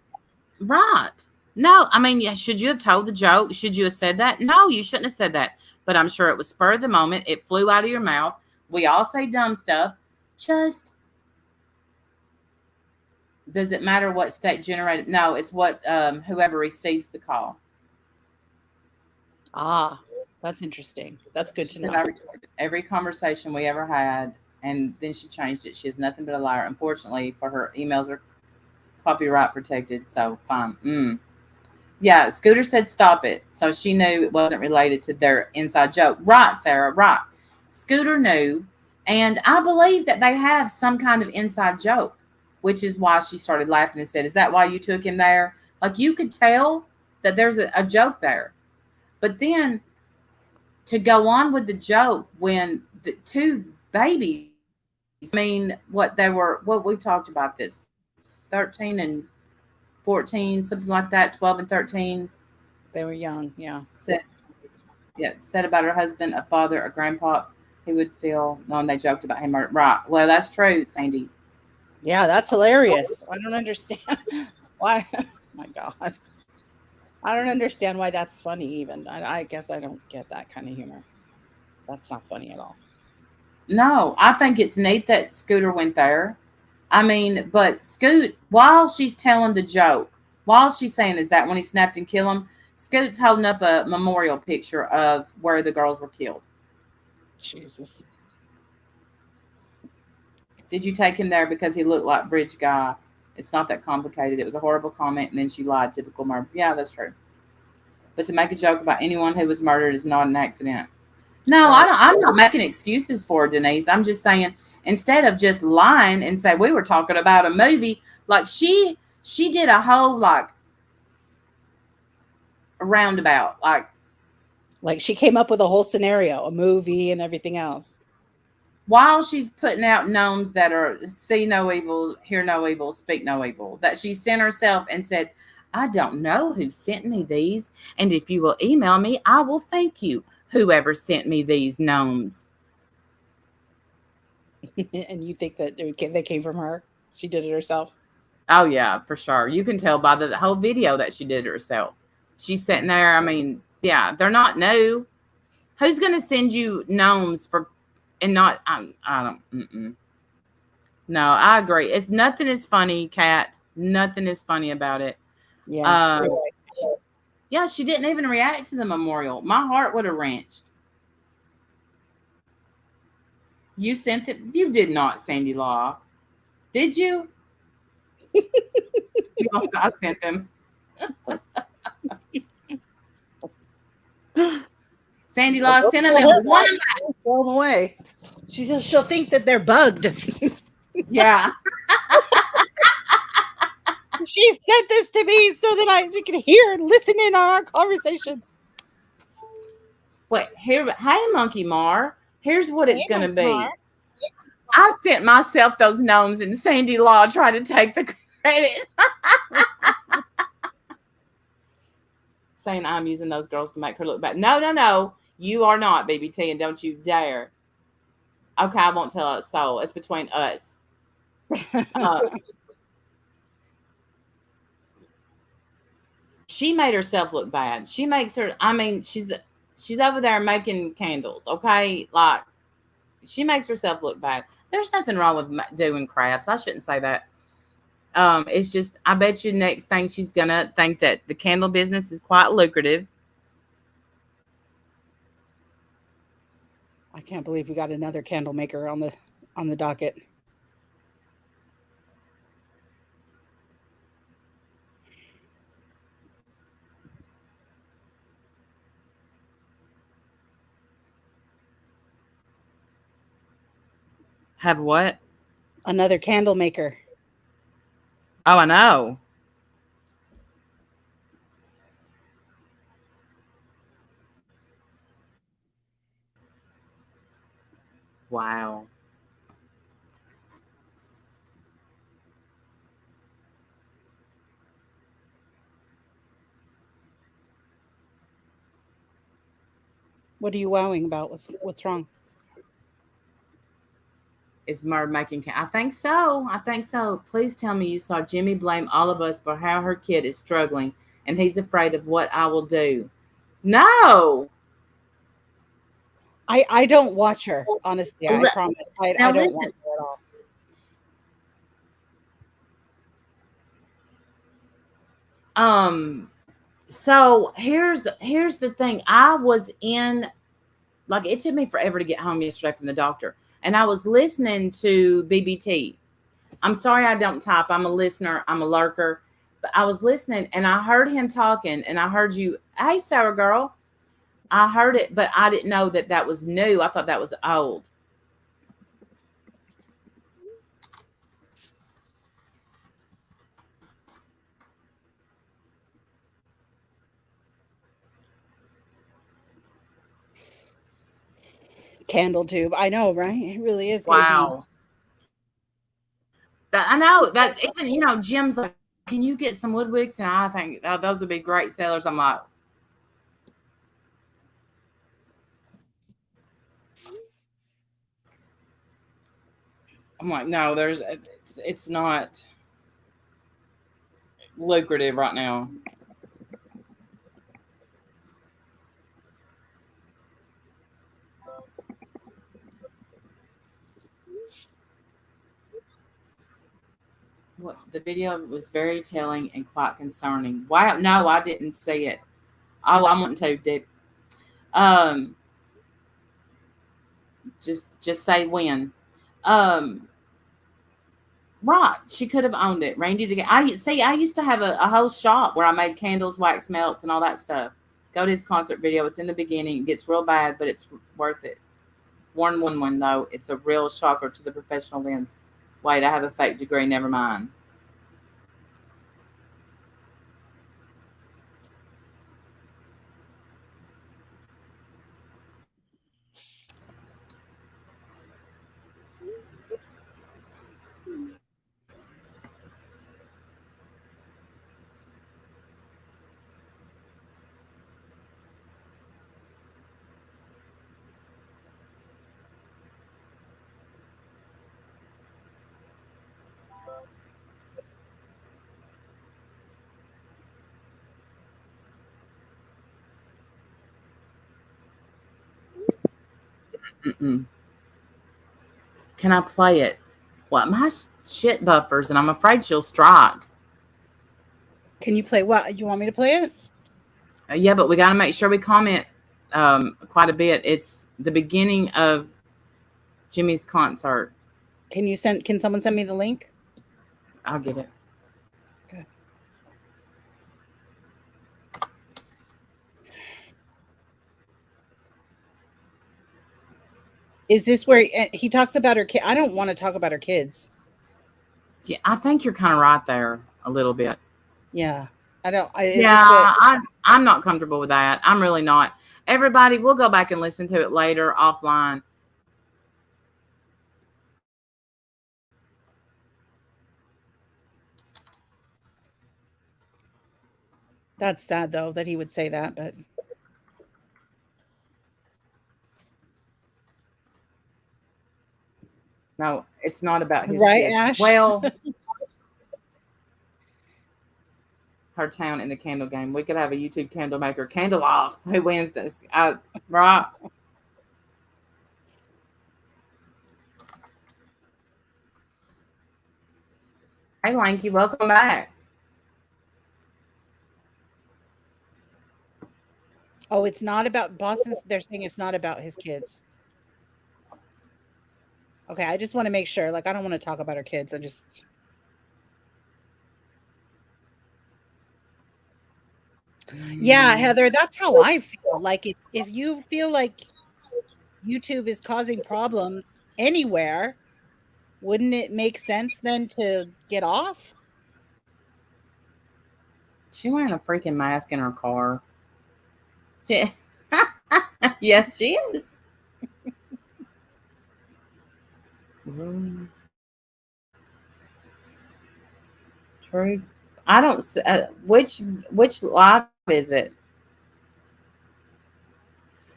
right. No, I mean, yeah, should you have told the joke? Should you have said that? No, you shouldn't have said that. But I'm sure it was spur of the moment. It flew out of your mouth. We all say dumb stuff. Just does it matter what state generated? No, it's what whoever receives the call. Ah, that's interesting. That's good She to said know. I recorded every conversation we ever had, and then she changed it. She is nothing but a liar. Unfortunately, for her emails are copyright protected, so fine. Yeah, Scooter said stop it, so she knew it wasn't related to their inside joke. Right, Sarah, right. Scooter knew, and I believe that they have some kind of inside joke, which is why she started laughing and said, is that why you took him there? Like, you could tell that there's a joke there. But then to go on with the joke when the two babies, I mean, what we talked about this, 13 and 14, something like that, 12 and 13. They were young, yeah. Said about her husband, a father, a grandpa, he would feel knowing they joked about him. Right. Well, that's true, Sandy. Yeah, that's hilarious. I don't understand why. Oh my God. I don't understand why that's funny even. I guess I don't get that kind of humor. That's not funny at all. No, I think it's neat that Scooter went there. I mean, but Scoot, while she's telling the joke, while she's saying, is that when he snapped and killed him? Scoot's holding up a memorial picture of where the girls were killed. Jesus. Did you take him there because he looked like Bridge Guy? It's not that complicated. It was a horrible comment, and then she lied. Typical murder. Yeah, that's true. But to make a joke about anyone who was murdered is not an accident. No, Right. I'm not making excuses for her, Denise. I'm just saying, instead of just lying and say we were talking about a movie, like she did a whole like roundabout, Like she came up with a whole scenario, a movie and everything else. while she's putting out gnomes that are see no evil, hear no evil, speak no evil, that she sent herself and said, I don't know who sent me these, and if you will email me, I will thank you, whoever sent me these gnomes. And you think that they came from her? She did it herself? Oh yeah, for sure. You can tell by the whole video that she did herself. She's sitting there. I mean, yeah, they're not new. Who's going to send you gnomes for and not? I don't. No, I agree. It's nothing is funny, Kat. Nothing is funny about it. Yeah. Yeah, she didn't even react to the memorial. My heart would have wrenched. You sent it. You did not, Sandy Law. Did you? I sent them. Sandy Law sent them and one of them. Throw them away. She'll think that they're bugged. Yeah. She sent this to me so that we can hear and listen in on our conversation. Wait, hey, Monkey Mar. Here's what it's going to be. I sent myself those gnomes, and Sandy Law tried to take the credit. Saying I'm using those girls to make her look bad. No. You are not, BBT, and don't you dare. Okay, I won't tell a soul. It's between us. She made herself look bad. She makes her. I mean, she's over there making candles. Okay, like she makes herself look bad. There's nothing wrong with doing crafts. I shouldn't say that. It's just I bet you next thing she's gonna think that the candle business is quite lucrative. I can't believe we got another candle maker on the docket. Have what? Another candle maker. Oh, I know. Wow. What are you wowing about? What's wrong? Is Merb making? I think so. I think so. Please tell me you saw Jimmy blame all of us for how her kid is struggling, and he's afraid of what I will do. No. I don't watch her, honestly. I Le- promise. I Now don't listen. watch her at all. So here's the thing. I was in, like, it took me forever to get home yesterday from the doctor, and I was listening to BBT. I'm sorry I don't type. I'm a listener. I'm a lurker. But I was listening, and I heard him talking, and I heard you, hey, Sarah girl. I heard it, but I didn't know that that was new. I thought that was old. Candle tube. I know, right? It really is. Wow. I know that even, Jim's like, can you get some wood wicks? And I think those would be great sellers. I'm like, no, it's not lucrative right now. What the video was very telling and quite concerning. Wow, no, I didn't see it. Oh, I want to, Dick. Just say when. Right, she could have owned it. Randy the guy. I used to have a whole shop where I made candles, wax melts, and all that stuff. Go to his concert video. It's in the beginning. It gets real bad, but it's worth it. 111 though. It's a real shocker to the professional lens. Wait, I have a fake degree. Never mind. Mm-mm. Can I play it? Well, my shit buffers, and I'm afraid she'll strike. Can you play what? You want me to play it? Yeah, but we got to make sure we comment quite a bit. It's the beginning of Jimmy's concert. Can someone send me the link? I'll get it. Okay. Is this where he talks about her kid? I don't want to talk about her kids. Yeah, I think you're kind of right there a little bit. Yeah. I'm not comfortable with that. I'm really not. Everybody, we'll go back and listen to it later offline. That's sad though that he would say that, but no, it's not about his right, kids. Ash? Well, her town in the candle game. We could have a YouTube candle maker. Candle off. Who wins this? Right. Hey, Lanky, welcome back. Oh, it's not about Boston. They're saying it's not about his kids. Okay, I just want to make sure. Like, I don't want to talk about her kids. Yeah, Heather, that's how I feel. Like, if you feel like YouTube is causing problems anywhere, wouldn't it make sense then to get off? She wearing a freaking mask in her car. Yes, she is. True. I don't. Which live is it?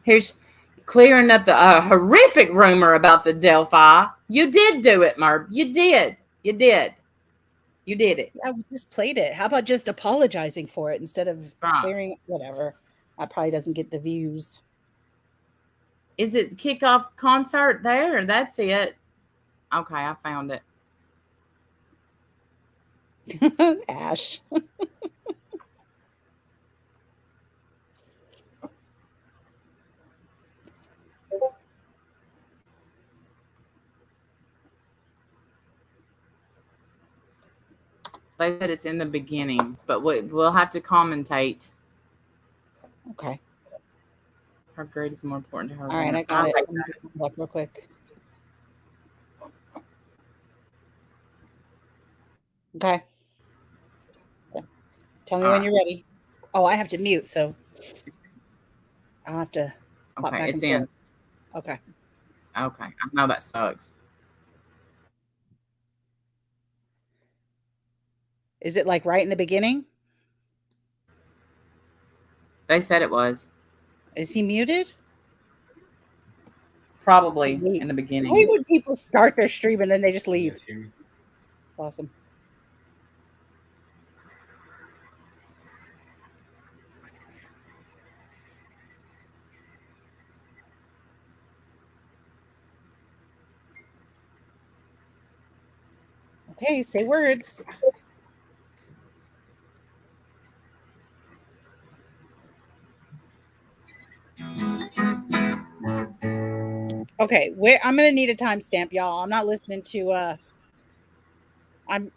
Here's clearing up the horrific rumor about the Delphi. You did do it, Merb. You did. You did. You did it. I just played it. How about just apologizing for it instead of Right. clearing whatever? That probably doesn't get the views. Is it the kickoff concert there? That's it. Okay, I found it. Ash. They said it's in the beginning, but we'll have to commentate. Okay. Her grade is more important to her. All right, I got it. I'm gonna look it up real quick. Okay. Tell me when you're ready. Oh, I have to mute, so I'll have to pop Okay, back it's and in. forth. Okay. Okay, I know that sucks. Is it like right in the beginning? They said it was. Is he muted? Probably in the beginning. Why would people start their stream and then they just leave? Yes, Awesome. Okay, say words. Okay, I'm gonna need a timestamp, y'all. I'm not listening to I'm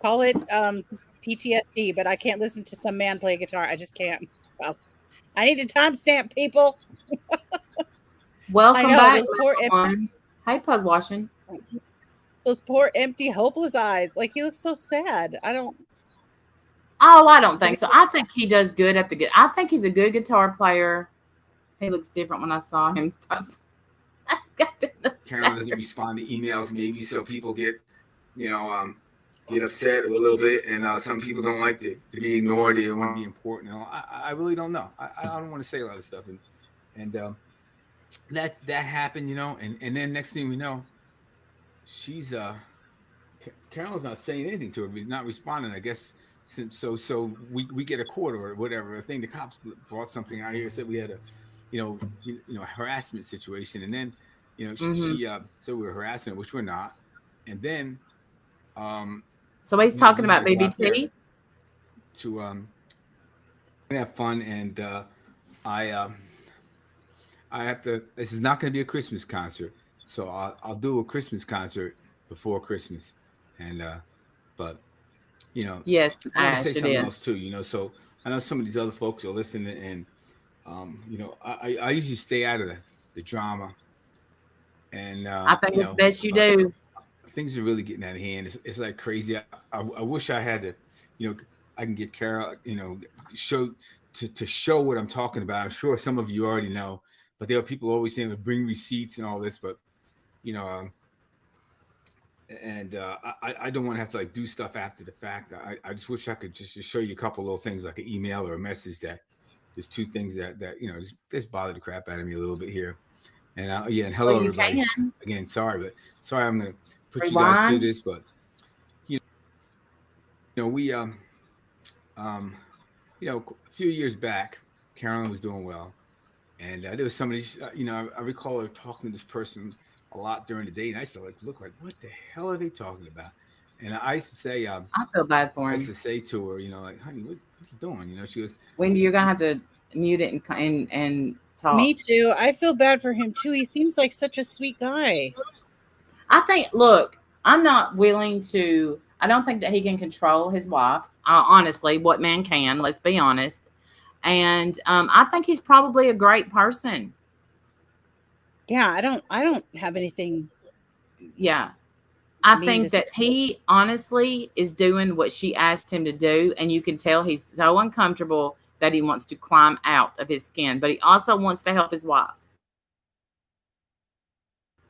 call it PTSD, but I can't listen to some man play guitar. I just can't. So I need a timestamp, people. Welcome I know, back. those poor everyone. Hey, Pug Washing. Those poor empty, hopeless eyes. Like he looks so sad. I don't think so. I think he does good at the. I think he's a good guitar player. He looks different when I saw him. Carolyn doesn't respond to emails, maybe, so people get upset a little bit, and some people don't like to be ignored. They want to be important. I really don't know. I don't want to say a lot of stuff, and that happened, and then next thing we know, she's Carolyn's not saying anything to her, not responding. I guess so we get a court or whatever. I think the cops brought something out here, said we had a harassment situation, and then she said we were harassing her, which we're not, and then so he's talking about BBT to have fun, and I have to. This is not going to be a Christmas concert, so I'll do a Christmas concert before Christmas, and but yes, I want to say it something is. else too. So I know some of these other folks are listening, and I usually stay out of the drama, and I think it's best you do. Things are really getting out of hand. It's like crazy. I wish I had to, I can get Carol, to show what I'm talking about. I'm sure some of you already know, but there are people always saying to bring receipts and all this, but I don't want to have to do stuff after the fact. I just wish I could just show you a couple little things, like an email or a message that there's two things that just bother the crap out of me a little bit here. And and hello everybody. Again, sorry I'm gonna put you guys through this, but we a few years back, Carolyn was doing well, and there was somebody I recall her talking to this person a lot during the day, and I used to look like, what the hell are they talking about? And I used to say, I feel bad for him. I used to say to her, honey, what are you doing? She goes, Wendy, you're gonna have to mute it and talk. Me too. I feel bad for him too. He seems like such a sweet guy. Look, I'm not willing to. I don't think that he can control his wife. Honestly, what man can? Let's be honest. And I think he's probably a great person. Yeah, I don't have anything. Yeah. I think that he honestly is doing what she asked him to do. And you can tell he's so uncomfortable that he wants to climb out of his skin. But he also wants to help his wife.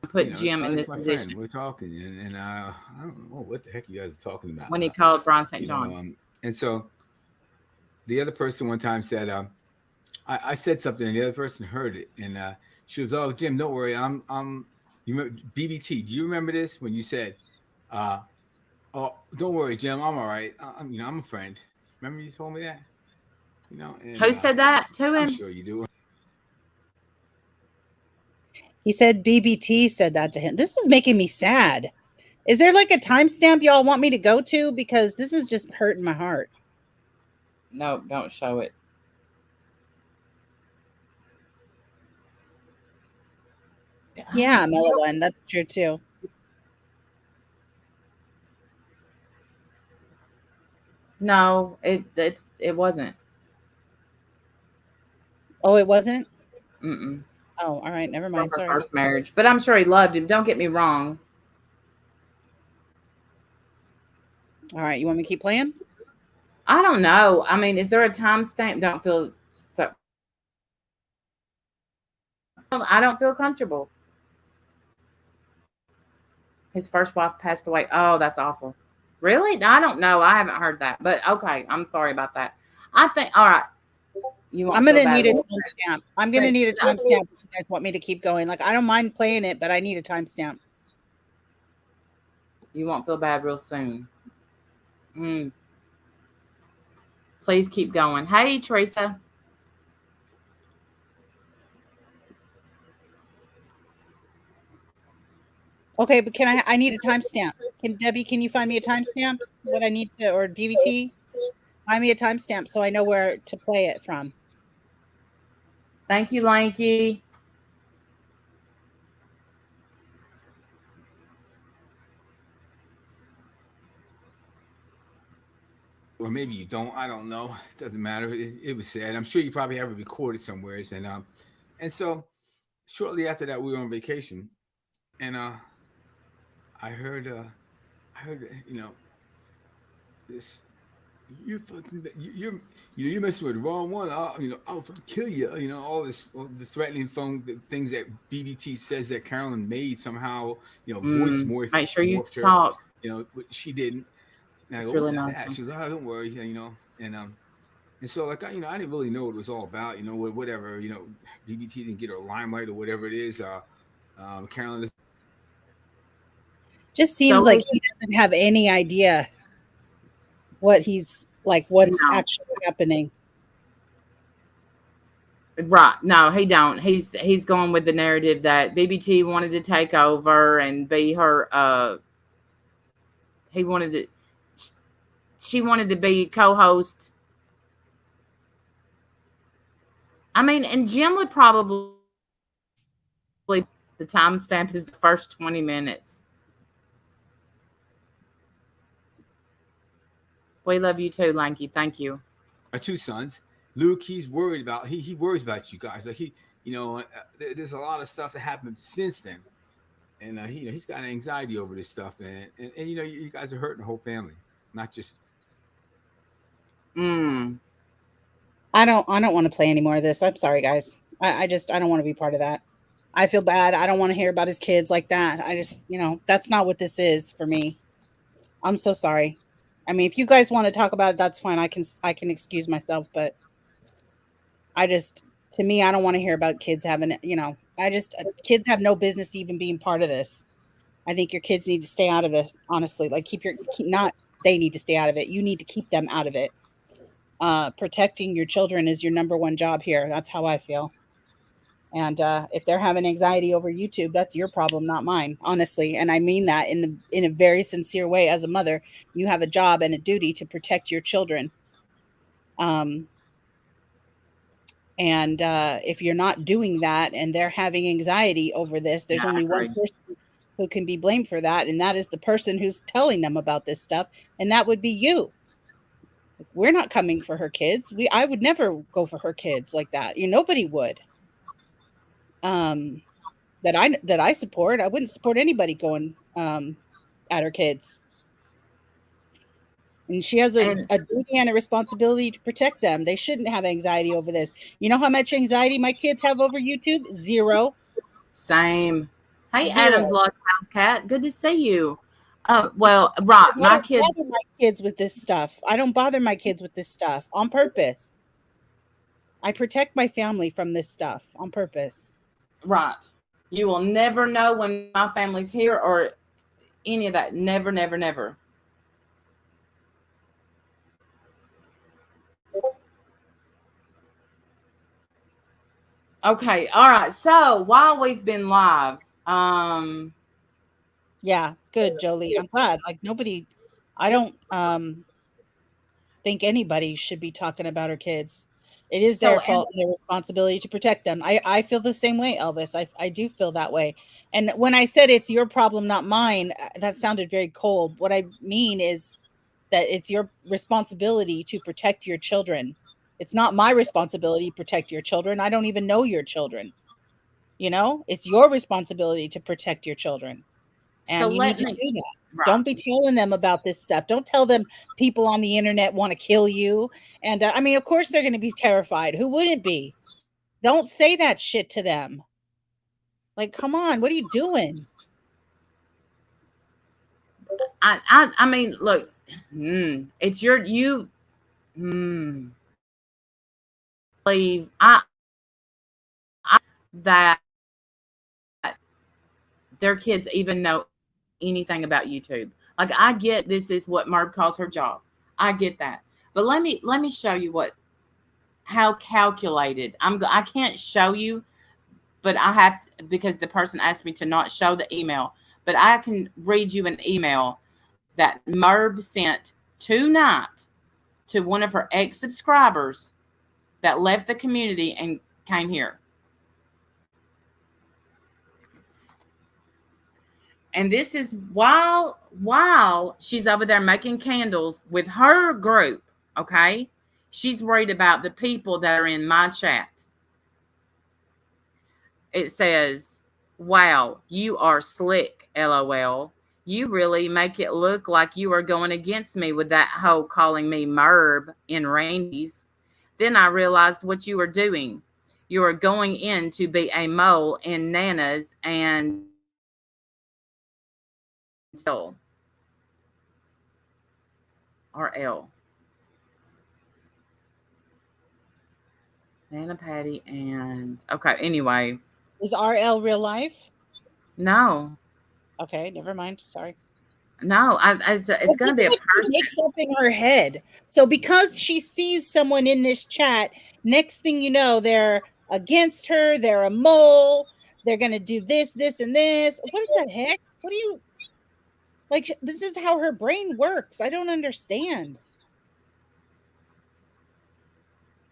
Put Jim in this position. Friend. We're talking, and I don't know what the heck you guys are talking about. When he called Brian St. John. And so the other person one time said, I said something, and the other person heard it, and she was, "Oh, Jim, don't worry, I'm You remember, BBT, do you remember this when you said, "Oh, don't worry, Jim, I'm all right. I'm a friend." Remember you told me that? And Who said that to I'm him? sure you do. He said BBT said that to him. This is making me sad. Is there like a timestamp y'all want me to go to? Because this is just hurting my heart. No, don't show it. Yeah, Melon, that's true too. No, it wasn't. Oh, it wasn't? Mm-mm. Oh, all right, never From mind. her Sorry. first marriage, but I'm sure he loved him. Don't get me wrong. All right, you want me to keep playing? I don't know. I mean, is there a timestamp? Don't feel so. I don't feel comfortable. His first wife passed away. Oh, that's awful. Really? I don't know. I haven't heard that. But okay, I'm sorry about that. I think. All right. I'm gonna need a timestamp. I'm gonna need a timestamp if you guys want me to keep going. Like, I don't mind playing it, but I need a timestamp. You won't feel bad real soon. Please keep going. Hey, Teresa. Okay, but I need a timestamp. Can you find me a timestamp? What I need to, or BVT? Find me a timestamp so I know where to play it from. Thank you, Lanky. Or maybe you don't. I don't know. It doesn't matter. It was sad. I'm sure you probably have it recorded somewhere. And so shortly after that, we were on vacation, and I heard this. You're fucking. You're messing with the wrong one. I'll fucking kill you. All the threatening phone things that BBT says that Carolyn made somehow. Voice morphed. Make sure you her, talk. She didn't. And I It's go, really what is nice. that? She goes, oh, don't worry. And so like I didn't really know what it was all about. Whatever. BBT didn't get her limelight or whatever it is. Carolyn. Just seems like he doesn't have any idea what he's like, what's actually happening. Right. No, he don't. He's going with the narrative that BBT wanted to take over and be her she wanted to be co-host. I mean, and Jim would probably, the timestamp is the first 20 minutes. We love you too, Lanky. Thank you. Our two sons. Luke, he's worried about he worries about you guys. Like there's a lot of stuff that happened since then, and he's got anxiety over this stuff, and you guys are hurting the whole family, not just. I don't want to play any more of this. I'm sorry, guys. I don't want to be part of that. I feel bad. I don't want to hear about his kids like that. I just, that's not what this is for me. I'm so sorry. I mean, if you guys want to talk about it, that's fine. I can excuse myself, but to me, I don't want to hear about kids having, kids have no business even being part of this. I think your kids need to stay out of it, honestly. Like they need to stay out of it. You need to keep them out of it. Protecting your children is your number one job here. That's how I feel. And if they're having anxiety over YouTube, that's your problem, not mine, honestly. And I mean that in a very sincere way. As a mother, you have a job and a duty to protect your children. And if you're not doing that and they're having anxiety over this, there's only one person who can be blamed for that. And that is the person who's telling them about this stuff. And that would be you. We're not coming for her kids. I would never go for her kids like that. Nobody would. That I support. I wouldn't support anybody going at her kids. And she has a duty and a responsibility to protect them. They shouldn't have anxiety over this. You know how much anxiety my kids have over YouTube? 0. Same. Hey, 0. Adam's Lost House Cat. Good to see you. Well, right. My kids. I don't bother my kids with this stuff. I don't bother my kids with this stuff on purpose. I protect my family from this stuff on purpose. Right. You will never know when my family's here or any of that. Never, never, never. Okay, all right. So while we've been live, Yeah, good, Jolie. I'm glad. Like nobody, I don't think anybody should be talking about her kids. It is so their and fault, their responsibility to protect them. I feel the same way, Elvis. I do feel that way. And when I said it's your problem, not mine, that sounded very cold. What I mean is that it's your responsibility to protect your children. It's not my responsibility to protect your children. I don't even know your children. You know, it's your responsibility to protect your children. so And you need let to me do that. right. Don't be telling them about this stuff. Don't tell them people on the internet want to kill you. And I mean, of course, they're going to be terrified. Who wouldn't be? Don't say that shit to them. Like, come on, what are you doing? I mean, look, it's your you. Believe I that their kids even know anything about YouTube. Like I get this is what Merb calls her job. I get that. But let me show you what how calculated. I can't show you, but I have to, because the person asked me to not show the email, but I can read you an email that Merb sent tonight to one of her ex-subscribers that left the community and came here. And this is while she's over there making candles with her group, okay? She's worried about the people that are in my chat. It says, "Wow, you are slick, LOL. You really make it look like you are going against me with that hoe calling me Merb in Randy's. Then I realized what you were doing. You are going in to be a mole in Nana's and RL. Nana Patty and okay, anyway. Is RL real life? No. Okay, never mind. Sorry. No, it's But going to this be is a what she person. makes up in her head. So because she sees someone in this chat, next thing you know, they're against her. They're a mole. They're going to do this, this, and this. What the heck? What do you like? This is how her brain works. I don't understand.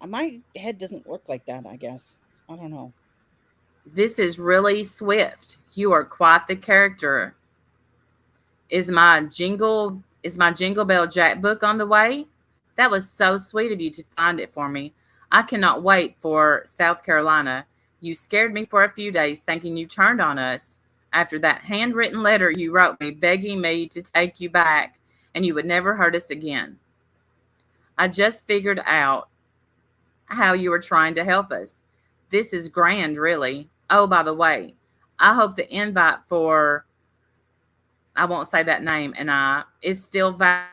My head doesn't work like that, I guess. I don't know. This is really swift. You are quite the character. Is my Jingle Bell Jack book on the way? That was so sweet of you to find it for me. I cannot wait for South Carolina. You scared me for a few days thinking you turned on us after that handwritten letter you wrote me begging me to take you back and you would never hurt us again. I just figured out how you were trying to help us. This is grand, really. Oh, by the way, I hope the invite for I won't say that name and I is still valid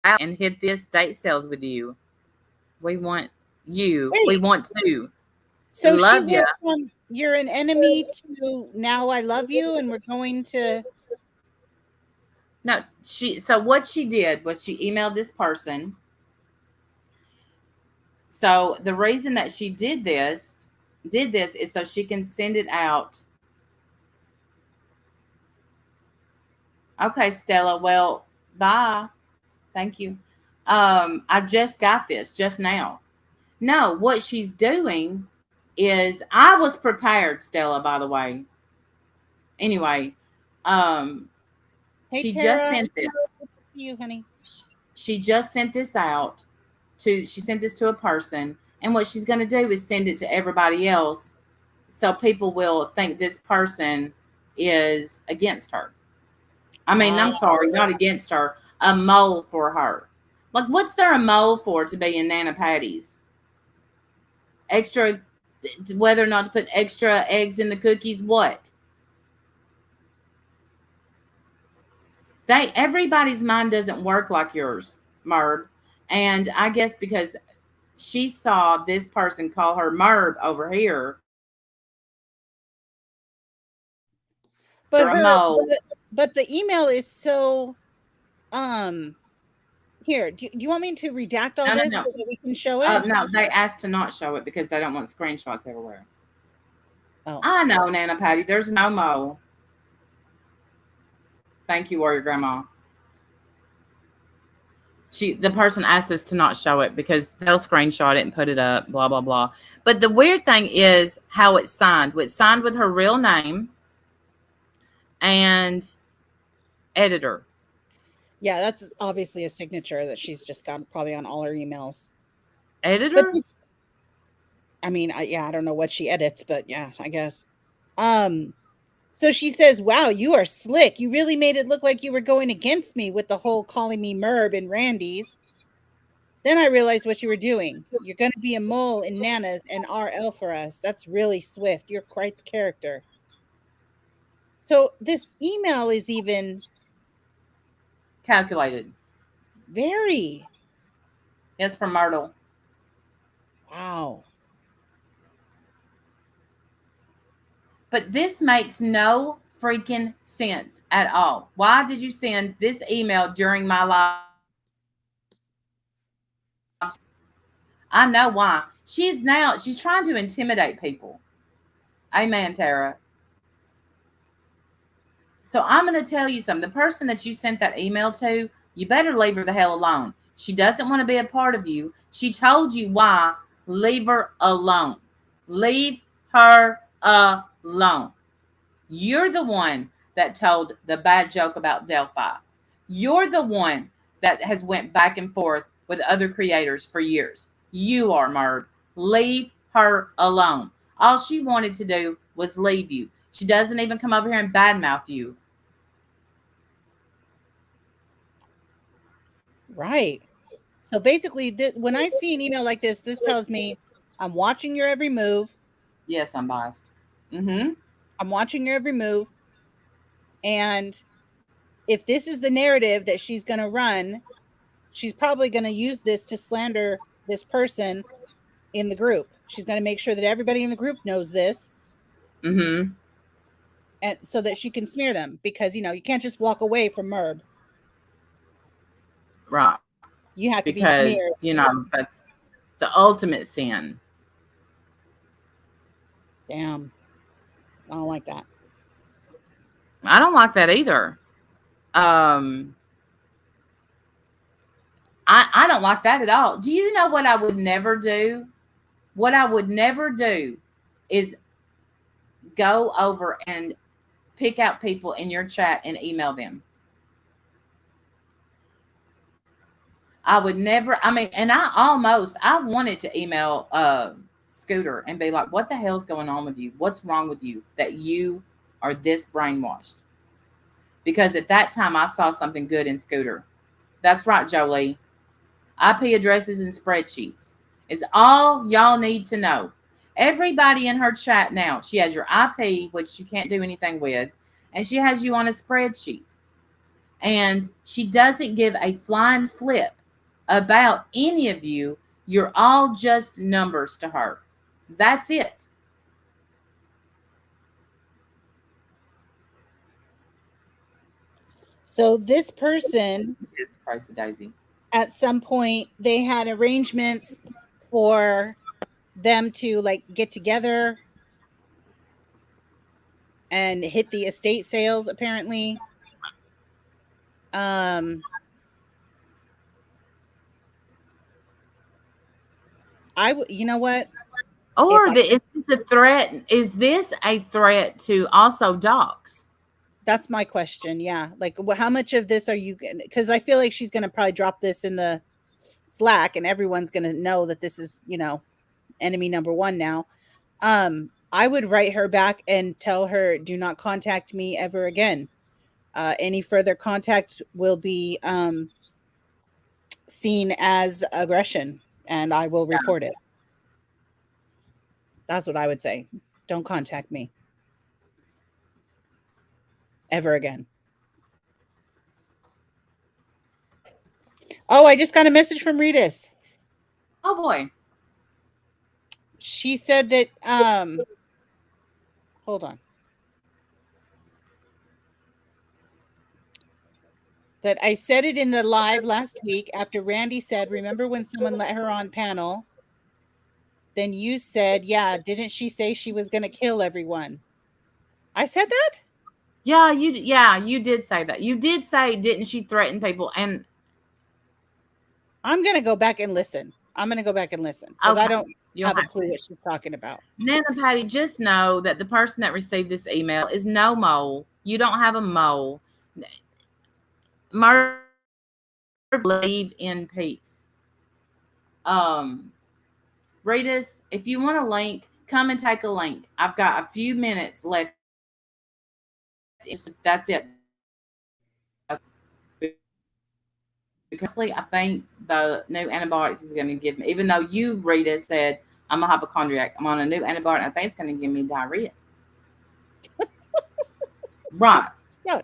and hit the estate sales with you. We want you. We Wait, want to. so she Love you. went from you're an enemy to now I love you, and we're going to. No, so what she did was she emailed this person. So the reason that she did this is so she can send it out. Okay, Stella. Well, bye. Thank you. I just got this just now. No, what she's doing is I was prepared, Stella, by the way. Anyway, um, Hey, she just Tara. sent this. See you, honey. She just sent this out she sent this to a person, and what she's going to do is send it to everybody else so people will think this person is against her. I mean, I'm sorry, not against her, a mole for her. Like, what's there a mole for to be in Nana Patty's? Extra, whether or not to put extra eggs in the cookies, what? Everybody's mind doesn't work like yours, Merb. And I guess because she saw this person call her Merb over here, But You're a mole. but the email is so here, do you want me to redact all No, no, this no. so that we can show it? No, they asked to not show it because they don't want screenshots everywhere. Oh. I know, Nana Patty. There's no mole. Thank you, Warrior Grandma. The person asked us to not show it because they'll screenshot it and put it up, blah, blah, blah. But the weird thing is how it's signed. It's signed with her real name and editor. Yeah, that's obviously a signature that she's just got probably on all her emails. Editor? I mean, I don't know what she edits, but yeah, I guess. So she says, wow, you are slick. You really made it look like you were going against me with the whole calling me Merb and Randy's. Then I realized what you were doing. You're going to be a mole in Nana's and RL for us. That's really swift. You're quite the character. So this email is even calculated. Very. It's from Myrtle. Wow. But this makes no freaking sense at all. Why did you send this email during my live? I know why. She's trying to intimidate people. Amen, Tara. So I'm going to tell you something. The person that you sent that email to, you better leave her the hell alone. She doesn't want to be a part of you. She told you why. Leave her alone. Leave her alone. You're the one that told the bad joke about Delphi. You're the one that has went back and forth with other creators for years. You are, Merb. Leave her alone. All she wanted to do was leave you. She doesn't even come over here and badmouth you. Right. So basically, when I see an email like this tells me I'm watching your every move. Yes, I'm biased. Mm-hmm. I'm watching your every move. And if this is the narrative that she's going to run, she's probably going to use this to slander this person in the group. She's going to make sure that everybody in the group knows this. Mm-hmm. And so that she can smear them, because, you can't just walk away from Merb. Right. You have to be smeared. That's the ultimate sin. Damn. I don't like that. I don't like that either. I don't like that at all. Do you know what I would never do? What I would never do is go over and pick out people in your chat and email them. I would never, and I wanted to email Scooter and be like, what the hell's going on with you? What's wrong with you that you are this brainwashed? Because at that time I saw something good in Scooter. That's right, Jolie. IP addresses and spreadsheets is all y'all need to know. Everybody in her chat now, she has your IP, which you can't do anything with, and she has you on a spreadsheet. And she doesn't give a flying flip about any of you. You're all just numbers to her. That's it. So this person, It's Christ Daisy. At some point, they had arrangements for them to get together and hit the estate sales, apparently. You know what? Or is this a threat? Is this a threat to also docs? That's my question. Yeah. How much of this are you getting? Because I feel like she's going to probably drop this in the Slack and everyone's going to know that this is, enemy number one now. I would write her back and tell her, do not contact me ever again. Any further contact will be seen as aggression, and I will report it. That's what I would say. Don't contact me ever again. Oh, I just got a message from Ritas. Oh boy. She said that hold on. But I said it in the live last week after Randy said, remember when someone let her on panel? Then you said, yeah, didn't she say she was going to kill everyone? I said that? Yeah, you did say that. You did say, didn't she threaten people? And I'm going to go back and listen. Because I don't have a clue what she's talking about. Nana Patty, just know that the person that received this email is no mole. You don't have a mole. Merb, believe in peace. Read us. If you want a link, come and take a link. I've got a few minutes left. That's it. Because I think the new antibiotics is going to give me, even though you, Rita, said I'm a hypochondriac, I'm on a new antibiotic. I think it's going to give me diarrhea. Right. Yuck.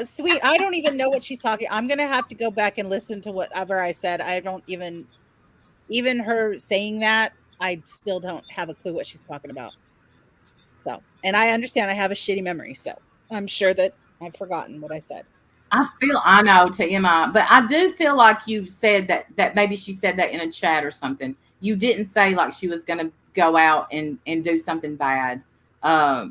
Sweet, I don't even know what she's talking. I'm going to have to go back and listen to whatever I said. I don't even her saying that, I still don't have a clue what she's talking about. So, and I understand I have a shitty memory, so I'm sure that I've forgotten what I said. I know, TMI, but I do feel like you said that maybe she said that in a chat or something. You didn't say like she was going to go out and do something bad. Her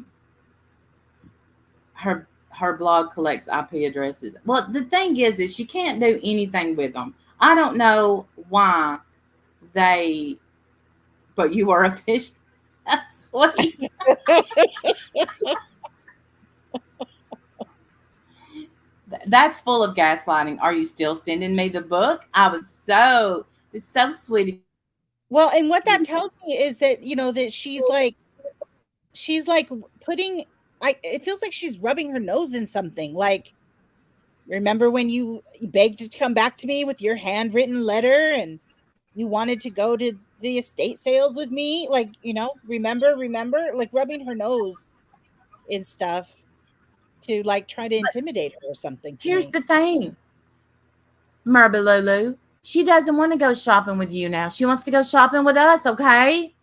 blog collects IP addresses. Well, the thing is she can't do anything with them. I don't know why but you are a fish. That's sweet. That's full of gaslighting. Are you still sending me the book? It's so sweet. Well, and what that tells me is that, that she's like putting, it feels like she's rubbing her nose in something. Like, remember when you begged to come back to me with your handwritten letter and you wanted to go to the estate sales with me? Like, remember, like rubbing her nose in stuff to like try to intimidate her or something. Here's the thing, Merbalulu. She doesn't want to go shopping with you now. She wants to go shopping with us, okay?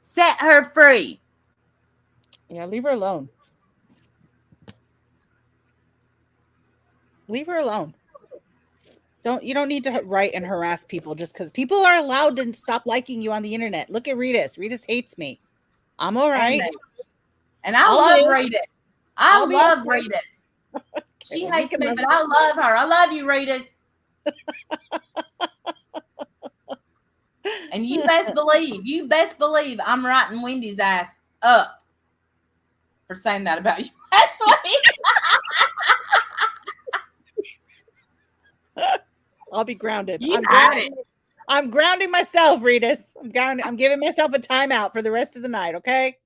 Set her free. Yeah, leave her alone. Leave her alone. You don't need to write and harass people just because people are allowed to stop liking you on the internet. Look at Ritas. Ritas hates me. I'm all right. And I love Ritas. I love Ritas. She hates me, but I love her. I love you, Ritas. And you best believe I'm writing Wendy's ass up for saying that about you last week. I'll be grounded. I'm grounding myself, Ritas. I'm giving myself a timeout for the rest of the night, okay?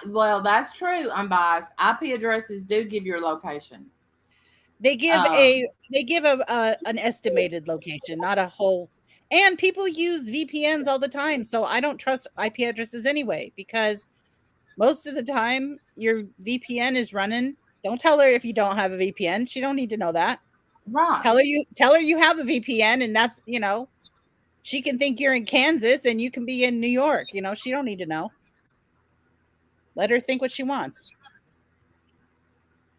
Well, that's true. I'm biased. IP addresses do give your location. They give an estimated location, not a whole. And people use VPNs all the time, so I don't trust IP addresses anyway, because most of the time your VPN is running. Don't tell her if you don't have a VPN. She don't need to know that. Right. Tell her you have a VPN, and that's, she can think you're in Kansas and you can be in New York. She don't need to know. Let her think what she wants.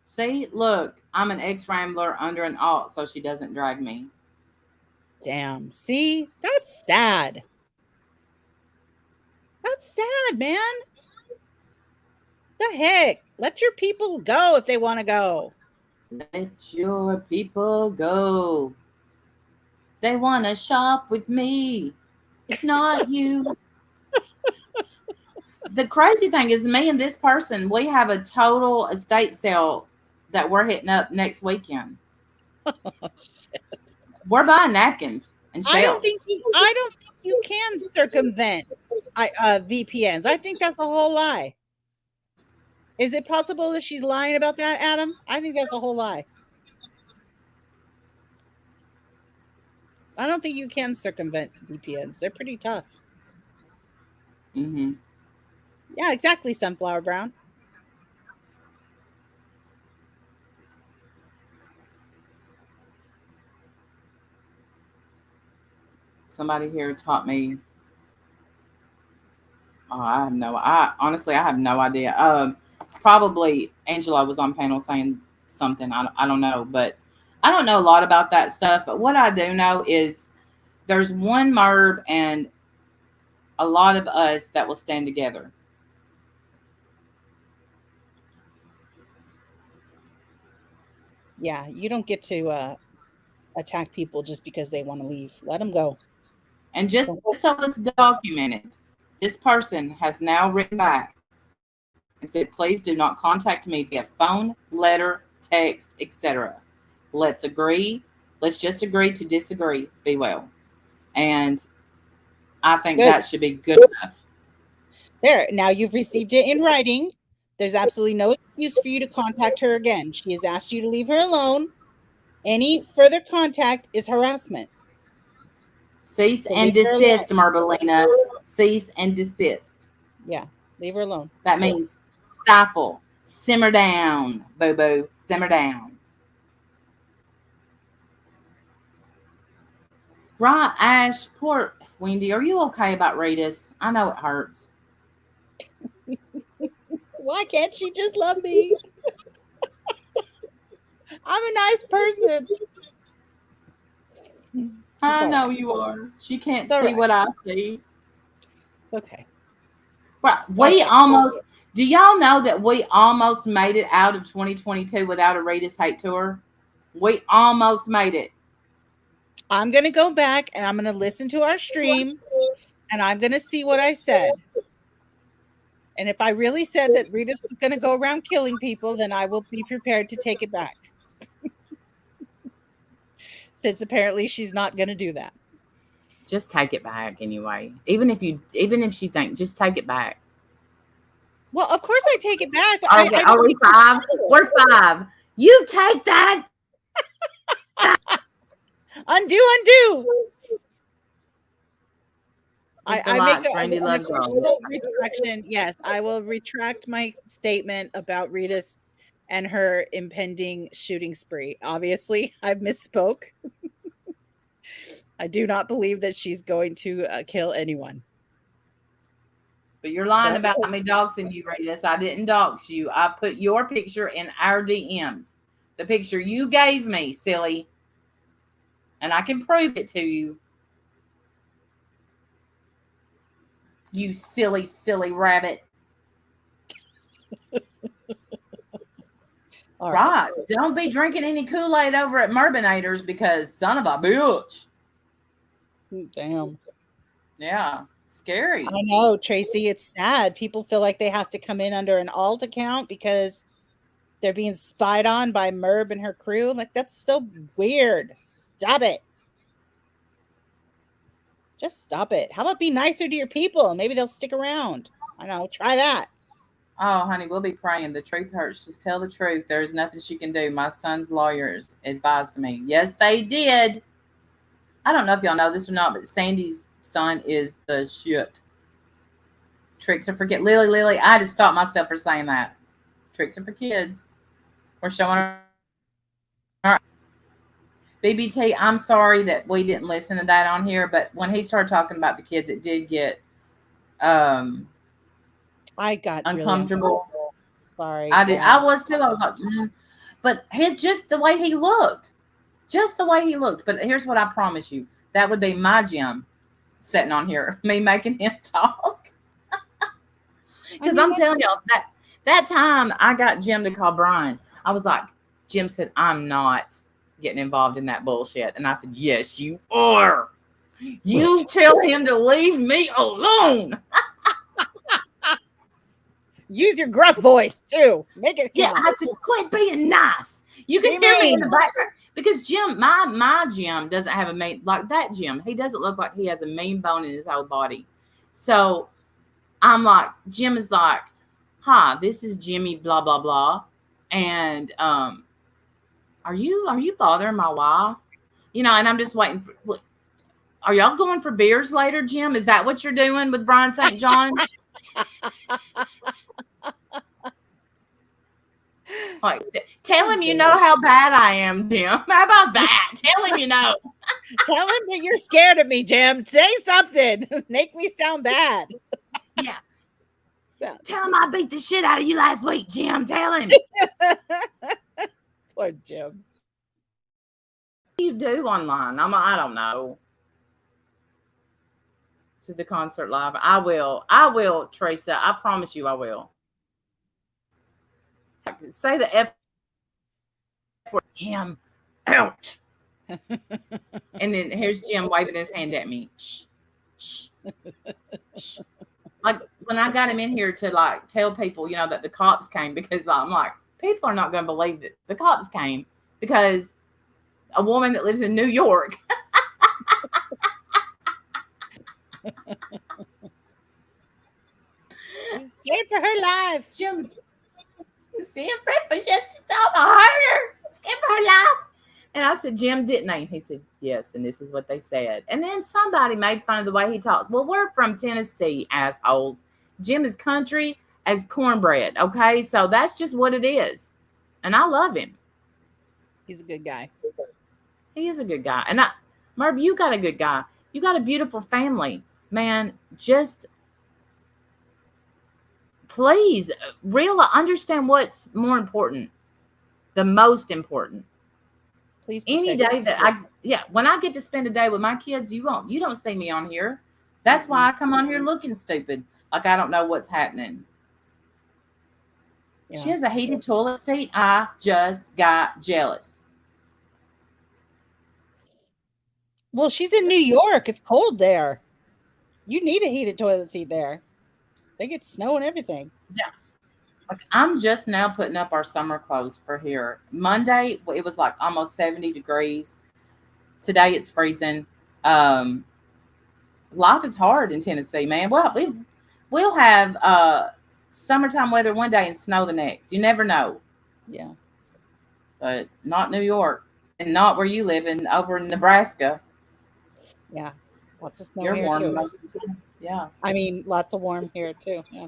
See, look, I'm an ex-Rambler under an alt, so she doesn't drag me. Damn. See, that's sad. That's sad, man. The heck? Let your people go if they want to go. Let your people go. They want to shop with me, not you. The crazy thing is, me and this person, we have a total estate sale that we're hitting up next weekend. Oh, shit. We're buying napkins and shells. I don't think you can circumvent VPNs. I think that's a whole lie. Is it possible that she's lying about that, Adam? I think that's a whole lie. I don't think you can circumvent VPNs. They're pretty tough. Mm-hmm. Yeah, exactly, Sunflower Brown. Somebody here taught me Oh, I honestly, I have no idea. Probably Angela was on panel saying something. I don't know, but I don't know a lot about that stuff. But what I do know is there's one Merb and a lot of us that will stand together. Yeah, you don't get to attack people just because they want to leave. Let them go. And just so it's documented, this person has now written back and said, please do not contact me via phone, letter, text, etc. Let's agree. Let's just agree to disagree. Be well. And I think Good. that should be good enough. There. Now you've received it in writing. There's absolutely no excuse for you to contact her again. She has asked you to leave her alone. Any further contact is harassment. Cease So and leave her desist, Marvelina. Cease and desist. Yeah, leave her alone. That means stifle, simmer down, Bobo, simmer down. Right, Ash, poor Wendy, are you okay about Rita's? I know it hurts. Why can't she just love me? I'm a nice person. I know you are. She can't It's see all what I see. It's okay. Right, we almost. Do y'all know that we almost made it out of 2022 without a Rita's hate tour? We almost made it. I'm going to go back and I'm going to listen to our stream and I'm going to see what I said. And if I really said that Rita's was going to go around killing people, then I will be prepared to take it back. Since apparently she's not going to do that. Just take it back anyway. Even if she thinks, just take it back. Well, of course I take it back. But Are we 5? We're 5. You take that. Undo. I make Randy loves retraction. Yes, I will retract my statement about Rita's and her impending shooting spree. Obviously, I misspoke. I do not believe that she's going to kill anyone. But you're lying about me doxing you, Rita. I didn't dox you. I put your picture in our DMs. The picture you gave me, silly. And I can prove it to you. You silly, silly rabbit. All right. Don't be drinking any Kool-Aid over at Merbinators because son of a bitch. Damn. Yeah. Scary. I know, Tracy. It's sad. People feel like they have to come in under an alt account because they're being spied on by Merb and her crew. Like, that's so weird. Stop it. Just stop it. How about be nicer to your people? Maybe they'll stick around. I know. Try that. Oh, honey, we'll be praying. The truth hurts. Just tell the truth. There's nothing she can do. My son's lawyers advised me. Yes, they did. I don't know if y'all know this or not, but Sandy's son is the shit. Tricks are for kids. Lily, I had to stop myself for saying that. Tricks are for kids. We're showing our BBT, I'm sorry that we didn't listen to that on here, but when he started talking about the kids, it did get I got uncomfortable. Really sorry. I did. Yeah. I was too. I was like, but just the way he looked. Just the way he looked. But here's what I promise you. That would be my Jim sitting on here, me making him talk. Because I'm telling y'all, that time I got Jim to call Brian, I was like, Jim said, I'm not getting involved in that bullshit. And I said, yes, you are. You tell him to leave me alone. Use your gruff voice too. Make it. Yeah, I said, quit being nice. You can hear me in the background. Because Jim, my Jim doesn't have a mean, like that Jim. He doesn't look like he has a mean bone in his whole body. So I'm like, Jim is like, hi, this is Jimmy, blah, blah, blah. And are you bothering my wife? You know, and I'm just waiting for, are y'all going for beers later, Jim? Is that what you're doing with Brian St. John? Like, tell him you know how bad I am, Jim. How about that? Tell him you know. Tell him that you're scared of me, Jim. Say something. Make me sound bad. Yeah. Yeah. Tell him I beat the shit out of you last week, Jim. Tell him. Poor Jim. What do you do online? I don't know. To the concert live. I will, Teresa. I promise you I will. Say the F word. Him out. And then here's Jim waving his hand at me. Shh, shh, shh. Like when I got him in here to like tell people, that the cops came, because I'm like, people are not going to believe that the cops came because a woman that lives in New York. She's scared for her life. Jim, afraid for just stop her. Scared for her life. And I said, Jim, didn't they? And he said, yes. And this is what they said. And then somebody made fun of the way he talks. Well, we're from Tennessee, assholes. Jim is country as cornbread. Okay. So that's just what it is. And I love him. He's a good guy. He is a good guy. And Merb, you got a good guy. You got a beautiful family, man. Just please understand what's more important, the most important. Please. Any day that when I get to spend a day with my kids, you don't see me on here. That's why I come on here looking stupid, like I don't know what's happening. Yeah. She has a heated toilet seat. I just got jealous. Well, she's in New York. It's cold there. You need a heated toilet seat there. They get snow and everything. Yeah. Like I'm just now putting up our summer clothes for here. Monday, it was like almost 70 degrees. Today it's freezing. Life is hard in Tennessee, man. Well, we'll have summertime weather one day and snow the next. You never know. Yeah. But not New York and not where you live over in Nebraska. Yeah. Lots of snow. You're here warm too. most of the time. Yeah. I mean, lots of warm here too. Yeah.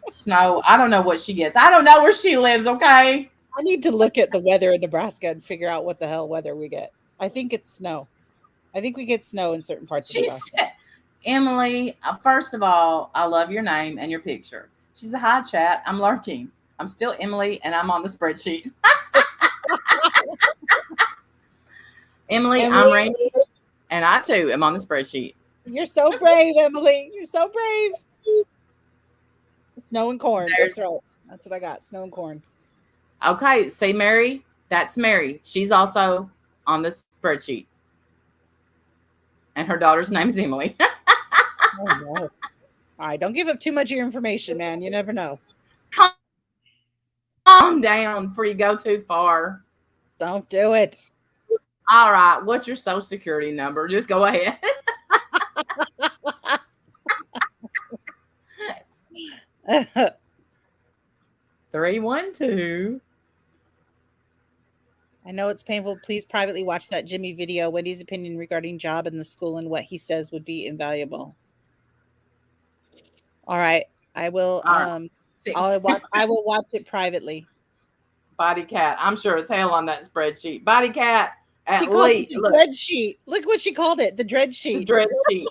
Snow. I don't know what she gets. I don't know where she lives. Okay. I need to look at the weather in Nebraska and figure out what the hell weather we get. I think it's snow. I think we get snow in certain parts of Nebraska. Said, Emily, first of all, I love your name and your picture. She said, hi, chat. I'm lurking. I'm still Emily, and I'm on the spreadsheet. Emily, I'm Randy, and I, too, am on the spreadsheet. You're so brave, Emily. You're so brave. Snow and corn. That's right. That's what I got. Snow and corn. Okay. See, Mary? That's Mary. She's also on the spreadsheet. And her daughter's name is Emily. Oh, no. All right. Don't give up too much of your information, man. You never know. Calm down before you go too far. Don't do it. All right. What's your social security number? Just go ahead. 312. I know it's painful. Please privately watch that Jimmy video. Wendy's opinion regarding job in the school and what he says would be invaluable. All right. I will I will watch it privately. Body cat. I'm sure as hell on that spreadsheet. Body cat at least. The dread sheet. Look what she called it. The dread sheet. The dread sheet.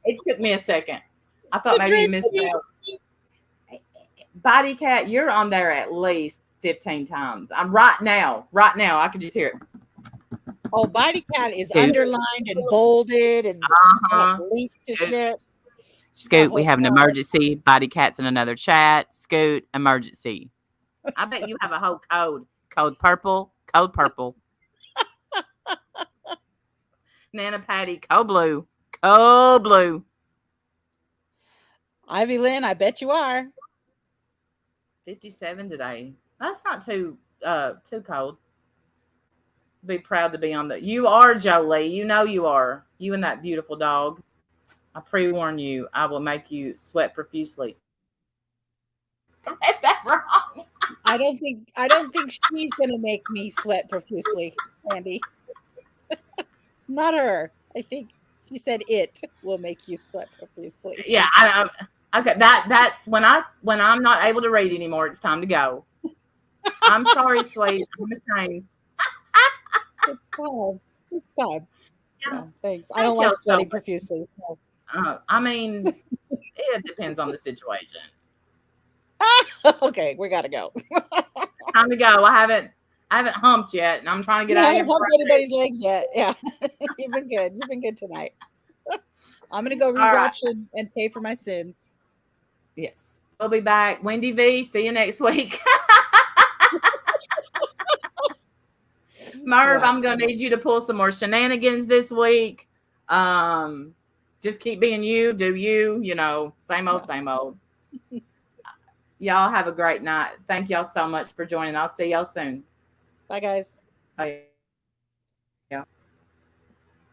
It took me a second. I thought maybe you missed out. Body cat, you're on there at least 15 times. I'm right now. I can just hear it. Oh, body cat is underlined and bolded and leaked to shit. Scoot, we have an emergency. Body cat's in another chat. Scoot, emergency. I bet you have a whole code. Code purple. Nana Patty, code blue. Ivy Lynn, I bet you are. 57 today. That's not too cold. Be proud to be on the. You are Jolie. You know you are. You and that beautiful dog. I pre-warn you. I will make you sweat profusely. I read that wrong. I don't think she's gonna make me sweat profusely, Andy. Not her. I think she said it will make you sweat profusely. Yeah, okay. That's when I'm not able to read anymore. It's time to go. I'm sorry, sweet. I'm ashamed. It's fine. Yeah, thanks. I don't like sweating profusely. So. I mean, It depends on the situation. Okay, we gotta go. Time to go. I haven't humped yet, and I'm trying to get You out of haven't here. humped anybody's legs yet. Yeah. You've been good. You've been good tonight. I'm gonna go All right. rewatch and pay for my sins. Yes. We'll be back. Wendy Vee, see you next week. Merb, I'm going to need you to pull some more shenanigans this week. Just keep being you, do you, same old, same old. Y'all have a great night. Thank y'all so much for joining. I'll see y'all soon. Bye, guys. Bye.